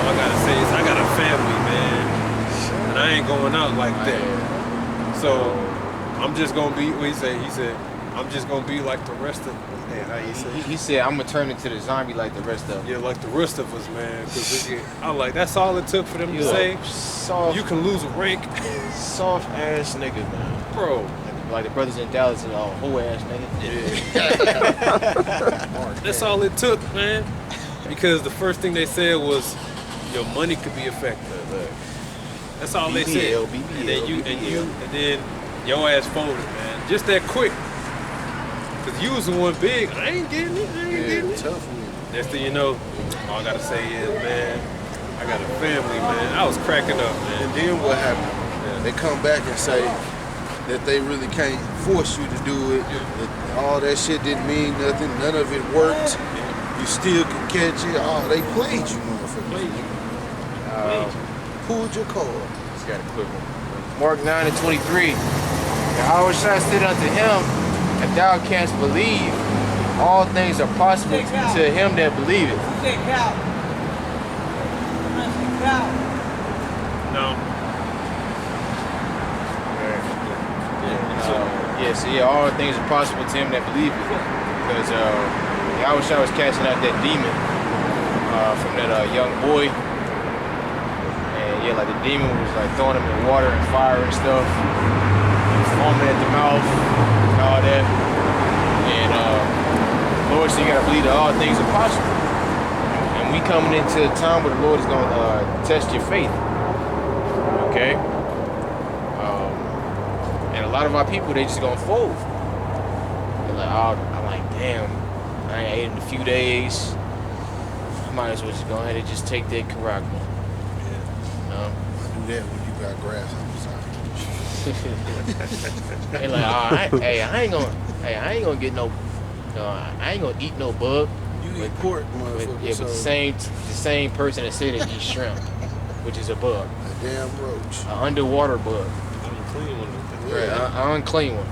All I gotta say is I got a family, man, and I ain't going out like that. So I'm just gonna be. What he said? He said, I'm just gonna be like the rest of. Hey, how you say? He said, I'm gonna turn into the zombie like the rest of them. Yeah, like the rest of us, man. Cause I'm like, that's all it took for them to say. Soft, You can lose a rank, soft ass nigga, man. bro. Like the brothers in Dallas, whole ass nigga. Yeah. That's all it took, man. Because the first thing they said was your money could be affected. That's all they said. BBL, and then your ass folded, man. Just that quick. Cause you was the one big. I ain't getting it. Tough with Next thing you know, all I gotta say is, man, I got a family, man. I was cracking up, man. And then what happened? Yeah. They come back and say that they really can't force you to do it. That all that shit didn't mean nothing. None of it worked. You still could catch it. Oh, they played you, motherfucker. Pulled your card. Just got a quick one. Mark 9 and 23. Yahweh shall said unto him, if thou canst believe, all things are possible to him that believeth. No. So all things are possible to him that believeth. Because Yahweh was casting out that demon from that young boy. And yeah, like the demon was like throwing him in water and fire and stuff. And foaming at the mouth and all that. And Lord said you gotta believe that all things are possible. And we coming into a time where the Lord is gonna test your faith. Okay? And a lot of our people, they just gonna fold. They're like, oh, I'm like, damn, I ain't ate in a few days. I might as well just go ahead and just take that Karagma. Do that when you got grass on the side. They like, I ain't gonna get no, I ain't gonna eat no bug. You eat pork, But, motherfucker. yeah, so but the same person that said it eats shrimp, which is a bug, a damn roach. an underwater bug, Unclean one. Yeah. an unclean one.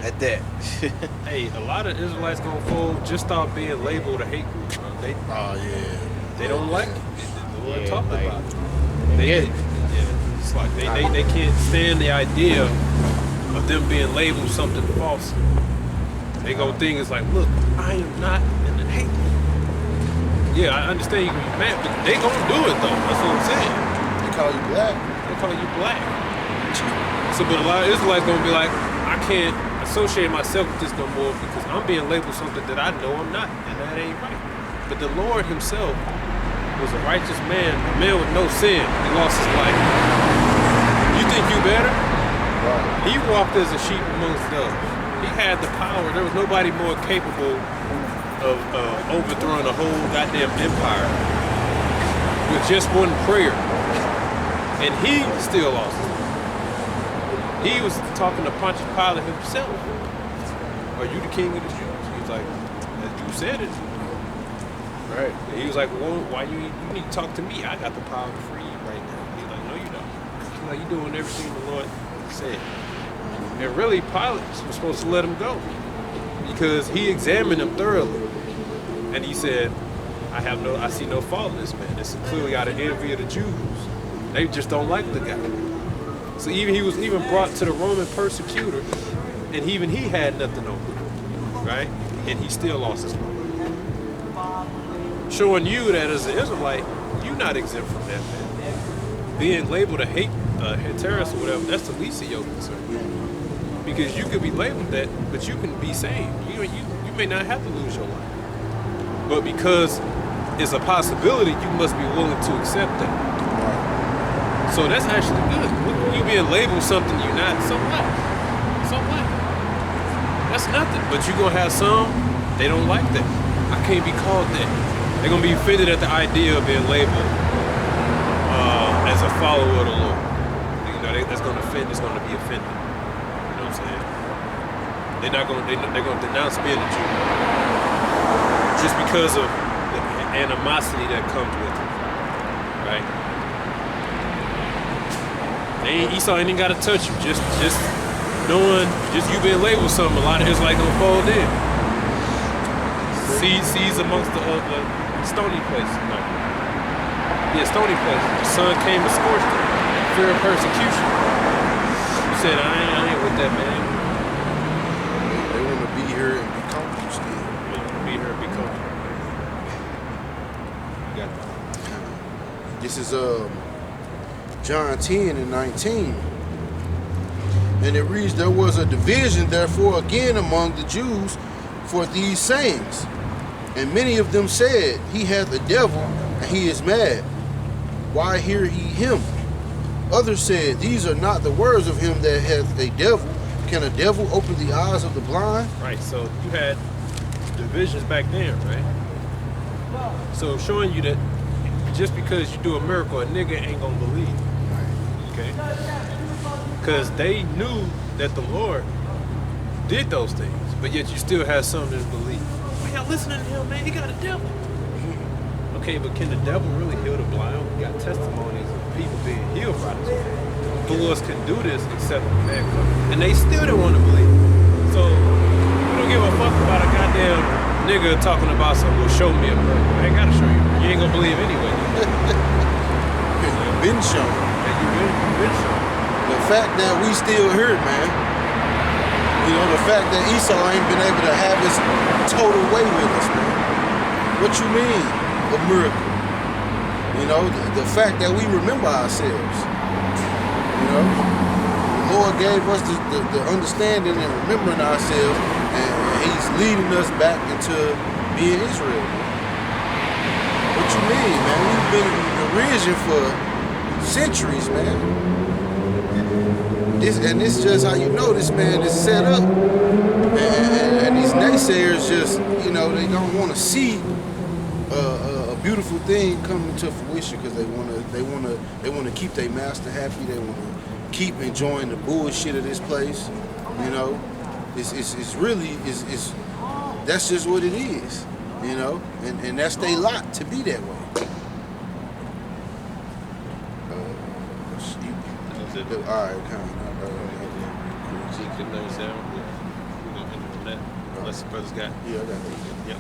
At that. Hey, a lot of Israelites gonna fold just start being labeled a hate group. Bro. Oh yeah. They don't like it. The Lord Yeah, talked like- about it. Yeah. Yeah, it's like they can't stand the idea of them being labeled something false. They go think it's like, look, I am not in the hate group. Yeah, I understand you can be mad, but they gonna do it though. That's what I'm saying. They call you black. They call you black. So, but a lot of Israelites gonna be like, I can't associate myself with this no more because I'm being labeled something that I know I'm not, and that ain't right. But the Lord Himself was a righteous man, a man with no sin. He lost his life. You think you better? He walked as a sheep amongst doves. He had the power. There was nobody more capable of overthrowing a whole goddamn empire with just one prayer. And he still lost his life. He was talking to Pontius Pilate himself. Are you the king of the Jews? He was like, as you said it. Right. And he was like, well, why you need to talk to me? I got the power to free you right now. He's like, no, you don't. He's like, you're doing everything the Lord said. And really, Pilate was supposed to let him go because he examined him thoroughly. And he said, I see no fault in this man. This is clearly out of envy of the Jews. They just don't like the guy. So he was brought to the Roman persecutor, and even he had nothing over him, right? And he still lost his life. Showing you that as an Israelite, you're not exempt from that, man. Being labeled a terrorist or whatever, that's the least of your concern. Because you could be labeled that, but you can be saved. You may not have to lose your life. But because it's a possibility, you must be willing to accept that. So that's actually good. You being labeled something you're not, so what? So what? That's nothing. But you're going to have some, they don't like that. I can't be called that. They're going to be offended at the idea of being labeled as a follower of the Lord. You know, that's going to offend, it's going to be offended. You know what I'm saying? They're going to denounce being a Jew. Just because of the animosity that comes with it. Right? Esau ain't even got to touch you. Just knowing, just you being labeled something, a lot of Israelites gonna fold in. Seeds amongst the stony place. No. Yeah, stony place. The sun came and scorched it. Fear of persecution. You said, I ain't with that, man. They want to be here and be comfortable still. They want to be here and be comfortable. You got that. This is John 10 and 19. And it reads, there was a division therefore again among the Jews for these sayings. And many of them said, he hath a devil, and he is mad. Why hear ye him? Others said, these are not the words of him that hath a devil. Can a devil open the eyes of the blind? Right, so you had divisions back then, right? So showing you that just because you do a miracle, a nigga ain't gonna believe. Okay? Because they knew that the Lord did those things, but yet you still have some that believe. Why y'all listening to him, man? He got a devil. Okay, but can the devil really heal the blind? We got testimonies of people being healed by this man. The Lord can do this except the man come. And they still didn't want to believe. So we don't give a fuck about a goddamn nigga talking about something. Well, show me a miracle. I ain't gotta show you. You ain't gonna believe anyway. You've been shown. And you been shown. The fact that we still here, man. You know, the fact that Esau ain't been able to have his total way with us, man. What you mean, a miracle? You know, the fact that we remember ourselves. You know, the Lord gave us the understanding and remembering ourselves, and he's leading us back into being Israel. What you mean, man? We've been in derision for centuries, man. This just how you know this man is set up. And these naysayers just, you know, they don't want to see a beautiful thing coming to fruition because they wanna keep their master happy. They wanna keep enjoying the bullshit of this place. You know, it's really that's just what it is. You know, and that's their lot to be that way. All right, kind of. So you can understand. We're gonna end on that. Unless the brothers got. Yeah, I got that. Yep.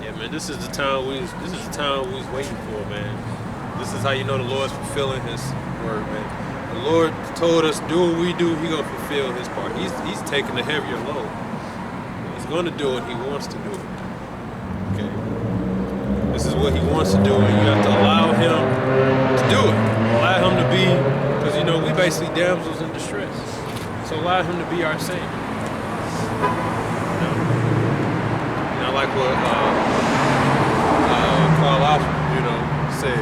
Yeah, man. This is the time we was waiting for, man. This is how you know the Lord's fulfilling His word, man. The Lord told us do what we do. He gonna fulfill His part. He's taking the heavier load. He's gonna do it. He wants to do it. Okay. This is what He wants to do, and you have to allow Him to do it. Allow Him to be, because you know we basically damsels in distress. So allow Him to be our Savior. You know, like what Carl Alfred, said.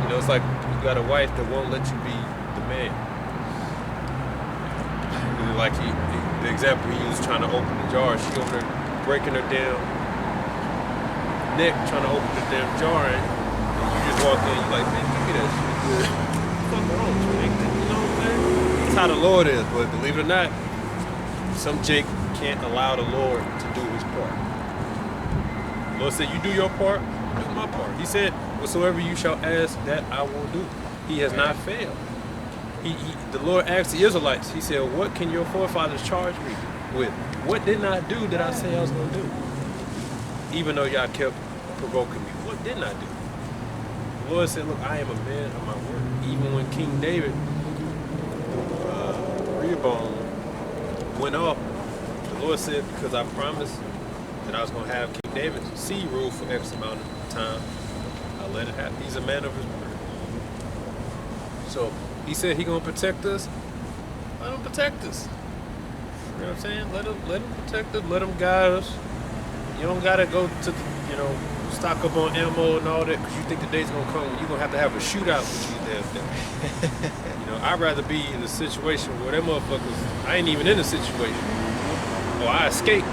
You know, it's like you got a wife that won't let you be the man. Like the example he used, trying to open the jar, she over there breaking her damn neck trying to open the damn jar, and you just walk in, you like, man, give me that shit. What's wrong with you, nigga? You know what I'm saying? That's how the Lord is, but believe it or not, some chick can't allow the Lord to do His part. The Lord said, you do your part, do my part. He said, whatsoever you shall ask, that I will do. He has not failed. The Lord asked the Israelites, He said, what can your forefathers charge me with? What didn't I do that I say I was going to do? Even though y'all kept provoking me, what didn't I do? The Lord said, look, I am a man of my word. Even when King David, Rehoboam, went off, the Lord said, because I promised that I was going to have King David's seed rule for X amount of time, I let it happen. He's a man of His word. So He said He going to protect us. Let Him protect us. You know what I'm saying? Let him protect us. Let Him guide us. You don't gotta go to stock up on ammo and all that because you think the day's gonna come when you're gonna have to have a shootout with these damn things. I'd rather be in a situation where them motherfuckers, I ain't even in a situation. Or I escape,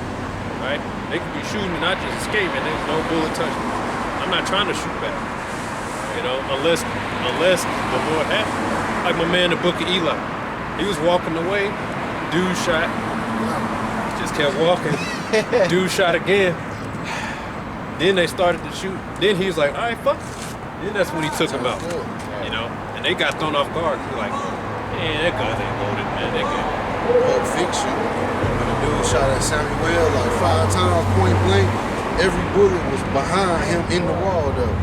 right? They could be shooting and I just escape and there's no bullet touch me. I'm not trying to shoot back. Unless the Lord had me. Like my man, the Book of Eli. He was walking away, dude shot, just kept walking. Dude shot again. Then they started to shoot. Then he was like, all right, fuck it. Then that's when he took him out. And they got thrown off guard. He was like, man, that gun ain't loaded, man. That gun. Pulp Fiction. When the dude shot at Samuel like 5 times point blank, every bullet was behind him in the wall though.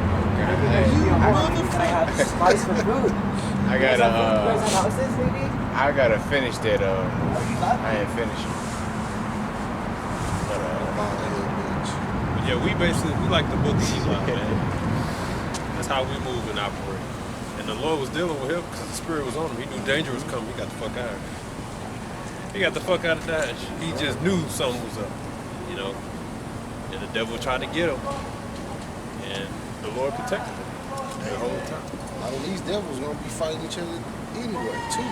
Spice for food. I gotta houses, maybe? I gotta finish that. I ain't finished. Yeah, we like the Book of Eli, man. That's how we move and operate. And the Lord was dealing with him because the Spirit was on him. He knew danger was coming. He got the fuck out of here. He got the fuck out of Dodge. He just knew something was up, And the devil tried to get him. And the Lord protected him the whole time. A lot of these devils gonna be fighting each other anyway, too.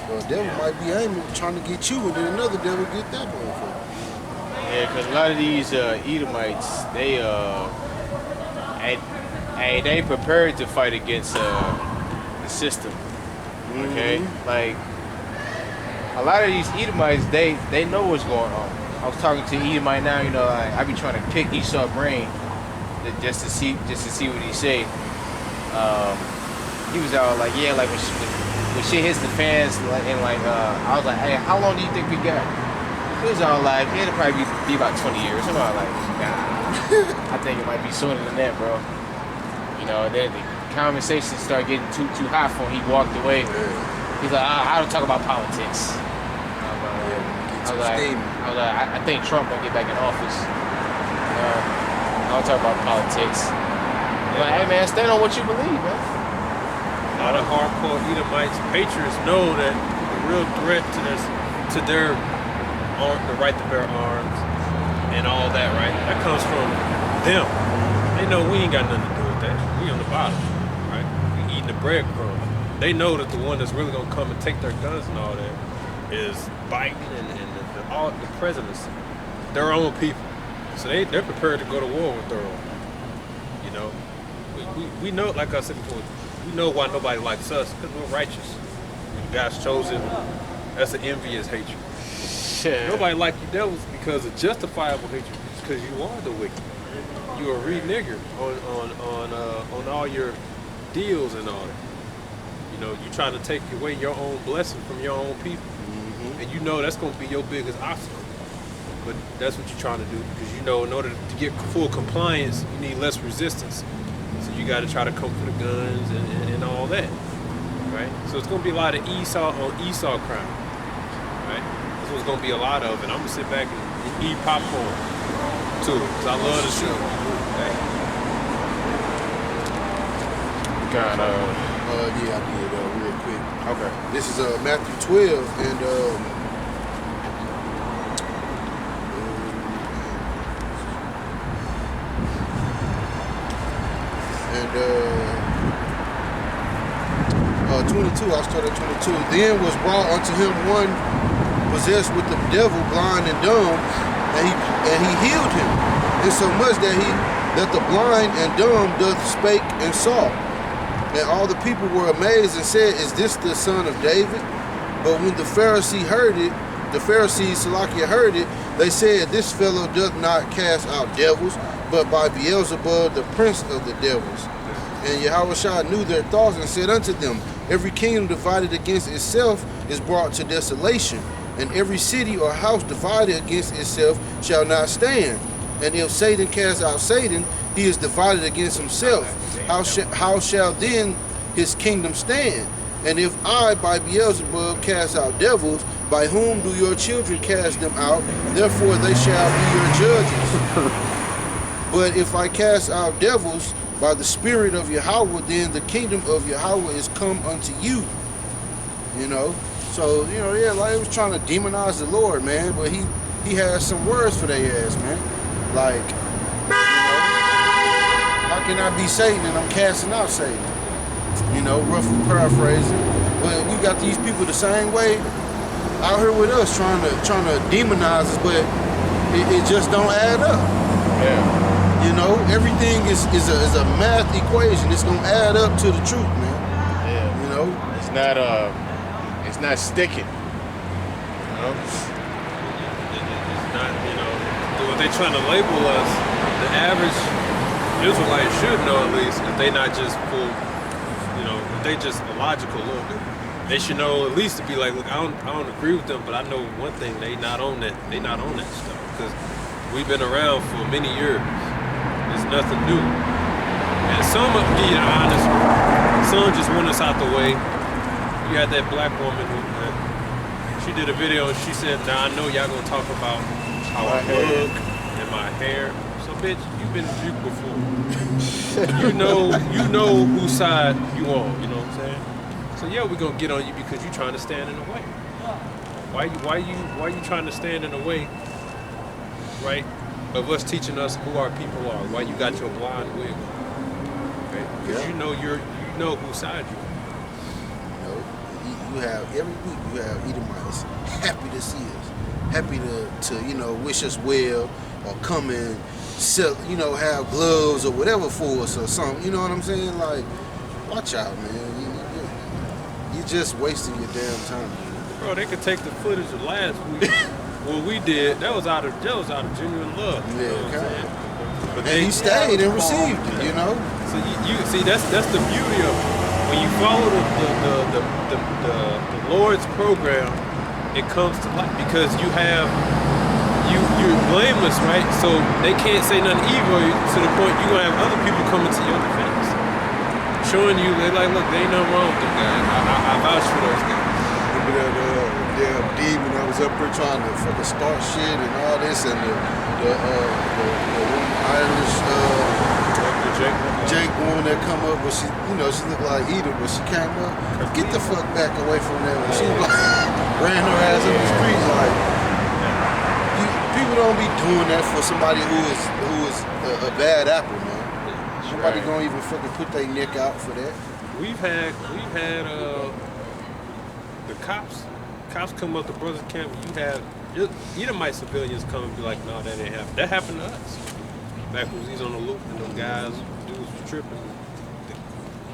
So a devil might be aiming, trying to get you, and then another devil get that motherfucker. Yeah, because a lot of these Edomites, they prepared to fight against the system. Okay, like a lot of these Edomites, they know what's going on. I was talking to Edomite now, I be trying to pick Esau's brain just to see what he say. He was out like, yeah, like when shit hits the fans, I was like, hey, how long do you think we got? He was all like, it'll probably be about 20 years. I'm all like, nah, I think it might be sooner than that, bro. Then the conversation started getting too hot for him. He walked away. He's like, I don't talk about politics. I was like, I think Trump gonna get back in office. I don't talk about politics. I'm like, hey man, stand on what you believe, man. A lot of hardcore Edomites, patriots know that the real threat to their the right to bear arms and all that, right? That comes from them. They know we ain't got nothing to do with that. We on the bottom, right? We eating the breadcrumbs. They know that the one that's really gonna come and take their guns and all that is Biden and the presidency. their own people. So they're prepared to go to war with their own. You know, we know, like I said before, we know why nobody likes us, because we're righteous. When God's chosen, that's an envious hatred. Nobody like you devils because of justifiable hatred, because you are the wicked. You a renegger on all your deals and all that. You know, you trying to take away your own blessing from your own people. And you know that's going to be your biggest obstacle. But that's what you're trying to do, because you know in order to get full compliance, you need less resistance. So you got to try to come for the guns and all that, right? So it's going to be a lot of Esau on Esau crime, right? That's what's going to be a lot of, and I'm going to sit back and eat popcorn too, because I love the show. Okay? Kind of. Yeah, I did real quick. Okay. This is Matthew 12, and and 22. I started at 22. Then was brought unto him one possessed with the devil, blind and dumb, and he healed him, insomuch that the blind and dumb doth spake and saw. And all the people were amazed and said, "Is this the son of David?" But when the Pharisees heard it, Salakia heard it, they said, "This fellow doth not cast out devils, but by Beelzebub, the prince of the devils." And Yahushua knew their thoughts and said unto them, "Every kingdom divided against itself is brought to desolation, and every city or house divided against itself shall not stand. And if Satan cast out Satan, he is divided against himself. How shall then his kingdom stand? And if I by Beelzebub cast out devils, by whom do your children cast them out? Therefore they shall be your judges. But if I cast out devils by the Spirit of Yahweh, then the kingdom of Yahweh is come unto you." You know? So, you know, yeah, like he was trying to demonize the Lord, man, but he has some words for their ass, man. Like, you know, how can I be Satan and I'm casting out Satan? You know, roughly paraphrasing. But we got these people the same way out here with us trying to demonize us, but it just don't add up. Yeah. You know, everything is a math equation. It's gonna add up to the truth, man. Yeah. You know? It's not sticking. You know? It's not, you know, what they trying to label us, the average Israelite should know at least, if they not just full, you know, if they just illogical a little bit. They should know at least to be like, look, I don't agree with them, but I know one thing, they not on that stuff, because we've been around for many years. It's nothing new. And some, to be honest, some just want us out the way. You had that black woman who, she did a video and she said, "Now I know y'all gonna talk about how I look and my hair. So bitch, you've been juked before. you know whose side you on, you know what I'm saying? So yeah, we're gonna get on you because you're trying to stand in the way. Why you trying to stand in the way, right? Of us teaching us who our people are, why you got your blind wig on, right? Because you know whose side you're on. You know, you have every week you have Edomites happy to see us, happy to you know wish us well, or come and sell, you know, have gloves or whatever for us or something. You know what I'm saying? Like, watch out, man. You just wasting your damn time. Bro, they could take the footage of last week. What we did, that was out of genuine love. You know what I'm saying? But And he stayed and received it, you know. So you see, that's the beauty of it. When you follow the Lord's program, it comes to light because you're blameless, right? So they can't say nothing evil to the point you're gonna have other people coming to your defense, showing you they like, look, there ain't nothing wrong with them guys. I vouch for those guys. Remember that damn demon that was up here trying to fucking start shit and all this, and the Irish Jake woman that come up, but she looked like Edith, but she came up, get the fuck back away from that one. She was like, ran her ass up the street like. People don't be doing that for somebody who is a bad apple, man. Nobody gonna even fucking put their neck out for that. We've had the cops come up to Brothers Camp. You have Edomite civilians come and be like, no, that ain't happen. That happened to us. Back when we was on the loop and them guys, dudes was tripping.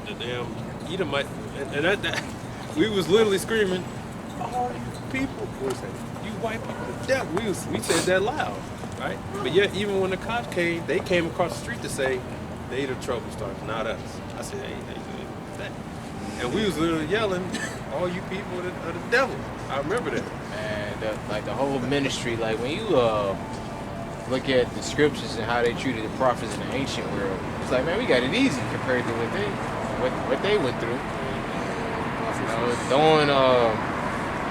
The damn Edomite, and that we was literally screaming, "Oh, you people, you white people, that we said that loud, right?" But yet, even when the cops came, they came across the street to say they the trouble starters, not us. I said, "Hey, that," and we was literally yelling, "All you people are the devil." I remember that. And like the whole ministry, like when you look at the scriptures and how they treated the prophets in the ancient world, it's like, man, we got it easy compared to what they went through. You know, throwing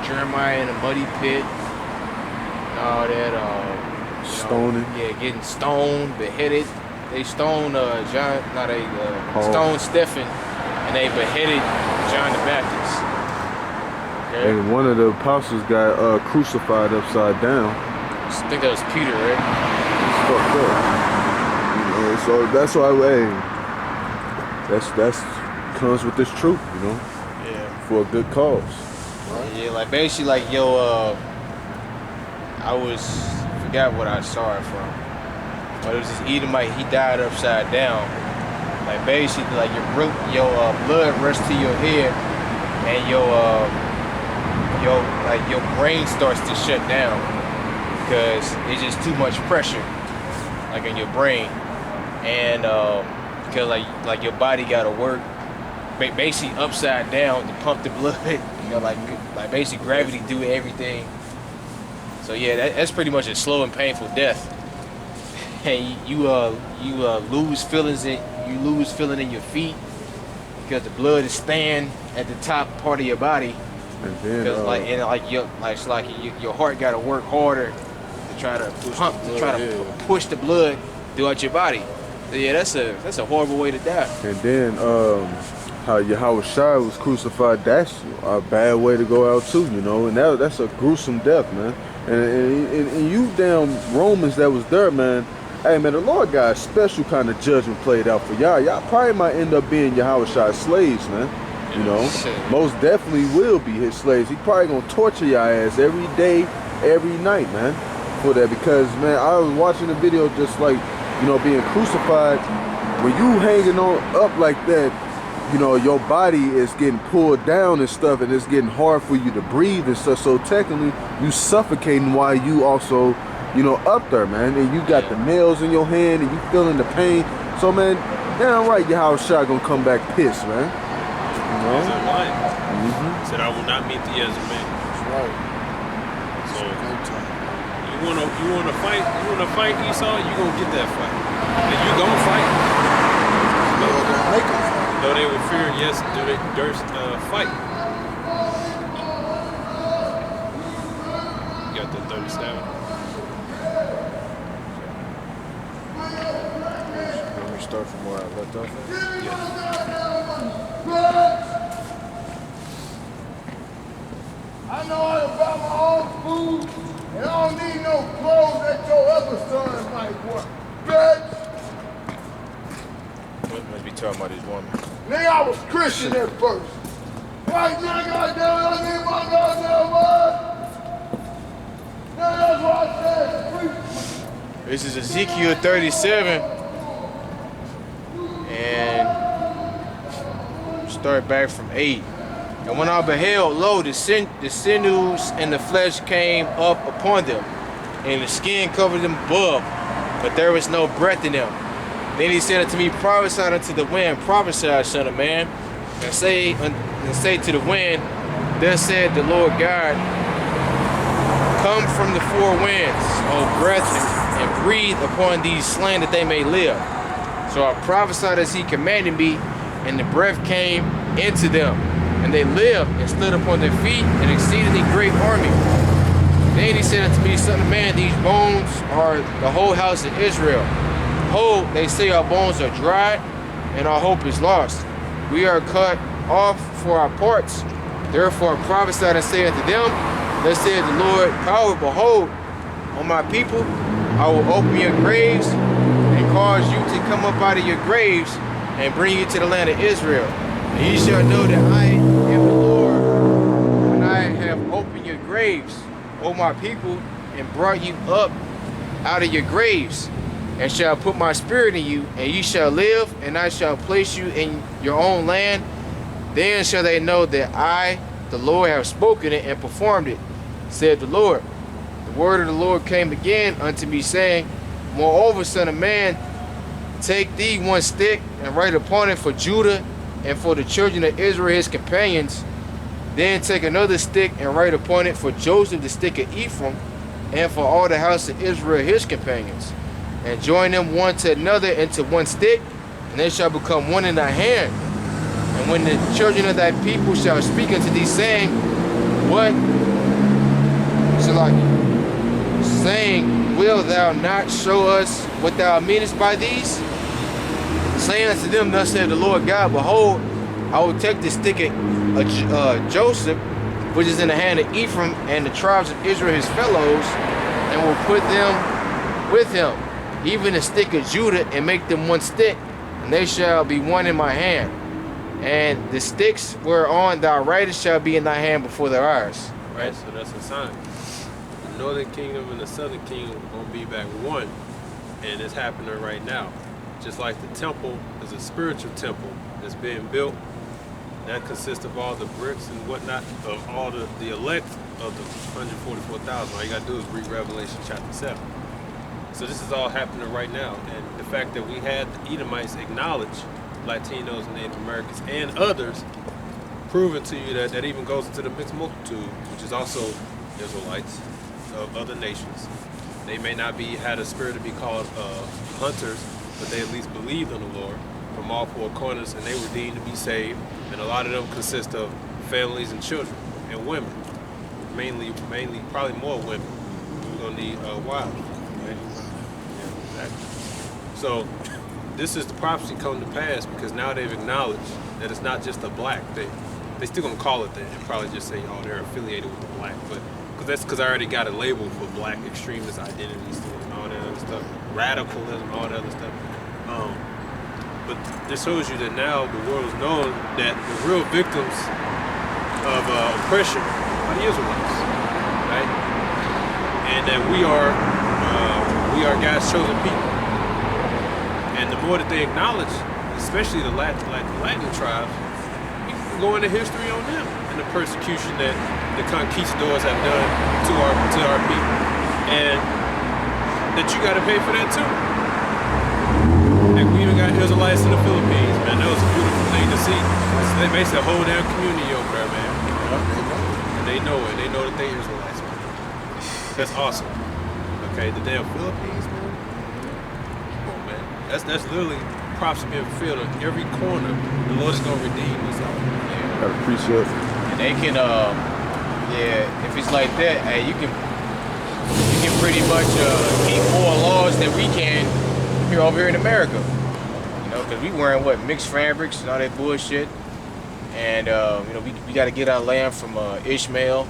Jeremiah in a muddy pit and all that. Stoning. Getting stoned, beheaded. They stoned stoned Stephen, and they beheaded John the Baptist. Okay? And one of the apostles got crucified upside down. I think that was Peter, right? It's fucked up. You know, so that's why, hey, that's comes with this truth, you know, Yeah. for a good cause. Yeah, like basically, like I forgot what I saw it from, but it was this Edomite. He died upside down. Like basically, like your blood rushes to your head, and your brain starts to shut down because it's just too much pressure, like in your brain, and because like your body got to work basically upside down to pump the blood. You know, like basically gravity do everything. So yeah, that's pretty much a slow and painful death. And you lose feeling in your feet because the blood is staying at the top part of your body. And then, Because your heart got to work harder to try to push the blood throughout your body. So yeah, that's a horrible way to die. and then how Yahweh Shai was crucified, that's a bad way to go out too, you know, and that's a gruesome death, man. And you damn Romans that was there, man. Hey, man, the Lord got a special kind of judgment played out for y'all. Y'all probably might end up being Yahweh Shai's slaves, man. You know, most definitely will be his slaves. He probably gonna torture y'all ass every day, every night, man, for that. Because, man, I was watching the video just like, you know, being crucified. When you hanging on up like that, you know, your body is getting pulled down and stuff, and it's getting hard for you to breathe and stuff. So technically, you suffocating while you also, you know, up there, man. And you got the nails in your hand, and you feeling the pain. So, man, damn right, Yahweh Shai gonna come back pissed, man. You know? He's in line. Said, I will not meet thee as a man. That's right. So Good time. you wanna fight Esau, you gonna get that fight. And you gonna fight. Lord gonna make 'em fight. Though they will fear, yes, they durst fight. You got the 37. Let me start from where I left off. Yes. I know how to buy my own food, and I don't need no clothes that your other son might want. Bitch! Must be talking about this woman. Nigga, I was Christian at first. Right now, goddamn, I need my goddamn word. Now that's what I said. This is Ezekiel 37, and start back from 8. And when I beheld, lo, the sinews and the flesh came up upon them, and the skin covered them above, but there was no breath in them. Then he said unto me, prophesy unto the wind, prophesy, son of man, and say to the wind, thus said the Lord God, come from the four winds, O breath, and breathe upon these slain that they may live. So I prophesied as he commanded me, and the breath came into them, and they lived and stood upon their feet, an exceedingly great army. Then he said unto me, son of man, these bones are the whole house of Israel. Behold, they say our bones are dried, and our hope is lost. We are cut off for our parts. Therefore prophesied and say unto them, thus said the Lord power, behold, on my people, I will open your graves and cause you to come up out of your graves and bring you to the land of Israel. And ye shall know that I am the Lord when I have opened your graves, O my people, and brought you up out of your graves, and shall put my spirit in you, and you shall live, and I shall place you in your own land. Then shall they know that I, the Lord, have spoken it and performed it, said the Lord. The word of the Lord came again unto me, saying, Moreover, son of man, take thee one stick, and write upon it for Judah, and for the children of Israel his companions. Then take another stick, and write upon it for Joseph the stick of Ephraim, and for all the house of Israel his companions. And join them one to another into one stick, and they shall become one in thy hand. And when the children of thy people shall speak unto thee, saying, What shall I? Saying, Will thou not show us what thou meanest by these? Saying unto them, Thus saith the Lord God, Behold, I will take the stick of Joseph, which is in the hand of Ephraim, and the tribes of Israel his fellows, and will put them with him, even the stick of Judah, and make them one stick, and they shall be one in my hand. And the sticks whereon thou writest shall be in thy hand before their eyes. Right, so that's a sign. The northern kingdom and the southern kingdom are going to be back one, and it's happening right now. Just like the temple is a spiritual temple that's being built, that consists of all the bricks and whatnot, of all the elect of the 144,000. All you got to do is read Revelation chapter 7. So this is all happening right now, and the fact that we had the Edomites acknowledge Latinos and Native Americans and others, proving to you that that even goes into the mixed multitude, which is also Israelites of other nations. They may not had a spirit to be called hunters, but they at least believed on the Lord from all four corners, and they were deemed to be saved. And a lot of them consist of families and children and women, mainly probably more women. We're gonna need wives, right? Yeah, exactly. So this is the prophecy come to pass because now they've acknowledged that it's not just a black thing. They still gonna call it that and probably just say, oh, they're affiliated with the black, but because I already got a label for black extremist identities and all that other stuff, radicalism, all that other stuff. But this shows you that now the world is knowing that the real victims of oppression are the Israelites, right? And that we are God's chosen people. And the more that they acknowledge, especially the Latin tribes, you can go into history on them and the persecution that the conquistadors have done to our people, and that you got to pay for that too. Like we even got Israelites in the Philippines, man. That was a beautiful thing to see. They basically a whole damn community over there, man. And they know it. They know that they Israelites, man. That's awesome. Okay, the damn Philippines, man. Come on, man. That's literally prophecy being fulfilled in every corner. The Lord is gonna redeem us all. I appreciate it. And they can, if it's like that, hey, you can pretty much keep more laws than we can over here in America. You know, because we wearing what, mixed fabrics and all that bullshit. And you know, we got to get our land from Ishmael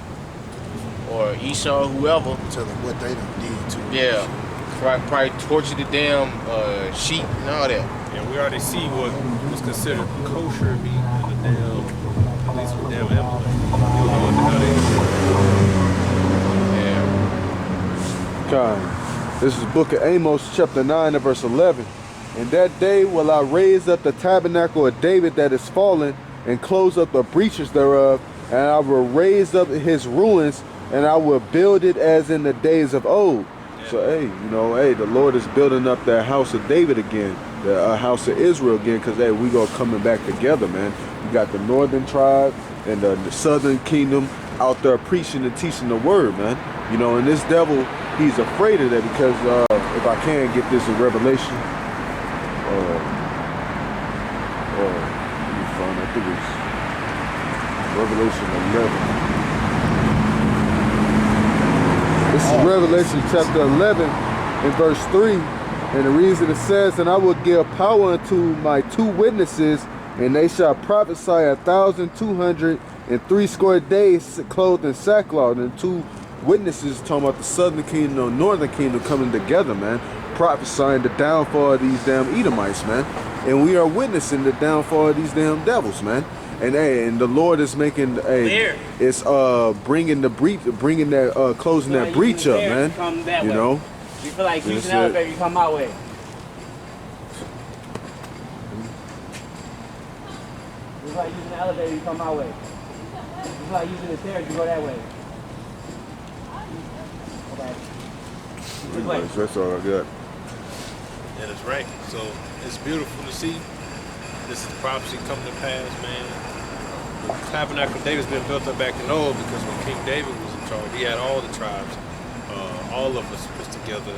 or Esau, whoever. Tell them what they done did to us. Yeah, probably torture the damn sheep and all that. And we already see what was considered kosher meat in the damn, at least with damn Amalek. You don't know what the hell they do. Yeah. God. This is Book of Amos, chapter 9 and verse 11. In that day will I raise up the tabernacle of David that is fallen, and close up the breaches thereof, and I will raise up his ruins, and I will build it as in the days of old. Yeah. So, hey, you know, hey, the Lord is building up the house of David again, the house of Israel again, because, hey, we go coming back together, man. You got the northern tribe and the southern kingdom out there preaching and teaching the word, man. You know, and this devil, he's afraid of that because if I can get this in Revelation, I think it's Revelation 11. This is Revelation chapter 11 and verse 3. And the reason it says, and I will give power unto my 2 witnesses, and they shall prophesy 1,260 days clothed in sackcloth. And 2 witnesses talking about the southern kingdom and northern kingdom coming together, man, prophesying the downfall of these damn Edomites, man. And we are witnessing the downfall of these damn devils, man. And hey, and the Lord is making Where? it's bringing the breach, bringing that closing Feel that like breach using up, the stairs, man. you come that You way. know. You feel like That's using the it. elevator, you come my way. You feel like using the elevator, you come my way. You feel like using the stairs, you go that way. Okay. This way. That's all I got. And it's right. So it's beautiful to see. This is prophecy coming to pass, man. The tabernacle of David's been built up back in old because when King David was in charge, he had all the tribes, all of us was together,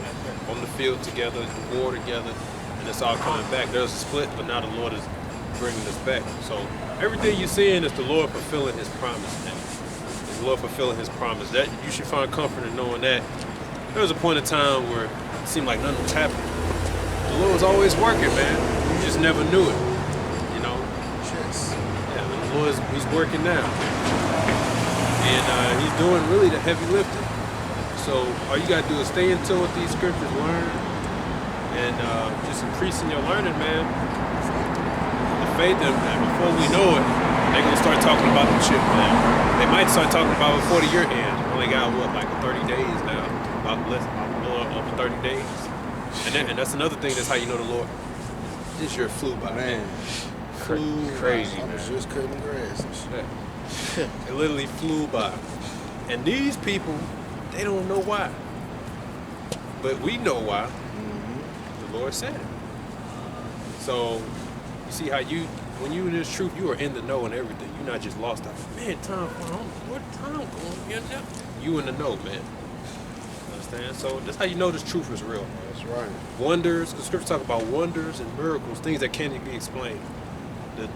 on the field together, the war together, and it's all coming back. There's a split, but now the Lord is bringing us back. So everything you're seeing is the Lord fulfilling His promise now. It's the Lord fulfilling His promise. That you should find comfort in knowing that. There was a point in time where it seemed like nothing was happening. The Lord was always working, man. You just never knew it. You know? Yes. Yeah, and the Lord He's working now. And He's doing really the heavy lifting. So all you gotta do is stay in tune with these scriptures, learn, and just increasing your learning, man. The faith of man, before we know it, they're gonna start talking about the chip, man. They might start talking about it before the year ends. Only got what, like 30 days now. About less, over 30 days. And that's another thing. That's how you know the Lord. This year flew by, man. Flew Crazy, I was man. just cutting grass and shit. by. It literally flew by. And these people, they don't know why. But we know why. The Lord said it. So you see how when you in this truth, you are in the know and everything. You're not just lost out. Man, time, where time going? You in the know, man. Understand? So that's how you know this truth is real. That's right. Wonders, the scriptures talk about wonders and miracles, things that can't be explained.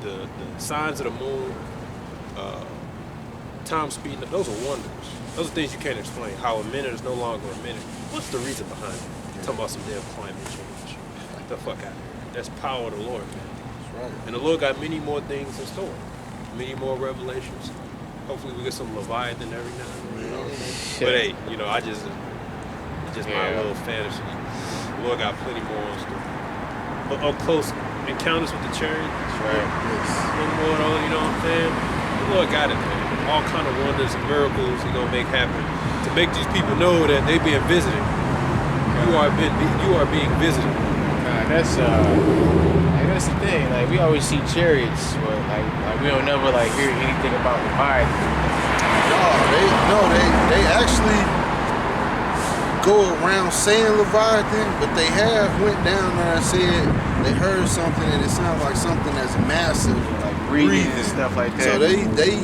The signs of the moon, time speed, those are wonders. Those are things you can't explain. How a minute is no longer a minute. What's the reason behind it? Talking about some damn climate change. Get the fuck out of here. That's power of the Lord, man. That's right. And the Lord got many more things in store. Many more revelations. Hopefully we get some Leviathan every now and then. You know what I'm saying? But hey, you know, it's just my little fantasy. The Lord got plenty more in store. But up close encounters with the chariot. That's right. One more though, you know what I'm saying? The Lord got it, man. All kind of wonders and miracles He gonna make happen to make these people know that they being visited. You are being visited. Nah, that's the thing. Like we always see chariots, but like we don't never like hear anything about Leviathan. They actually go around saying Leviathan, but they have went down there and said they heard something and it sounds like something that's massive, Like breathing and stuff like that. So they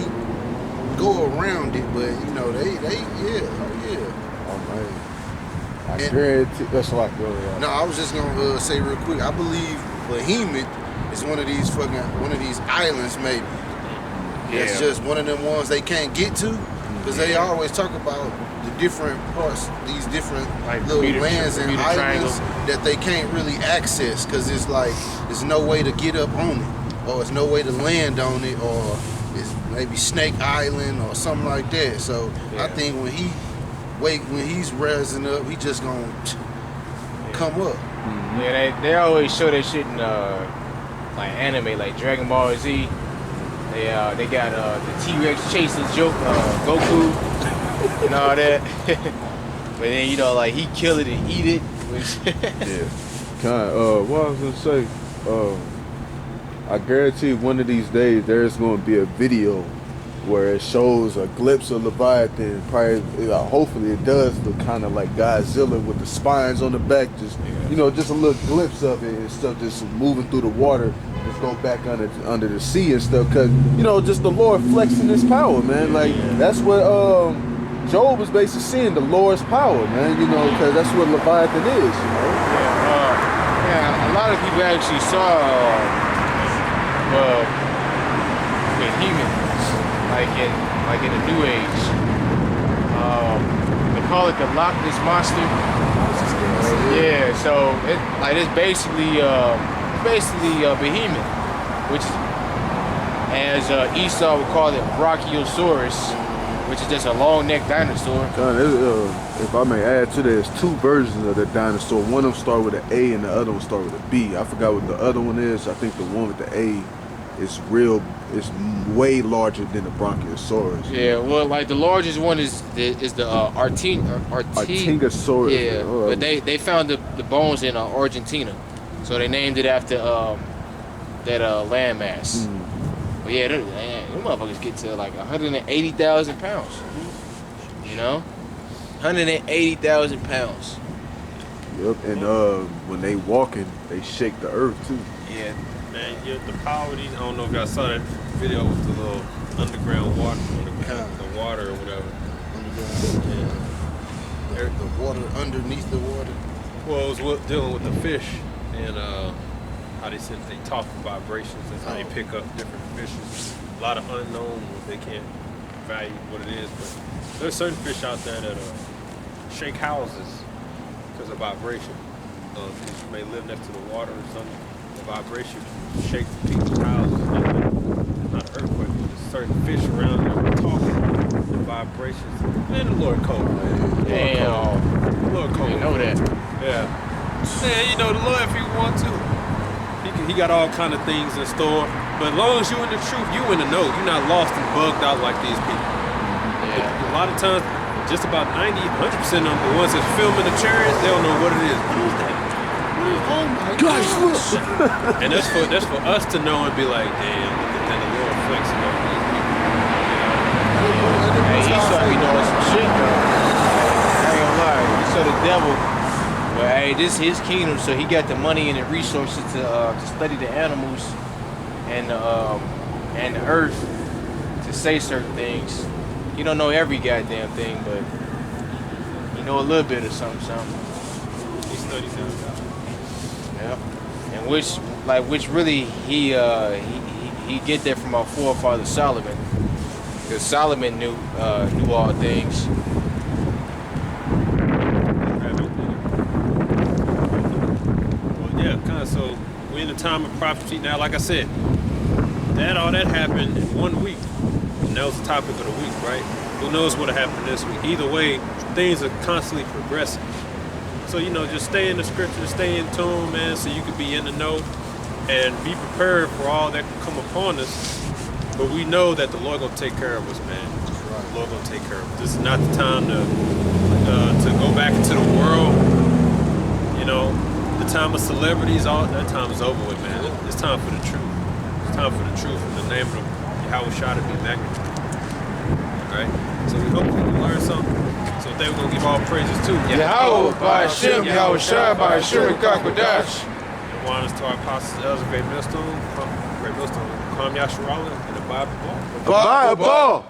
go around it, but you know yeah. Oh man. I And- guarantee that's like No, I was just gonna say real quick. I believe Behemoth is one of these islands, maybe. It's just one of them ones they can't get to, because they always talk about the different parts, these different Like little Bermuda- lands and Bermuda islands Triangle. that they can't really access, because it's like there's no way to get up on it, or there's no way to land on it, or it's maybe Snake Island or something like that. So I think when he's rising up, he just gonna come up. Yeah, they always show that shit in like anime, like Dragon Ball Z. They got the T-Rex chasing Goku and all that. But then like he kill it and eat it. what I was gonna say, I guarantee one of these days there's gonna be a video where it shows a glimpse of Leviathan. Probably, hopefully it does look kind of like Godzilla with the spines on the back, just just a little glimpse of it and stuff, just moving through the water, just go back under the sea and stuff, cause just the Lord flexing His power, man. Like that's what Job was basically seeing, the Lord's power, man. Cause that's what Leviathan is. Yeah, a lot of people actually saw Behemoth, like in the New Age. They call it the Loch Ness Monster. Yeah, so it's basically Behemoth, which is, as Esau would call it, Brachiosaurus, which is just a long-necked dinosaur. If I may add to that, there's two versions of the dinosaur. One of them start with an A and the other one start with a B. I forgot what the other one is. I think the one with the A it's real. It's way larger than the Bronchiosaurus. Yeah, well, like the largest one is the Artingosaurus. Yeah, but they found the bones in Argentina, so they named it after that landmass. But yeah, them motherfuckers get to like 180,000 pounds. You know, 180,000 pounds. Yep, and when they walking, they shake the earth too. Yeah, man, the power of these, I don't know if y'all saw that video with the little underground water, the water or whatever. The water underneath the water. Well, it was dealing with the fish and how they said they talk vibrations. That's how they pick up different fishes. A lot of unknown, they can't value what it is, but there's certain fish out there that shake houses because of vibration. Because you may live next to the water or something. The vibration shake people's houses. Not an earthquake, but there's certain fish around there talking. The vibrations. Man, the Lord cold, man. Damn. The Lord cold. You know that. Yeah. Man, you know the Lord if you want to. He got all kind of things in store. But as long as you in the truth, you in the know. You're not lost and bugged out like these people. Yeah. A lot of times, just about 90, 100% of the ones that's filming the chariots, they don't know what it is. What is that? Oh my gosh, look. And that's for us to know and be like, damn, look at that, the Lord flexing on these people. Hey, Esau be doing some shit though. I ain't gonna lie. So the devil, but hey, this is his kingdom, so he got the money and the resources to study the animals and the earth to say certain things. He don't know every goddamn thing, but he know a little bit of something. He studies them. Yeah. And which really he get that from our forefather Solomon, because Solomon knew all things. Well, yeah, kind of. So we're in the time of prophecy now. Like I said, all that happened in 1 week, and that was the topic of the week, right? Who knows what'll happen this week? Either way, things are constantly progressing. So, just stay in the scripture, stay in tune, man, so you can be in the know and be prepared for all that can come upon us. But we know that the Lord gonna take care of us, man. The Lord gonna take care of us. This is not the time to go back into the world. The time of celebrities, all that time is over with, man. It's time for the truth. It's time for the truth in the name of Yahweh Shah to be magnified. Right? So we hope we can learn something. So today we're gonna give all praises to Yahweh, by Hashem, Yahweh Shai, by Hashem, Kakwadash. And one is to our apostles, elders, Great Millstone, Kwam Yasharala, and the Bible. Bible.